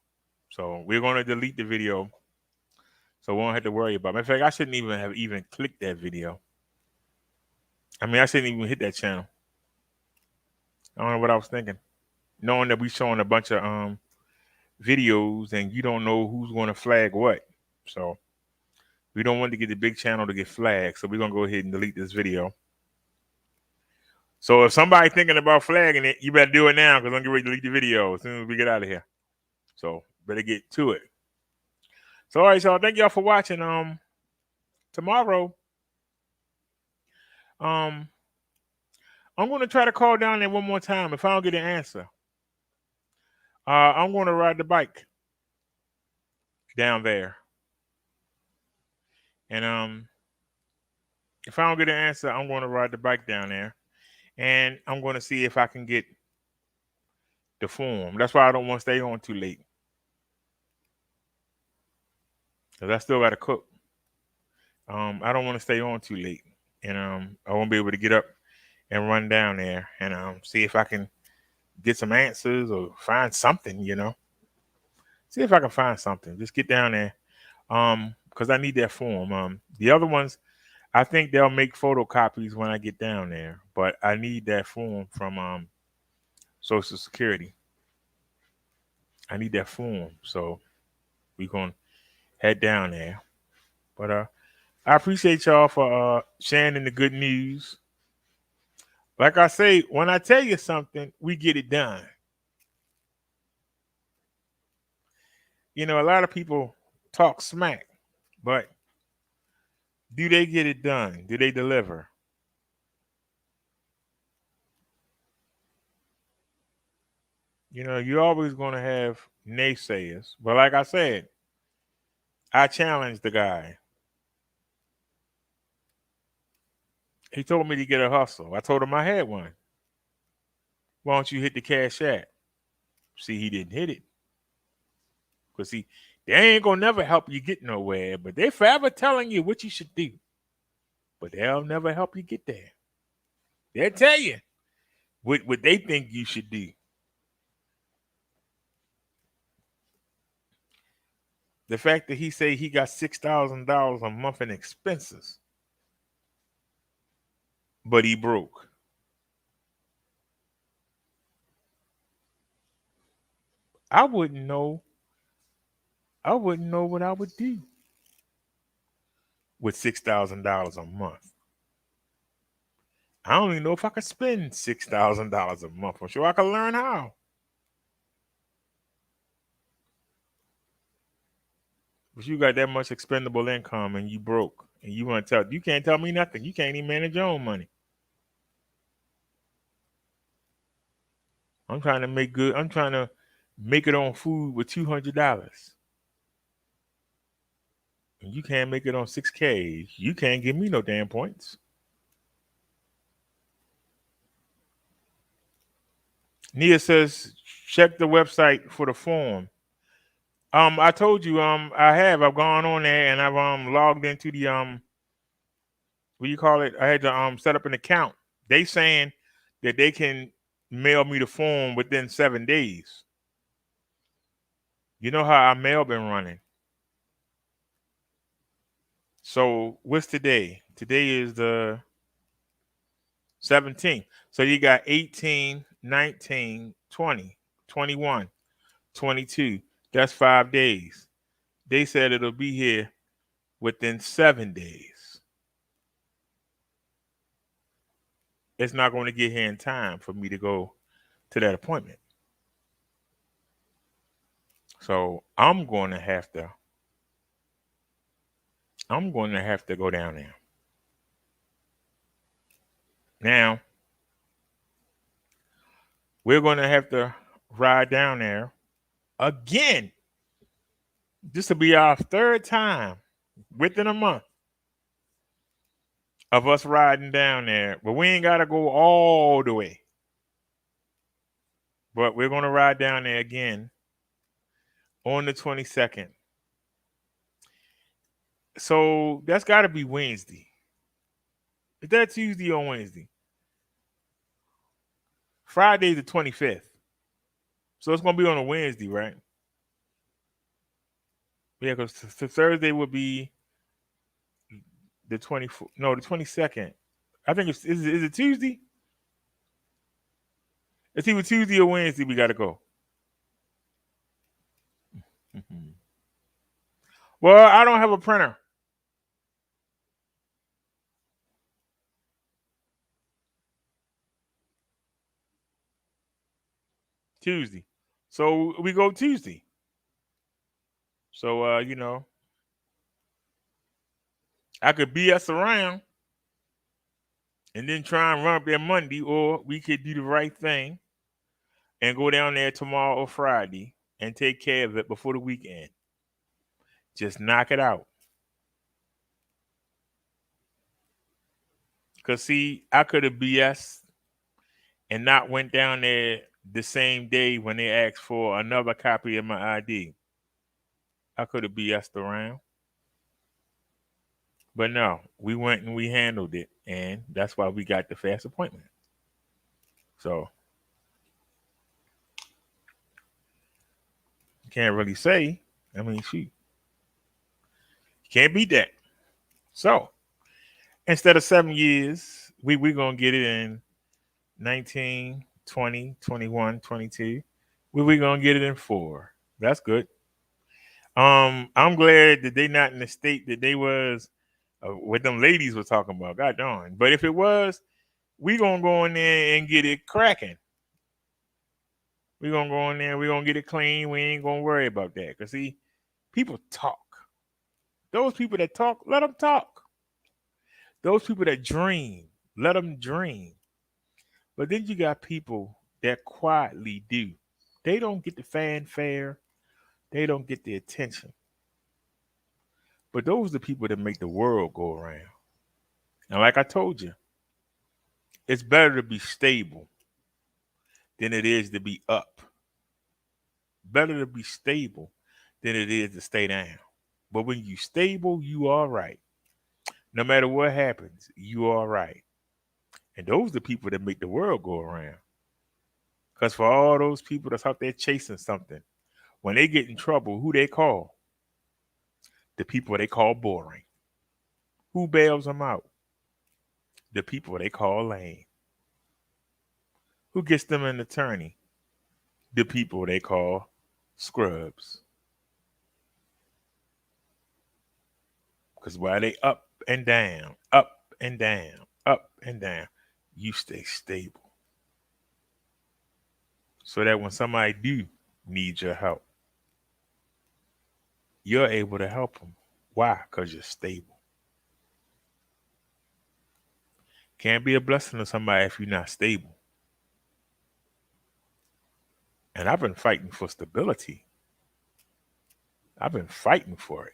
So we're going to delete the video, so we won't have to worry about it. In fact, I shouldn't even have clicked that video. I mean, I shouldn't even hit that channel. I don't know what I was thinking, knowing that we showing a bunch of videos and you don't know who's going to flag what. So we don't want to get the big channel to get flagged. So we're going to go ahead and delete this video. So if somebody thinking about flagging it, you better do it now, because I'm getting ready to delete the video as soon as we get out of here. So better get to it. So all right, y'all. Thank y'all for watching. Tomorrow, I'm going to try to call down there one more time. If I don't get an answer, I'm going to ride the bike down there. And if I don't get an answer, I'm going to ride the bike down there. And I'm going to see if I can get the form. That's why I don't want to stay on too late, because I still got to cook. I don't want to stay on too late. And I won't be able to get up and run down there and see if I can get some answers or find something, See if I can find something. Just get down there because I need that form. The other ones, I think they'll make photocopies when I get down there, but I need that form from Social Security. I need that form, so we're going to head down there. But I appreciate y'all for sharing the good news. Like I say, when I tell you something, we get it done. A lot of people talk smack, but do they get it done? Do they deliver? You know, you're always going to have naysayers. But like I said, I challenged the guy. He told me to get a hustle. I told him I had one. Why don't you hit the Cash App? See, he didn't hit it. Because, see, they ain't going to never help you get nowhere, but they forever telling you what you should do. But they'll never help you get there. They'll tell you what they think you should do. The fact that he say he got $6,000 a month in expenses, but he broke. I wouldn't know what I would do with $6,000 a month. I don't even know if I could spend $6,000 a month. I'm sure I could learn how. But you got that much expendable income and you broke, and you can't tell me nothing. You can't even manage your own money. I'm trying to make it on food with $200. And you can't make it on $6K. You can't give me no damn points. Nia says, check the website for the form. I told you, I've gone on there and I've logged into the what do you call it? I had to set up an account. They saying that they can mail me the form within 7 days. You know how our mail been running. So what's today? Today is the 17th. So you got 18, 19, 20, 21, 22. That's 5 days. They said it'll be here within 7 days. It's not going to get here in time for me to go to that appointment. So I'm going to have to go down there. Now, we're going to have to ride down there again. This will be our third time within a month of us riding down there. But we ain't got to go all the way. But we're going to ride down there again on the 22nd. So that's got to be Wednesday. Is that Tuesday or Wednesday? Friday the 25th. So it's going to be on a Wednesday, right? Yeah, because Thursday would be the 24th. No, the 22nd. I think is it Tuesday? It's either Tuesday or Wednesday we got to go. Well, I don't have a printer. Tuesday. So we go Tuesday. So, I could BS around and then try and run up there Monday, or we could do the right thing and go down there tomorrow or Friday and take care of it before the weekend. Just knock it out. Because, see, I could have BS and not went down there the same day when they asked for another copy of my ID. I could have BS'd around. But no, we went and we handled it. And that's why we got the fast appointment. So, can't really say. I mean, shoot. Can't beat that. So, instead of 7 years, we're going to get it in 19, 20, 21, 22. We're going to get it in 4. That's good. I'm glad that they not in the state that they was what them ladies were talking about. God darn. But if it was, we going to go in there and get it cracking. We're going to go in there. We're going to get it clean. We ain't going to worry about that. Because, see, people talk. Those people that talk, let them talk. Those people that dream, let them dream. But then you got people that quietly do. They don't get the fanfare. They don't get the attention. But those are the people that make the world go around. And like I told you, it's better to be stable than it is to be up. Better to be stable than it is to stay down. But when you stable, you all right. No matter what happens, you all right. And those are the people that make the world go around. Because for all those people that's out there chasing something, when they get in trouble, who they call? The people they call boring. Who bails them out? The people they call lame. Who gets them an attorney? The people they call scrubs. Because while they up and down, up and down, up and down, you stay stable. So that when somebody do need your help, you're able to help them. Why? Because you're stable. Can't be a blessing to somebody if you're not stable. And I've been fighting for stability. I've been fighting for it.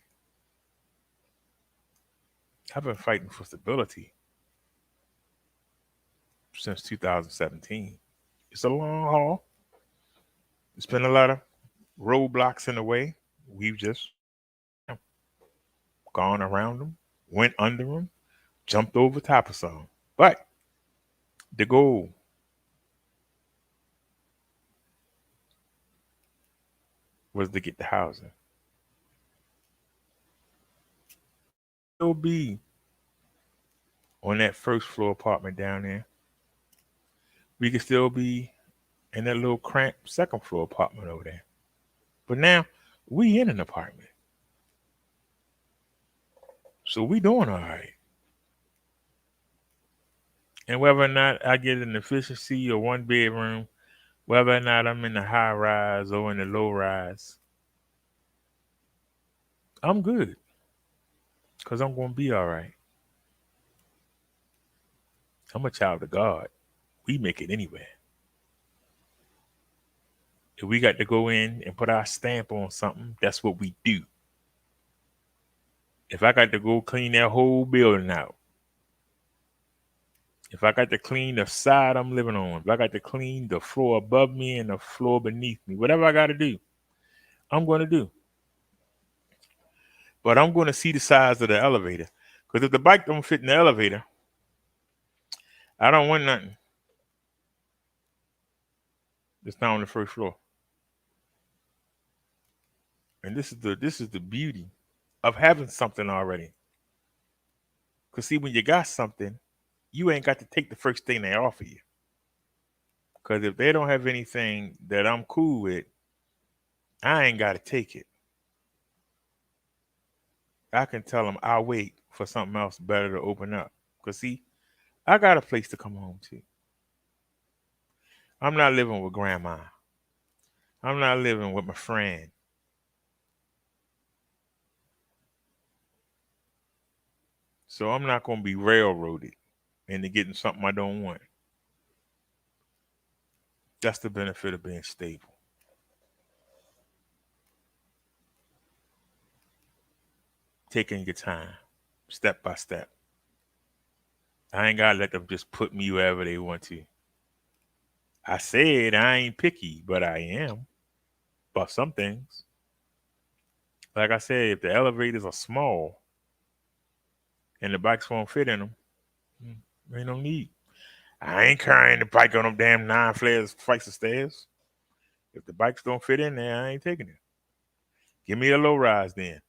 I've been fighting for stability since 2017. It's a long haul. There's been a lot of roadblocks in the way. We've just gone around them, went under them, jumped over top of some. But the goal was to get the housing. Still be on that first floor apartment down there. We could still be in that little cramped second floor apartment over there. But now we in an apartment. So we doing all right. And whether or not I get an efficiency or one bedroom, whether or not I'm in the high rise or in the low rise, I'm good. Because I'm going to be all right. I'm a child of God. We make it anywhere. If we got to go in and put our stamp on something, that's what we do. If I got to go clean that whole building out, if I got to clean the side I'm living on, if I got to clean the floor above me and the floor beneath me, whatever I got to do, I'm going to do. But I'm going to see the size of the elevator. Because if the bike don't fit in the elevator, I don't want nothing. It's not on the first floor. And this is the beauty of having something already. Because see, when you got something, you ain't got to take the first thing they offer you. Because if they don't have anything that I'm cool with, I ain't got to take it. I can tell them I'll wait for something else better to open up. Because see, I got a place to come home to. I'm not living with grandma. I'm not living with my friend. So I'm not going to be railroaded into getting something I don't want. That's the benefit of being stable. Taking your time, step by step. I ain't got to let them just put me wherever they want to. I said I ain't picky, but I am about some things. Like I said, if the elevators are small and the bikes won't fit in them, ain't no need. I ain't carrying the bike on them damn 9 flights of stairs. If the bikes don't fit in there, I ain't taking it. Give me a low rise then.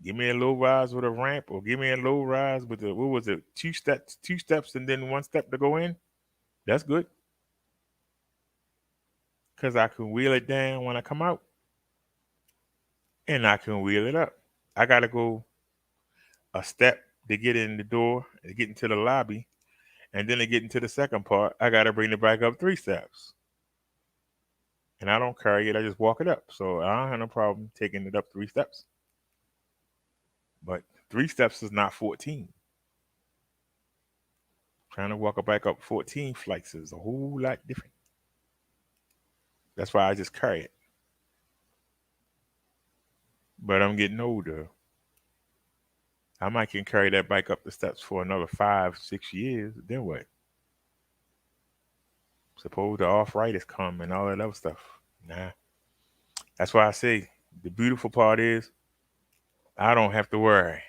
Give me a low rise with a ramp, or give me a low rise with the, what was it, 2 steps and then 1 step to go in. That's good. Because I can wheel it down when I come out. And I can wheel it up. I got to go a step to get in the door, to get into the lobby. And then to get into the second part, I got to bring the bike up 3 steps. And I don't carry it. I just walk it up. So I don't have no problem taking it up 3 steps. But 3 steps is not 14. Trying to walk a bike up 14 flights is a whole lot different. That's why I just carry it. But I'm getting older. I might can carry that bike up the steps for another 5-6 years. Then what? Suppose the arthritis come and all that other stuff. Nah. That's why I say the beautiful part is I don't have to worry,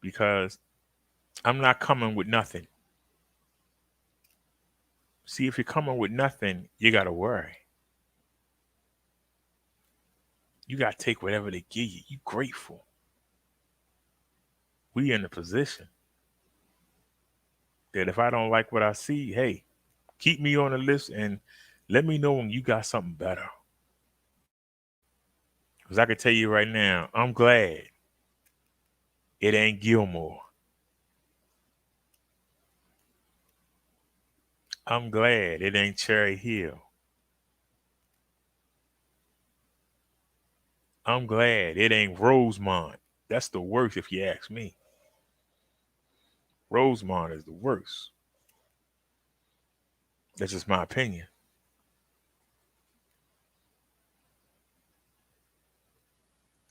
because I'm not coming with nothing. See, if you're coming with nothing, you got to worry. You got to take whatever they give you. You grateful. We in a position that if I don't like what I see, hey, keep me on the list and let me know when you got something better. Because I can tell you right now, I'm glad it ain't Gilmore. I'm glad it ain't Cherry Hill. I'm glad it ain't Rosemont. That's the worst if you ask me. Rosemont is the worst. That's just my opinion.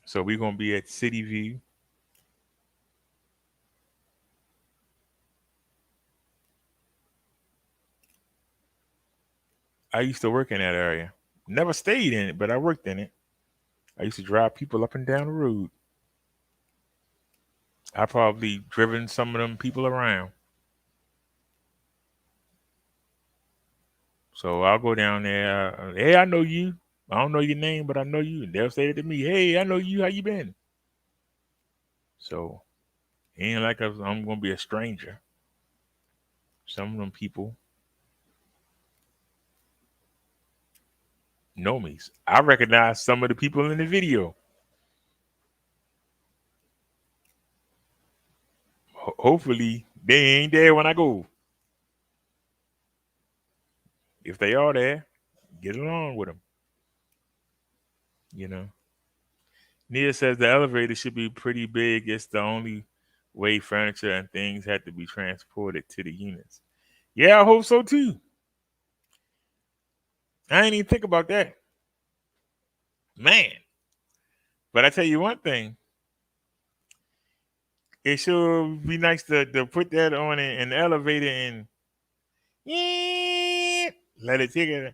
So we're going to be at City View. I used to work in that area. Never stayed in it, but I worked in it. I used to drive people up and down the road. I probably driven some of them people around. So I'll go down there. Hey, I know you. I don't know your name, but I know you. And they'll say it to me. Hey, I know you. How you been? So it ain't like I'm going to be a stranger. Some of them people know me. I recognize some of the people in the video. Hopefully they ain't there when I go. If they are there, get along with them. You know. Nia says the elevator should be pretty big. It's the only way furniture and things had to be transported to the units. Yeah, I hope so too. I ain't even think about that. Man. But I tell you one thing. It sure be nice to put that on in the elevator and let it take it.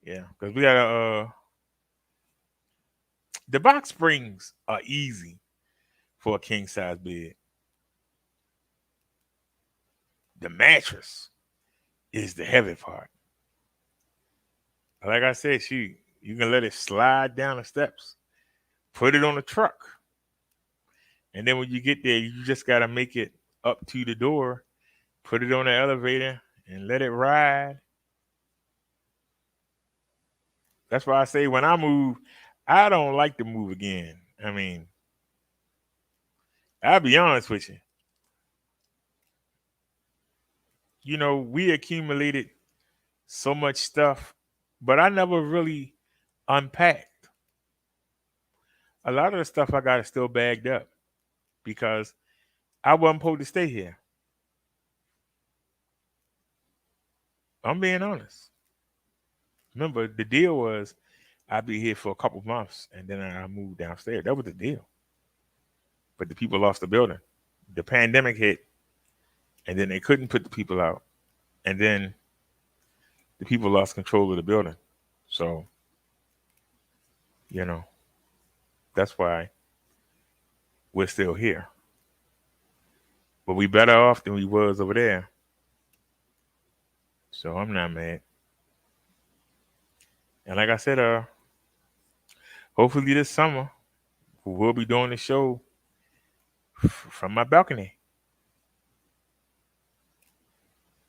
Yeah, because we got the box springs are easy for a king size bed. The mattress is the heavy part. Like I said, you can let it slide down the steps, put it on the truck. And then when you get there, you just got to make it up to the door, put it on the elevator, and let it ride. That's why I say when I move, I don't like to move again. I mean, I'll be honest with you. You know, we accumulated so much stuff, but I never really unpacked. A lot of the stuff I got is still bagged up because I wasn't supposed to stay here. I'm being honest. Remember, the deal was I'd be here for a couple months and then I moved downstairs. That was the deal. But the people lost the building. The pandemic hit, and then they couldn't put the people out. And then the people lost control of the building. So, you know, that's why we're still here. But we better off than we was over there. So I'm not mad. And like I said, hopefully this summer we'll be doing the show from my balcony.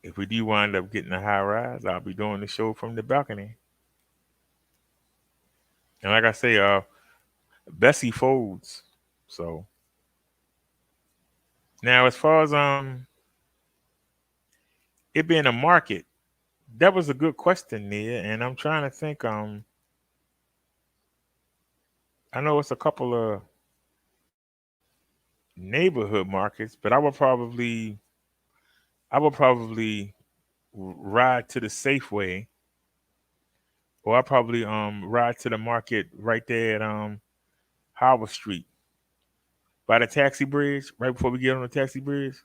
If we do wind up getting a high rise, I'll be doing the show from the balcony. And like I say, Bessie folds. So now as far as it being a market, that was a good question, Nia. And I'm trying to think, I know it's a couple of neighborhood markets, but I would probably ride to the Safeway Or I probably ride to the market right there at Howard Street by the taxi bridge, right before we get on the taxi bridge.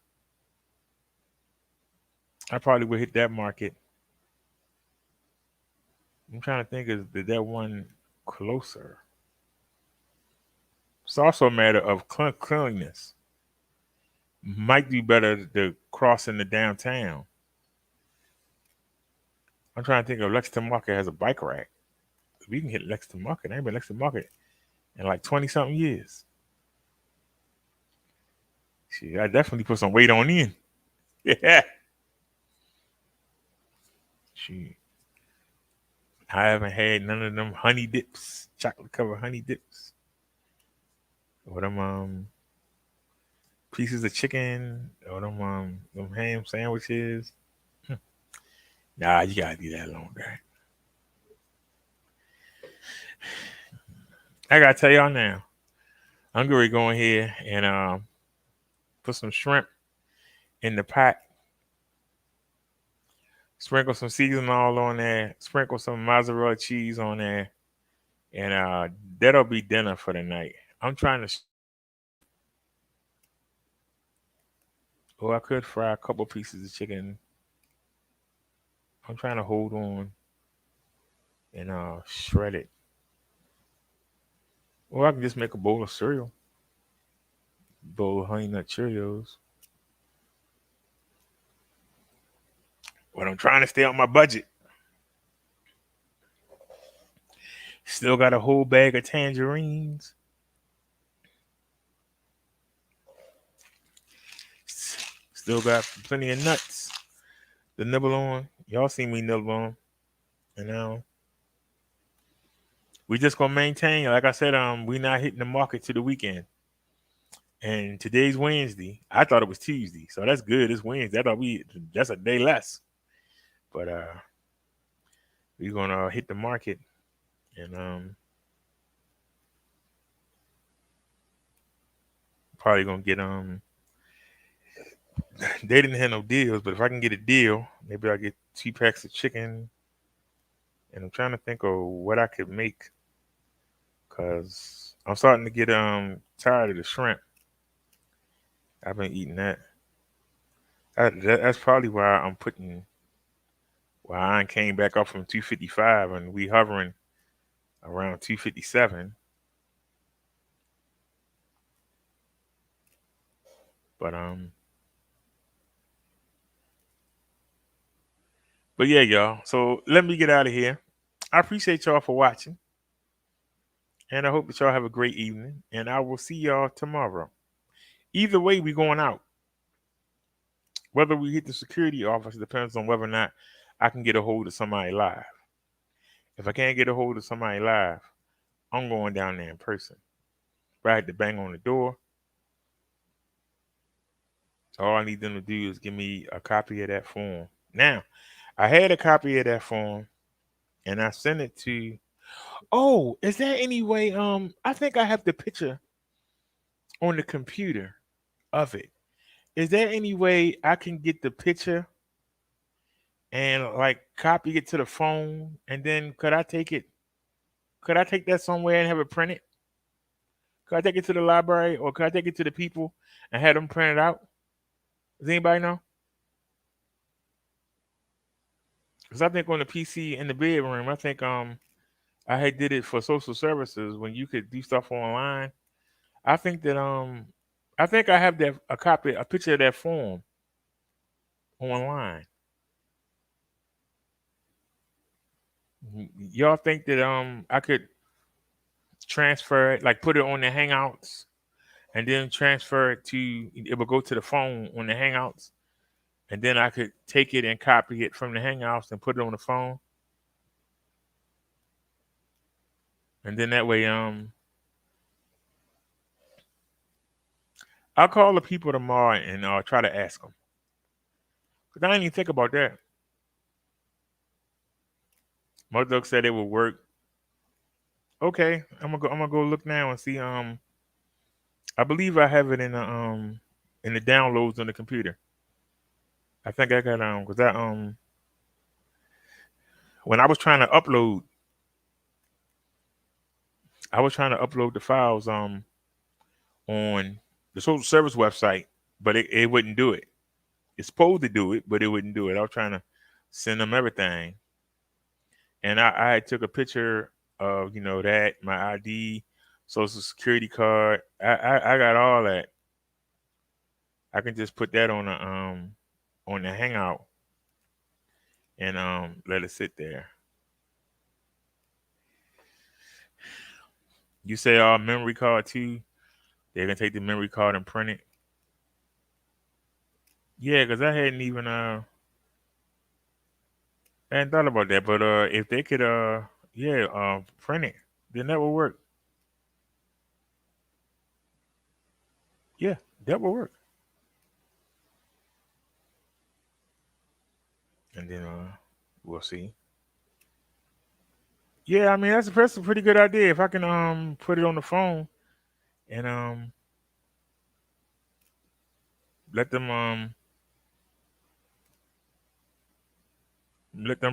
I probably would hit that market. I'm trying to think, is that one closer? It's also a matter of cleanliness. Might be better to cross into downtown. I'm trying to think of Lexington Market has a bike rack. We can hit Lexington Market. I ain't been Lexington Market in like 20-something years. Shit, I definitely put some weight on in. Yeah. Shit. I haven't had none of them honey dips, chocolate covered honey dips. Or them pieces of chicken, or them ham sandwiches. Nah, you gotta do that longer. I gotta tell y'all now. I'm going to go in here and put some shrimp in the pot. Sprinkle some seasoning all on there. Sprinkle some mozzarella cheese on there. And that'll be dinner for the night. I'm trying to... I could fry a couple pieces of chicken. I'm trying to hold on and shred it. Or I can just make a bowl of cereal. Bowl of Honey Nut Cheerios. But I'm trying to stay on my budget. Still got a whole bag of tangerines. Still got plenty of nuts to nibble on. Y'all see me nibble on. And we just gonna maintain. Like I said, we not hitting the market to the weekend. And today's Wednesday. I thought it was Tuesday, so that's good. It's Wednesday. I thought that's a day less. But we're gonna hit the market, and probably gonna get They didn't have no deals, but if I can get a deal, maybe I'll get 2 packs of chicken. And I'm trying to think of what I could make, cause I'm starting to get tired of the shrimp. I've been eating that. That's probably why I came back up from 255 and we hovering around 257. But yeah, y'all. So let me get out of here. I appreciate y'all for watching. And I hope that y'all have a great evening. And I will see y'all tomorrow. Either way, we going out. Whether we hit the security office depends on whether or not I can get a hold of somebody live. If I can't get a hold of somebody live, I'm going down there in person. If I had to bang on the door, all I need them to do is give me a copy of that form. Now, I had a copy of that form and I sent it to... Oh, is there any way? I think I have the picture on the computer of it. Is there any way I can get the picture and like copy it to the phone? And then could I take that somewhere and have it printed? Could I take it to the library, or could I take it to the people and have them print it out? Does anybody know? Because I think on the PC in the bedroom, I think I had did it for social services when you could do stuff online. I think that I think I have a picture of that form online. Y'all think that I could transfer it, like put it on the Hangouts, and then transfer it will go to the phone on the Hangouts, and then I could take it and copy it from the Hangouts and put it on the phone, and then that way I'll call the people tomorrow and try to ask them, because I didn't even think about that. Mother said it would work. Okay, I'm gonna go look now and see. I believe I have it in the downloads on the computer. I think I got because when I was trying to upload I was trying to upload the files on the social service website, but it wouldn't do it. It's supposed to do it, but it wouldn't do it. I was trying to send them everything. And I took a picture of, that, my ID, social security card. I got all that. I can just put that on the Hangout and let it sit there. You say memory card too? They're gonna take the memory card and print it. Yeah, because I hadn't even I hadn't thought about that. But if they could print it, then that will work. Yeah, that will work. And then we'll see. Yeah, I mean that's a pretty good idea. If I can put it on the phone and let them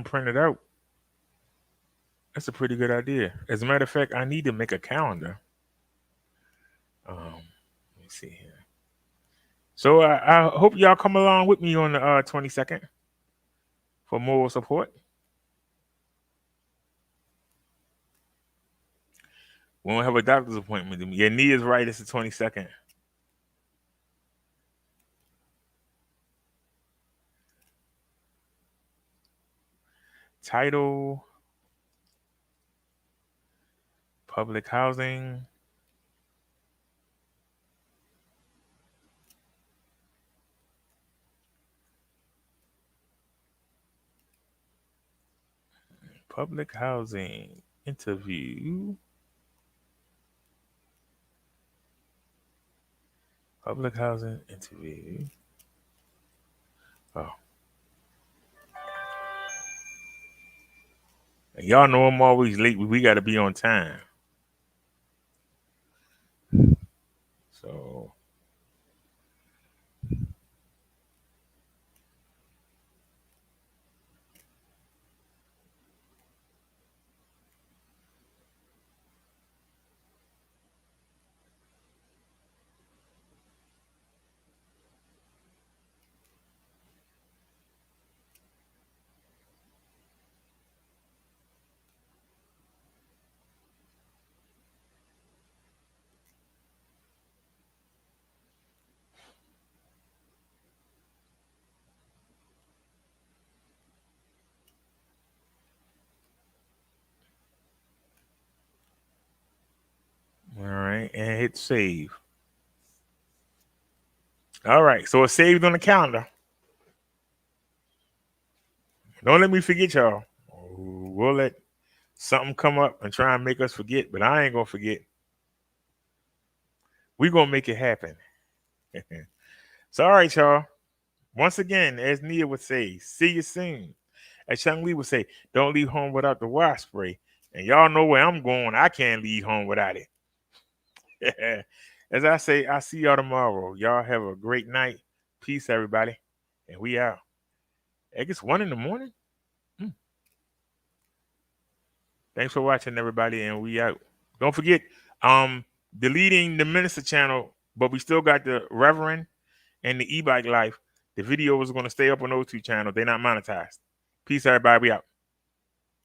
print it out. That's a pretty good idea. As a matter of fact, I need to make a calendar. Let me see here. So I hope y'all come along with me on the 22nd for moral support. We won't have a doctor's appointment. Yeah, Nia's right. It's the 22nd. Title: public housing. Public housing interview. Public housing interview. Oh. And y'all know I'm always late. We got to be on time. So. All right, and hit save. All right, so it's saved on the calendar. Don't let me forget, y'all. We'll let something come up and try and make us forget, but I ain't gonna forget. We're gonna make it happen. So, all right, y'all. Once again, as Nia would say, see you soon. As Chung Lee would say, don't leave home without the wasp spray. And y'all know where I'm going. I can't leave home without it. As I say, I'll see y'all tomorrow. Y'all have a great night. Peace, everybody. And we out. I guess 1 a.m. Thanks for watching, everybody, and we out. Don't forget, deleting the Minister channel, but we still got the Reverend and the E-Bike Life. The video is going to stay up on those two channels. They're not monetized. Peace, everybody. We out.